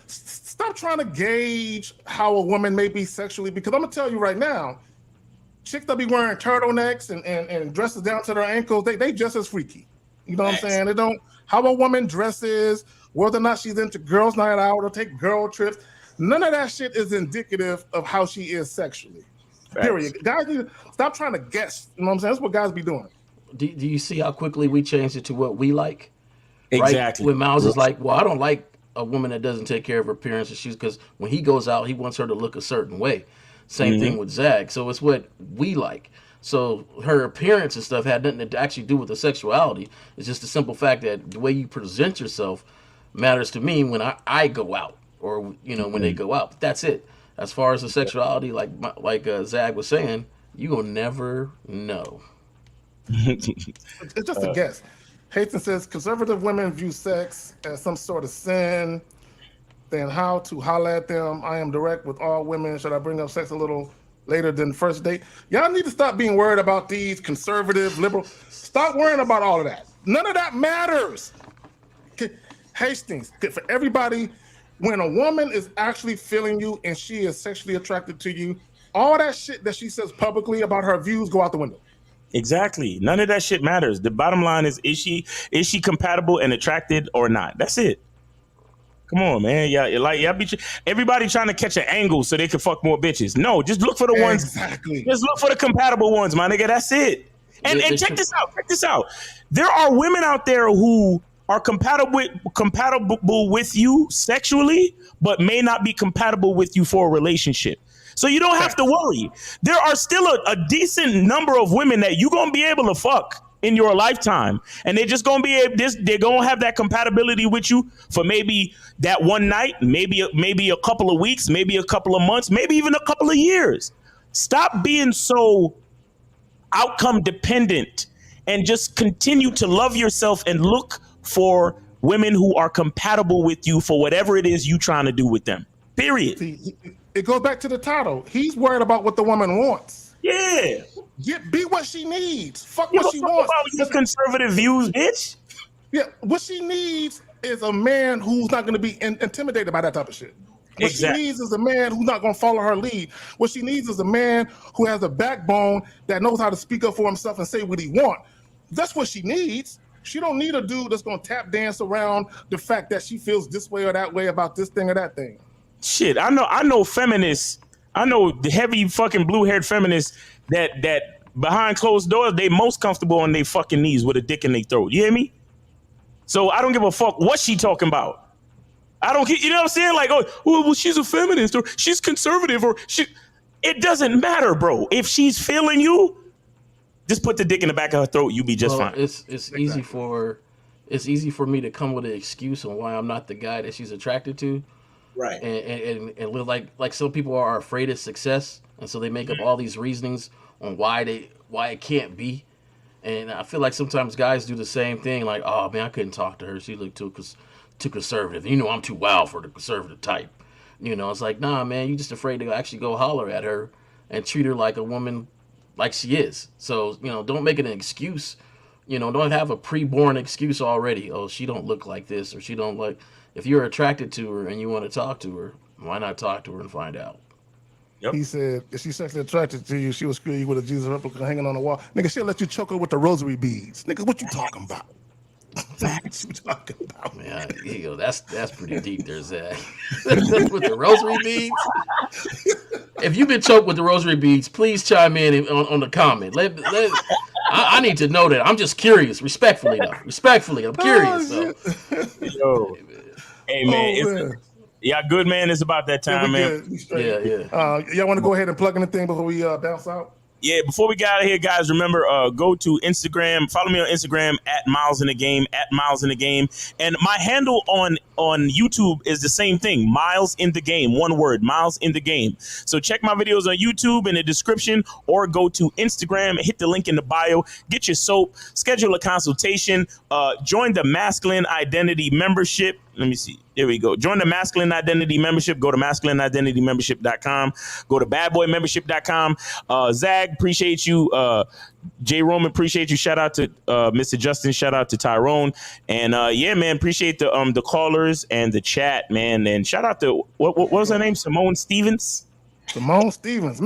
stop trying to gauge how a woman may be sexually. Because I'm gonna tell you right now, chicks that be wearing turtlenecks and dresses down to their ankles, they just as freaky. You know what I'm saying? They don't how a woman dresses, whether or not she's into girls' night out or take girl trips. None of that shit is indicative of how she is sexually. Facts. Period. Guys need to stop trying to guess. You know what I'm saying? That's what guys be doing. Do you see how quickly we changed it to what we like? Exactly. Right? When Miles is like, well, I don't like a woman that doesn't take care of her appearance and shoes, because when he goes out, he wants her to look a certain way. Same thing with Zag. So it's what we like. So her appearance and stuff had nothing to actually do with the sexuality. It's just the simple fact that the way you present yourself matters to me when I go out, or when they go out. That's it. As far as the sexuality, like Zag was saying, you will never know. It's just a guess. Hayton says conservative women view sex as some sort of sin. Then how to holler at them. I am direct with all women. Should I bring up sex a little later than first date? Y'all need to stop being worried about these conservative, liberal. Stop worrying about all of that. None of that matters. Hastings, for everybody, when a woman is actually feeling you and she is sexually attracted to you, all that shit that she says publicly about her views go out the window. Exactly. None of that shit matters. The bottom line is she compatible and attracted or not? That's it. Come on, man. Everybody trying to catch an angle so they can fuck more bitches. No, just look for the ones. Exactly. Just look for the compatible ones, my nigga. That's it. And check this out. Check this out. There are women out there who are compatible with you sexually, but may not be compatible with you for a relationship. So you don't have to worry. There are still a decent number of women that you're gonna be able to fuck in your lifetime, and they're just gonna they're gonna have that compatibility with you for maybe that one night, maybe a couple of weeks, maybe a couple of months, maybe even a couple of years. Stop being so outcome dependent and just continue to love yourself and look for women who are compatible with you for whatever it is you trying to do with them. Period. See, it goes back to the title. He's worried about what the woman wants. Yeah. Be what she needs. Fuck what she wants. About your conservative views, bitch. Yeah, what she needs is a man who's not going to be intimidated by that type of shit. What she needs is a man who's not going to follow her lead. What she needs is a man who has a backbone that knows how to speak up for himself and say what he wants. That's what she needs. She don't need a dude that's going to tap dance around the fact that she feels this way or that way about this thing or that thing. Shit, I know feminists. I know the heavy fucking blue-haired feminists that behind closed doors, they most comfortable on their fucking knees with a dick in their throat. You hear me? So I don't give a fuck what she talking about. I don't get, you know what I'm saying? Like, oh, well, she's a feminist or she's conservative or she. It doesn't matter, bro. If she's feeling you, just put the dick in the back of her throat. You be just fine. It's easy for me to come with an excuse on why I'm not the guy that she's attracted to. Right. And live like some people are afraid of success, and so they make up all these reasonings on why it can't be. And I feel like sometimes guys do the same thing. Like, oh man, I couldn't talk to her. She looked too conservative. You know, I'm too wild for the conservative type. You know, it's like, nah, man, you just afraid to actually go holler at her and treat her like a woman, like she is. So, you know, don't make it an excuse. You know, don't have a pre-born excuse already. Oh, she don't look like this, or she don't like. If you're attracted to her and you want to talk to her, why not talk to her and find out? Yep. He said, if she's sexually attracted to you, she will screw you with a Jesus replica hanging on the wall. Nigga, she'll let you choke her with the rosary beads. Nigga, what you talking about? What you talking about? Man, that's pretty deep there, Zach. With the rosary beads? If you've been choked with the rosary beads, please chime in on the comment. I need to know that. I'm just curious, respectfully, though. Respectfully, I'm curious. Yo. Hey, man. Yeah, good, man. It's about that time, man. Yeah. Y'all want to go ahead and plug anything before we bounce out? Yeah, before we get out of here, guys, remember, go to Instagram. Follow me on Instagram at Miles in the Game, And my handle on YouTube is the same thing, Miles in the Game. One word, Miles in the Game. So check my videos on YouTube in the description, or go to Instagram, hit the link in the bio, get your soap, schedule a consultation, join the Masculine Identity membership. Let me see. There we go. Join the Masculine Identity membership. Go to masculineidentitymembership.com. Go to badboymembership.com. Zag, appreciate you. J. Roman, appreciate you. Shout out to Mr. Justin. Shout out to Tyrone. And yeah, man, appreciate the callers and the chat, man. And shout out to what was her name? Simone Stevens. Ms. Stevens,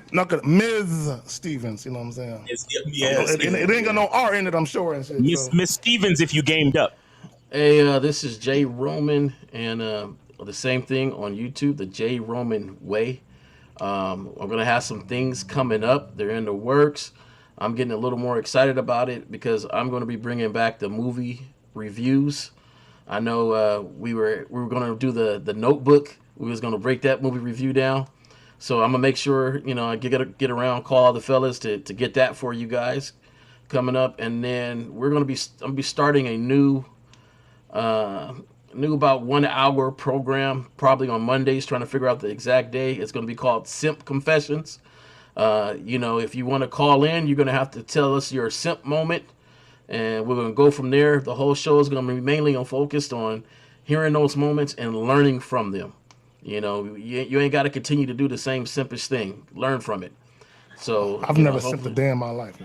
you know what I'm saying? Yes. It ain't got no R in it, I'm sure. And shit, Miss Stevens, if you gamed up. Hey, this is J. Roman, and the same thing on YouTube, the J. Roman Way. I'm going to have some things coming up. They're in the works. I'm getting a little more excited about it because I'm going to be bringing back the movie reviews. I know we were going to do the Notebook. We was going to break that movie review down. So I'm going to make sure, you know, I get around, call all the fellas to get that for you guys coming up. And then I'm going to be starting a new about 1 hour program, probably on Mondays, trying to figure out the exact day. It's going to be called Simp Confessions. You know, if you want to call in, you're going to have to tell us your simp moment, and we're going to go from there. The whole show is going to be mainly focused on hearing those moments and learning from them. You know, you ain't got to continue to do the same simpish thing. Learn from it. So I've never simped a day in my life.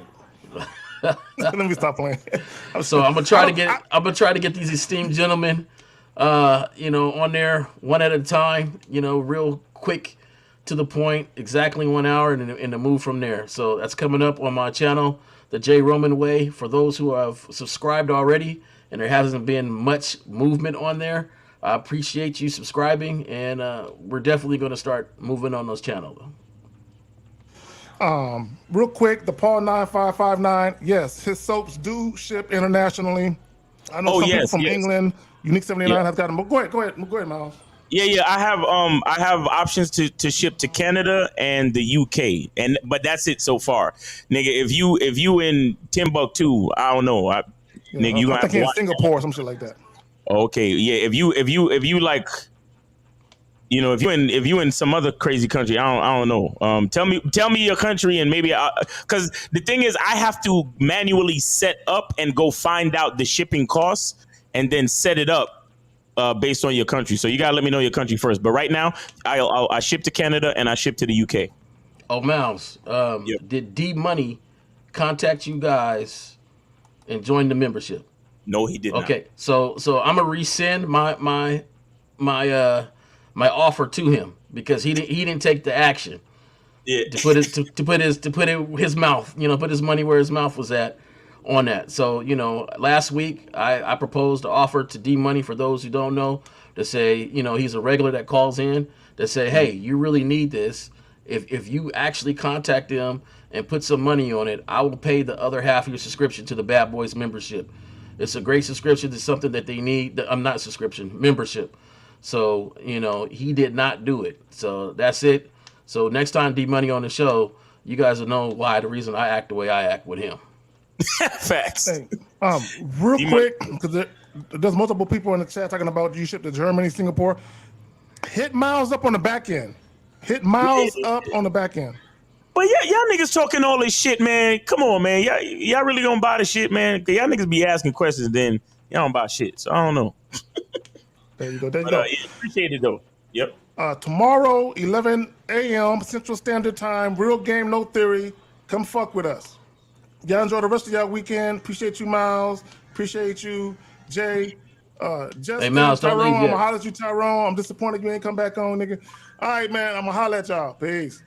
Let me stop playing. So I'm gonna try to get these esteemed gentlemen, you know, on there one at a time. You know, real quick, to the point, exactly 1 hour, and to move from there. So that's coming up on my channel, the J. Roman Way. For those who have subscribed already, and there hasn't been much movement on there, I appreciate you subscribing, and we're definitely going to start moving on those channels. Real quick, the Paul 9559. Yes, his soaps do ship internationally. I know some people from England. Unique 79 has got them. But go ahead, Miles. Yeah. I have options to ship to Canada and the UK, but that's it so far, nigga. If you in Timbuktu, I don't know, nigga. You I think in Singapore or some shit like that. Okay, yeah. If you like, you know, if you in some other crazy country, I don't know. Tell me your country, and maybe because the thing is, I have to manually set up and go find out the shipping costs and then set it up based on your country. So you gotta let me know your country first. But right now, I ship to Canada and I ship to the UK. Oh, Miles, did D Money contact you guys and join the membership? No, he did not. Okay, so I'm gonna resend my offer to him because he didn't take the action. Yeah. To put his mouth, you know, put his money where his mouth was at on that. So, you know, last week I proposed the offer to D Money, for those who don't know, to say, you know, he's a regular that calls in to say, hey, you really need this. If you actually contact him and put some money on it, I will pay the other half of your subscription to the Bad Boys membership. It's a great subscription. It's something that they need. I'm not subscription, membership. So, you know, he did not do it. So that's it. So next time D-Money on the show, you guys will know why, the reason I act the way I act with him. Facts. Hey, real quick, because there's multiple people in the chat talking about you ship to Germany, Singapore. Hit Miles up on the back end. Hit Miles up on the back end. But yeah, y'all niggas talking all this shit, man. Come on, man. Y'all really gonna buy the shit, man? Cause y'all niggas be asking questions, then y'all don't buy shit. So I don't know. There you go. There you go. Yeah, appreciate it though. Yep. Tomorrow, 11 a.m. Central Standard Time. Real game, no theory. Come fuck with us. Y'all enjoy the rest of y'all weekend. Appreciate you, Miles. Appreciate you, Jay. Justin, hey, Miles, don't Tyrone. leave I'm yet. gonna holler at you, Tyrone. I'm disappointed you ain't come back on, nigga. All right, man. I'm gonna holler at y'all. Peace.